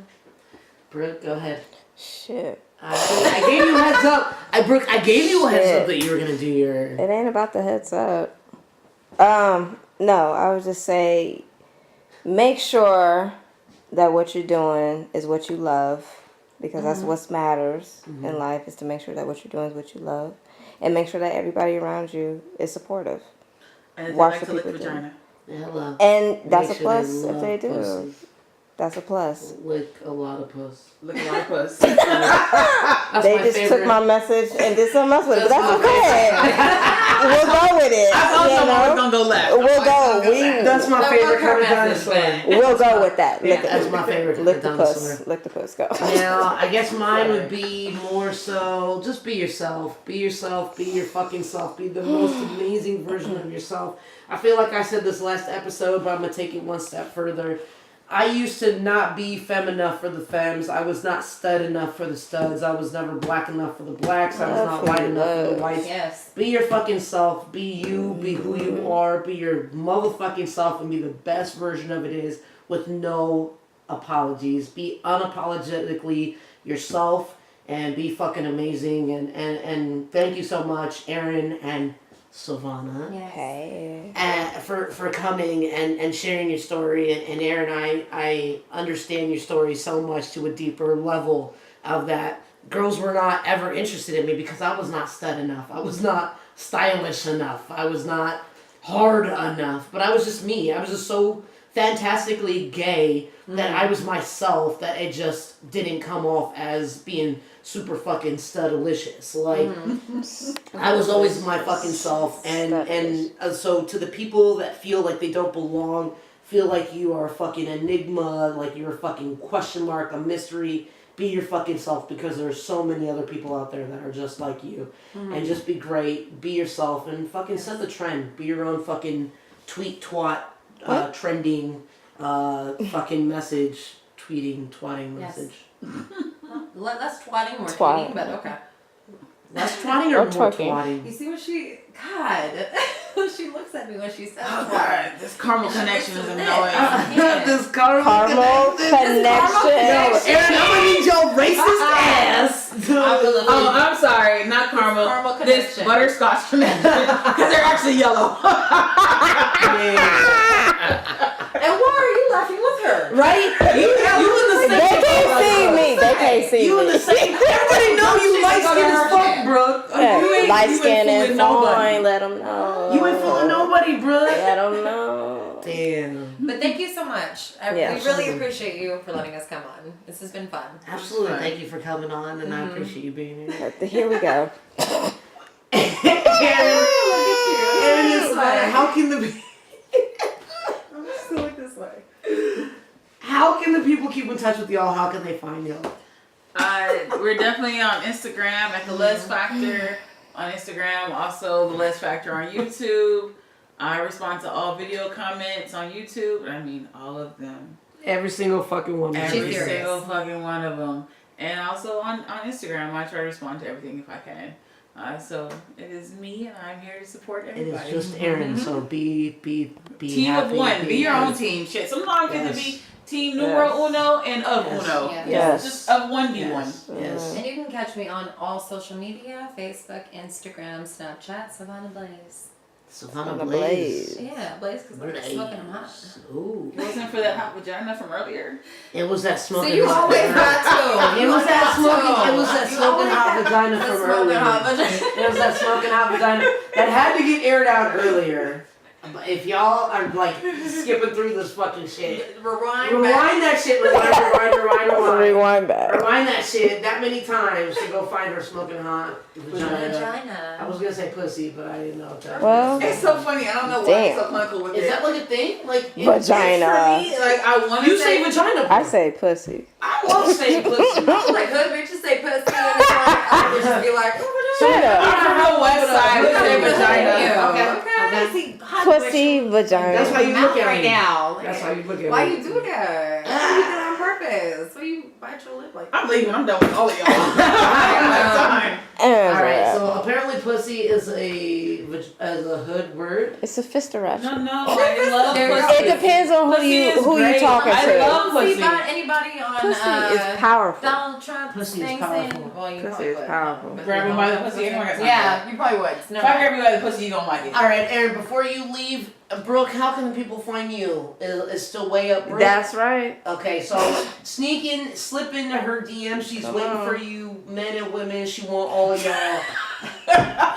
Brooke, go ahead. Shit. I gave you a heads up. Brooke, I gave you a heads up that you were gonna do your. It ain't about the heads up. No, I would just say make sure that what you're doing is what you love, because that's what matters in life, is to make sure that what you're doing is what you love, and make sure that everybody around you is supportive. And Watch like the to lick people do. vagina. Hello. And that's Make a sure plus if love they do. pussy. That's a plus. Lick a lot of puss. Lick a lot of puss. They just took my message and did something else with it, but that's okay. We'll go with it. I thought someone was gonna go left. We'll go. That's my favorite kind of dinosaur. We'll go with that. That's my favorite kind Lick of the dinosaur. puss. Lick the puss. Go. Now, I guess mine would be more so just be yourself. Be yourself. Be your fucking self. Be the most amazing version of yourself. I feel like I said this last episode, but I'm going to take it one step further. I used to not be femme enough for the femmes. I was not stud enough for the studs. I was never black enough for the blacks. I was not white enough for the whites. Yes. Be your fucking self. Be you. Be who you are. Be your motherfucking self and be the best version of it is with no apologies. Be unapologetically yourself and be fucking amazing. And thank you so much, Eryn and Sa'Vona, Hey. for coming and sharing your story. And Eryn, I understand your story so much to a deeper level of that. Girls were not ever interested in me because I was not stud enough. I was not stylish enough. I was not hard enough. But I was just me. I was just so fantastically gay that I was myself, that it just didn't come off as being super fucking studalicious. Like, I was always my fucking self. And so to the people that feel like they don't belong, feel like you are a fucking enigma, like you're a fucking question mark, a mystery, be your fucking self, because there's so many other people out there that are just like you. And just be great, be yourself, and fucking set the trend. Be your own fucking tweet twat, trending, fucking message, twatting message. Less twatting, more Twat. tweeting, but okay. Less twatting or Or more twerking. twatting? You see what she, God, she looks at me when she says God, this caramel connection is annoying. This Caramel connection. Eryn, I'm gonna need your racist ass. Oh, I'm sorry, not caramel. Caramel This connection. butterscotch connection, because they're actually yellow. And why are you laughing with her? Right? You in the They same. can't see me. They can't see You in me. the same. Everybody know you light skinned as fuck, Brooke. Hey, light skin fooling and nobody. fine. Let them know. You ain't fooling nobody, Brooke. Let them know. Damn. But thank you so much. Yeah. We really appreciate you for letting us come on. This has been fun. Absolutely. Thank you for coming on, and I appreciate you being here. Here we go. Eryn and Sa'Vona, how can the I'm just gonna look this way. how can the people keep in touch with y'all? How can they find y'all? We're definitely on Instagram at the Lez Factor on Instagram. Also, the Lez Factor on YouTube. I respond to all video comments on YouTube. I mean, all of them. Every single fucking one. Every She's single fucking one of them. And also on Instagram, I try to respond to everything if I can. So it is me, and I'm here to support It everybody. is just Eryn, so be Team happy, of one. Be your own team. Shit. Sometimes it could be team numero uno and of uno. Yeah. Yes. Just of one be one. Yes. And you can catch me on all social media: Facebook, Instagram, Snapchat, Savannah Blaze. Savannah Blaze. Blaze. Yeah, Blaze, because I'm smoking them hot. Ooh. It wasn't for that hot vagina from earlier. It was that So smoking you hot always vagina. got to. It was that smoking. It was that You smoking always hot got vagina the from smoking earlier. hot vagina. It was that smoking hot vagina that had to get aired out earlier. But if y'all are like skipping through this fucking shit, Rewind that shit. Rewind. Rewind back. Rewind that shit that many times to go find her smoking hot vagina. Vagina. I was gonna say pussy, but I didn't know what that Well, It's so funny. I don't know why Damn. it's so clinical with Is it. that like a thing? Like Vagina. For me, like I want to You say vagina. I say pussy. I love saying pussy. Like hood bitches say pussy, and it's like I just be like, oh, Shut up. On her website, we say vagina. Okay. See, hot Pussy, bitch vagina. That's why you look at right me. now. That's how you look at Why me. you do that? Why you do that on purpose? Why you bite your lip like that? I'm leaving. I'm done with all of y'all. I don't have time. And Alright, so apparently pussy is a hood word. it's Sophisti-ratchet. No, I love pussy. It depends on who Pussy you is who you great. talking I to. love pussy. See about anybody on Pussy is powerful. Donald Trump's Pussy is thing powerful. saying, well, you Pussy probably is would. powerful. But Grab you him by know, the pussy. Anyone got time. Yeah, you probably would. If I grab you by the pussy, you gonna like it. Alright, Eryn, before you leave, Brooke, how can the people find you? Is still way up, Brooke? That's right. Okay, so slip into her DM. She's waiting for you, men and women. She want all of y'all.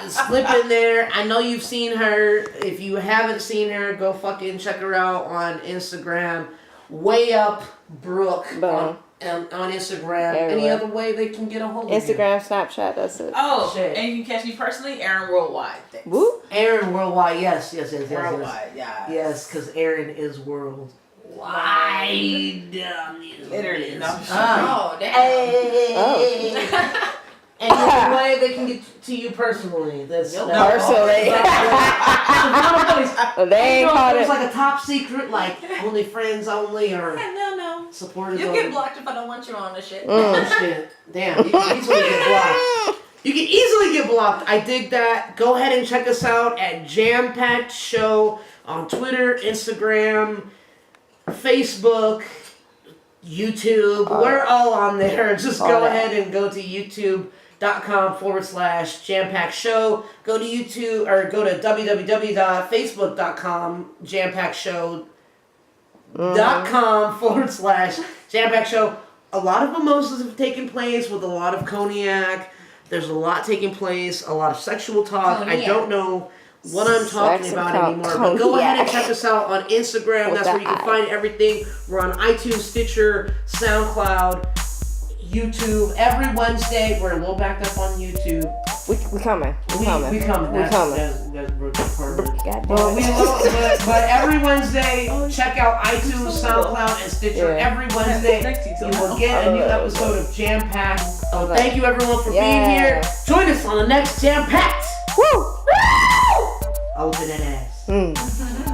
Slip in there. I know you've seen her. If you haven't seen her, go fucking check her out on Instagram. Way up Brooke on Instagram. Any Everywhere. other way they can get a hold of you? Instagram, Snapchat, that's it. Oh, Shit. and you can catch me personally, Eryn Worldwide. Thanks. Woo. Eryn Worldwide. Yes. Worldwide, yeah. Yes, because Eryn is worldwide. Literally. No. Oh, damn. Hey. Any way they can get to you personally? That's Personally. They ain't caught It's it. like a top secret, like only friends only, or No. supporters You only. get blocked if I don't want you on the shit. Oh shit! Damn, you can easily get blocked. You can easily get blocked. I dig that. Go ahead and check us out at JAMPACKED Show on Twitter, Instagram, Facebook, YouTube. We're all on there. Just go ahead and go to youtube.com/JAMPACKED Show. Go to YouTube or go to www.facebook.com/JAMPACKED Show. A lot of mimosas have taken place with a lot of cognac. There's a lot taking place, a lot of sexual talk. I don't know what I'm talking about anymore. But go ahead and check us out on Instagram. That's where you can find everything. We're on iTunes, Stitcher, SoundCloud, YouTube. Every Wednesday, we're a little backed up on YouTube. We coming. We coming. We coming. We coming. That's Brooke's part of it. Goddamn. Well, but every Wednesday, check out iTunes, SoundCloud, and Stitcher. Yeah. Every Wednesday, you will get a new episode of Jam Packed. Thank you everyone for being here. Join us on the next Jam Packed. Woo! Open that ass.